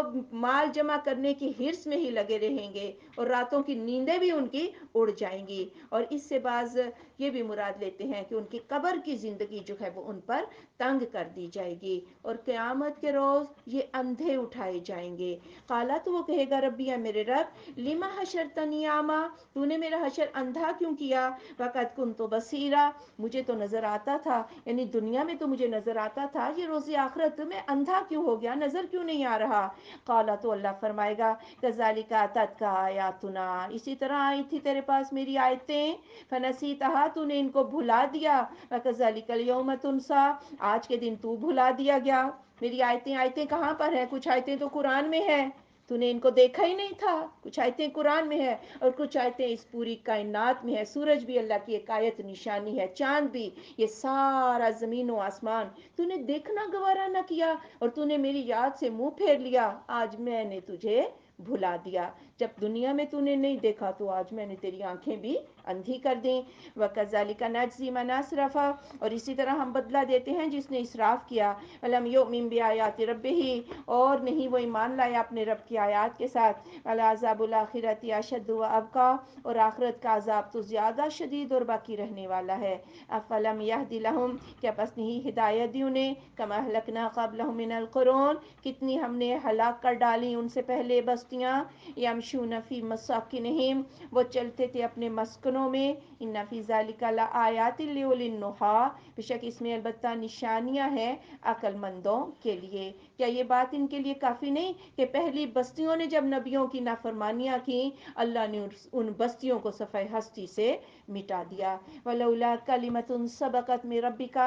مال جمع کرنے کی حرص میں ہی لگے رہیں گے، اور راتوں کی نیندیں بھی ان کی اڑ جائیں گی، اور اس سے بعض یہ بھی مراد لیتے ہیں کہ ان کی قبر کی زندگی جو ہے وہ ان پر تنگ کر دی جائے گی، اور قیامت کے روز یہ اندھے اٹھائے جائیں گے۔ قالا، تو وہ کہے گا ربی، یا میرے رب، لما حشرتنی اعمی، تو نے میرا حشر اندھا کیوں کیا، وقد کنت بصیرا، مجھے تو نظر آتا تھا، یعنی دنیا میں تو مجھے نظر آتا تھا، یہ روز آخرت میں اندھا کیوں ہو گیا، نظر کیوں نہیں آ رہا۔ قالا، تو اللہ فرمائے گا کذالک اتتک آیاتنا، اسی طرح آئی تھی تیرے پاس میری آیتیں، فنسیتہا، تو نے ان کو بھلا دیا، وکذالک الیوم تنسیٰ، آج کے دن تو بھلا دیا گیا۔ میری آیتیں کہاں پر ہیں؟ کچھ آیتیں تو قرآن میں ہیں، تو نے ان کو دیکھا ہی نہیں تھا، کچھ آیتیں قرآن میں ہے اور کچھ آیتیں اس پوری کائنات میں ہے، سورج بھی اللہ کی ایک آیت نشانی ہے، چاند بھی، یہ سارا زمین و آسمان تو نے دیکھنا گوارا نہ کیا، اور تو نے میری یاد سے منہ پھیر لیا، آج میں نے تجھے بھلا دیا، جب دنیا میں تو نے نہیں دیکھا تو آج میں نے تیری آنکھیں بھی اندھی کر دیں۔ وَكَذَلِكَ نَجْزِي مَنْ أَسْرَفَ، اور اسی طرح ہم بدلہ دیتے ہیں جس نے اسراف کیا، وَلَمْ يُؤْمِنْ بِآيَاتِ رَبِّهِ، اور نہیں وہ ایمان لایا اپنے رب کی آیات کے ساتھ، وَلَعَذَابُ الْآخِرَةِ أَشَدُّ وَأَبْقَىٰ، اور آخرت کا عذاب تو زیادہ شدید اور باقی رہنے والا ہے۔ أَفَلَمْ يَهْدِ لَهُمْ، کیا پس نہیں ہدایت دی انہیں، كَمَا أَهْلَكْنَا قَبْلَهُم مِّنَ الْقُرُونِ، کتنی ہم نے ہلاک کر ڈالی ان سے پہلے بستیاں، يَمْشُونَ فِي مَسَاكِنِهِمْ، وہ چلتے تھے اپنے مسکنوں میں، ان فی ذالک لآیات لأولی النہیٰ، بے شک اس میں البتہ نشانیاں ہیں عقل مندوں کے لیے۔ کیا یہ بات ان کے لیے کافی نہیں کہ پہلی بستیوں نے جب نبیوں کی نافرمانیاں کی، اللہ نے ان بستیوں کو صفحہ ہستی سے مٹا دیا۔ ولولا کلمۃ سبقت من ربک،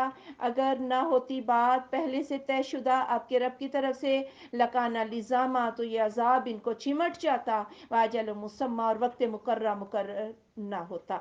اگر نہ ہوتی بات پہلے سے طے شدہ آپ کے رب کی طرف سے، لکان لزاما، تو یہ عذاب ان کو چمٹ جاتا، واجل مسمى، اور وقت مقرر نہ ہوتا۔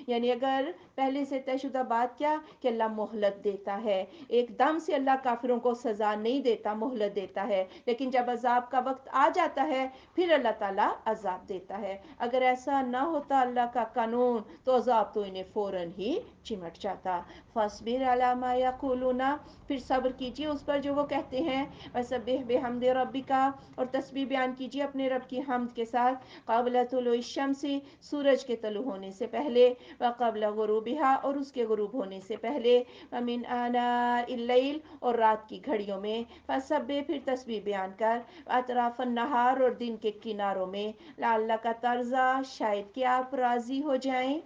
یعنی اگر پہلے سے طے شدہ بات کیا کہ اللہ مہلت دیتا ہے، ایک دم سے اللہ کافروں کو سزا نہیں دیتا، مہلت دیتا ہے، لیکن جب عذاب کا وقت آ جاتا ہے پھر اللہ تعالیٰ عذاب دیتا ہے۔ اگر ایسا نہ ہوتا اللہ کا قانون تو عذاب تو انہیں فوراً ہی چمٹ جاتا۔ فاصبر علی ما یقولون، پھر صبر کیجیے اس پر جو وہ کہتے ہیں، وسبح بحمد ربک، اور تسبیح بیان کیجیے اپنے رب کی حمد کے ساتھ، قبل طلوع الشمس، سورج کے طلوع ہونے سے پہلے، وقبل غروبها، اور اس کے غروب ہونے سے پہلے، ومن آناء اللیل، اور رات کی گھڑیوں میں، فسبح، پھر تسبیح بیان کر، اطراف النہار، اور دن کے کناروں میں، لعلک ترضی، شاید کہ آپ راضی ہو جائیں۔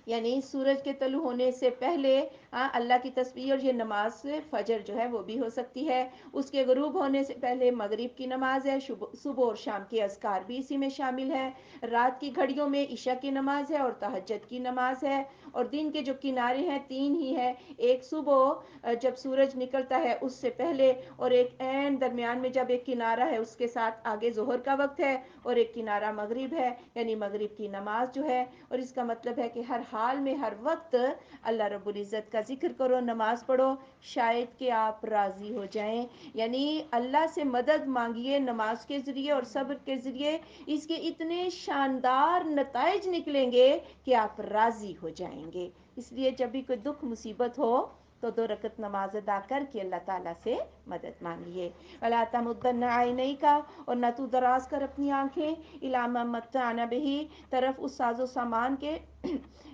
یعنی سورج کے طلوع ہونے سے پہلے اللہ کی تسبیح، اور یہ نماز فجر جو ہے وہ بھی ہو سکتی ہے، اس کے غروب ہونے سے پہلے مغرب کی نماز ہے، صبح اور شام کے اذکار بھی اسی میں شامل ہے، رات کی گھڑیوں میں عشاء کی نماز ہے اور تہجد کی نماز ہے، اور دن کے جو کنارے ہیں تین ہی ہیں، ایک صبح جب سورج نکلتا ہے اس سے پہلے، اور ایک عین درمیان میں جب ایک کنارہ ہے اس کے ساتھ آگے ظہر کا وقت ہے، اور ایک کنارہ مغرب ہے، یعنی مغرب کی نماز جو ہے، اور اس کا مطلب ہے کہ ہر حال میں ہر وقت اللہ رب العزت کا ذکر کرو، نماز پڑھو، شاید کہ آپ راضی ہو جائیں، یعنی اللہ سے مدد مانگیے نماز کے ذریعے اور صبر کے ذریعے، اس کے اتنے شاندار نتائج نکلیں گے کہ آپ راضی ہو جائیں گے۔ اس لیے جب بھی کوئی دکھ مصیبت ہو تو 2 رکعت نماز ادا کر کے اللہ تعالیٰ سے مدد مانگیے. ولا تمدن عینیک، اور نہ تو دراز کر اپنی آنکھیں الی ما متعنا بہ، طرف اس ساز و سامان کے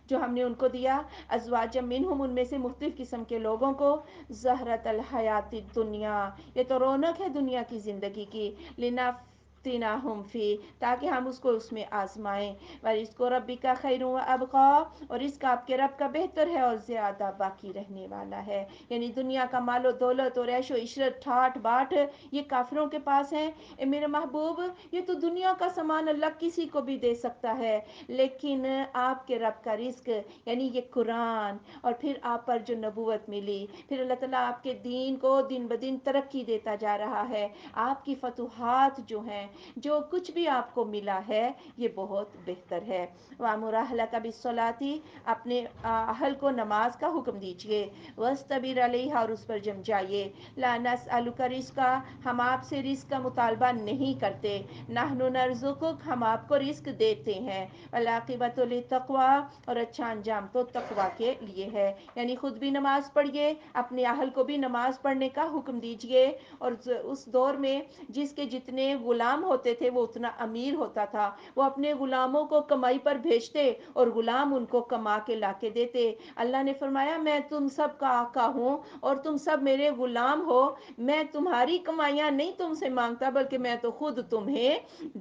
جو ہم نے ان کو دیا، ازواج منہم، ان میں سے مختلف قسم کے لوگوں کو، زہرت الحیات الدنیا، یہ تو رونق ہے دنیا کی زندگی کی، لنفتنہم فی، تاکہ ہم اس کو اس میں آزمائیں، ورزق ربک خیر و ابقا، اور رزق آپ کے رب کا بہتر ہے اور زیادہ باقی رہنے والا ہے. یعنی دنیا کا مال و دولت اور عیش و عشرت ٹھاٹ باٹ یہ کافروں کے پاس ہیں. اے میرے محبوب، یہ تو دنیا کا سامان اللہ کسی کو بھی دے سکتا ہے، لیکن آپ کے رب کا رزق یعنی یہ قرآن، اور پھر آپ پر جو نبوت ملی، پھر اللہ تعالیٰ آپ کے دین کو دن بدن ترقی دیتا جا رہا ہے، آپ کی فتوحات جو ہیں، جو کچھ بھی آپ کو ملا ہے یہ بہت بہتر ہے. وَأْمُرْ أَهْلَكَ بِالصَّلَاةِ، اپنے اہل کو نماز کا حکم دیجئے، وَاسْتَبِرْ عَلَيْهَا، اور اس پر جم جائیے. لَا نَسْأَلُكَ رِزْقًا، ہم آپ سے رزق کا مطالبہ نہیں کرتے، نَحْنُ نَرْزُقُكَ، ہم آپ کو رزق دیتے ہیں. وَالْعَاقِبَةُ لِلتَّقْوَىٰ، اور اچھا انجام تو تقویٰ کے لیے ہے. یعنی خود بھی نماز پڑھیے، اپنے اہل کو بھی نماز پڑھنے کا حکم دیجئے. اور اس دور میں جس کے جتنے غلام ہوتے تھے وہ اتنا امیر ہوتا تھا، وہ اپنے غلاموں کو کمائی پر بھیجتے اور غلام ان کو کما کے لا کے دیتے. اللہ نے فرمایا میں تم سب کا آقا ہوں اور تم سب میرے غلام ہو، میں تمہاری کمائیاں نہیں تم سے مانگتا، بلکہ میں تو خود تمہیں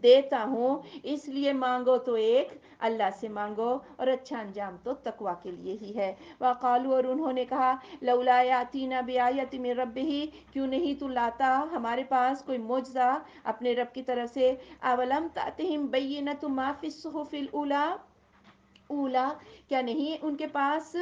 دیتا ہوں. اس لیے مانگو تو ایک اللہ سے مانگو، اور اچھا انجام تو تقویٰ کے لیے ہی ہے. وقالوا، اور انہوں نے کہا، لولا یاتینا بآیۃ من ربہ، کیوں نہیں تو لاتا ہمارے پاس کوئی معجزہ اپنے رب کی طرف سے. اولم تأتہم بینۃ ما فی الصحف الاولی، اولا، کیا نہیں ان کے پاس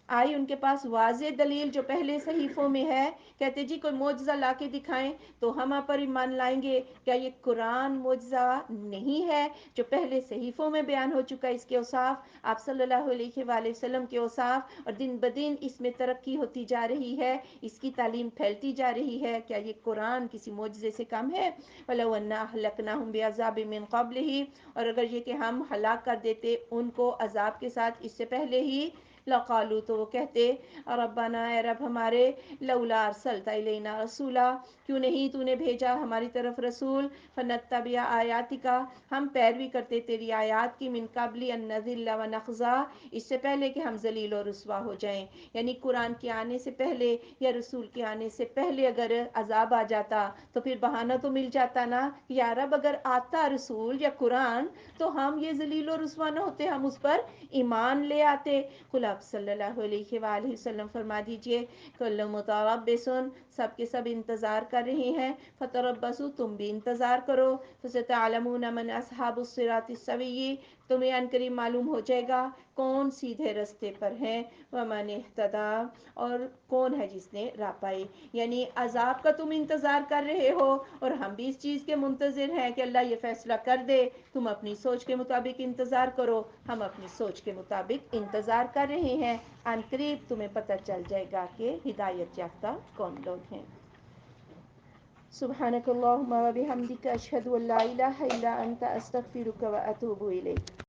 آئی، ان کے پاس واضح دلیل جو پہلے صحیفوں میں ہے. کہتے جی کوئی معجزہ لا کے دکھائیں تو ہم آپ پر ایمان لائیں گے. کیا یہ قرآن معجزہ نہیں ہے جو پہلے صحیفوں میں بیان ہو چکا ہے؟ اس کے اوصاف، آپ صلی اللہ علیہ وآلہ وسلم کے اوصاف، اور دن بدن اس میں ترقی ہوتی جا رہی ہے، اس کی تعلیم پھیلتی جا رہی ہے. کیا یہ قرآن کسی معجزے سے کم ہے؟ وَلَوْ أَنَّا أَهْلَكْنَاهُمْ بِعَذَابٍ مِّن قَبْلِهِ، اور اگر یہ کہ ہم ہلاک کر دیتے ان کو عذاب کے ساتھ اس سے پہلے ہی، لقالو، تو وہ کہتے، ربنا، اے رب ہمارے، لولا ارسلت الینا رسولا، کیوں نہیں تو نے بھیجا ہماری طرف رسول، فنتبع آیاتک، ہم پیروی کرتے تیری آیات کی، من قبل ان نذل ونخزا، اس سے پہلے کہ ہم ذلیل و رسوا ہو جائیں. یعنی قرآن کے آنے سے پہلے یا رسول کے آنے سے پہلے اگر عذاب آ جاتا تو پھر بہانہ تو مل جاتا نا، یا رب اگر آتا رسول یا قرآن تو ہم یہ ذلیل و رسوا نہ ہوتے، ہم اس پر ایمان لے آتے. قل، آپ صلی اللہ علیہ وآلہ وسلم فرما دیجئے، کل متربص، سب کے سب انتظار کر رہے ہیں، فتربصوا، تم بھی انتظار کرو، فستعلمون من اصحاب الصراط السوی، تمہیں عنقریب معلوم ہو جائے گا کون سیدھے رستے پر ہیں، ومن اہتدی، اور کون ہے جس نے راہ پائی. یعنی عذاب کا تم انتظار کر رہے ہو اور ہم بھی اس چیز کے منتظر ہیں کہ اللہ یہ فیصلہ کر دے. تم اپنی سوچ کے مطابق انتظار کرو، ہم اپنی سوچ کے مطابق انتظار کر رہے ہیں. عنقریب تمہیں پتہ چل جائے گا کہ ہدایت یافتہ کون لوگ ہیں. سبحانک اللہم و بحمدک، اشہد ان لا الہ الا انت، استغفرک و اتوب الیک.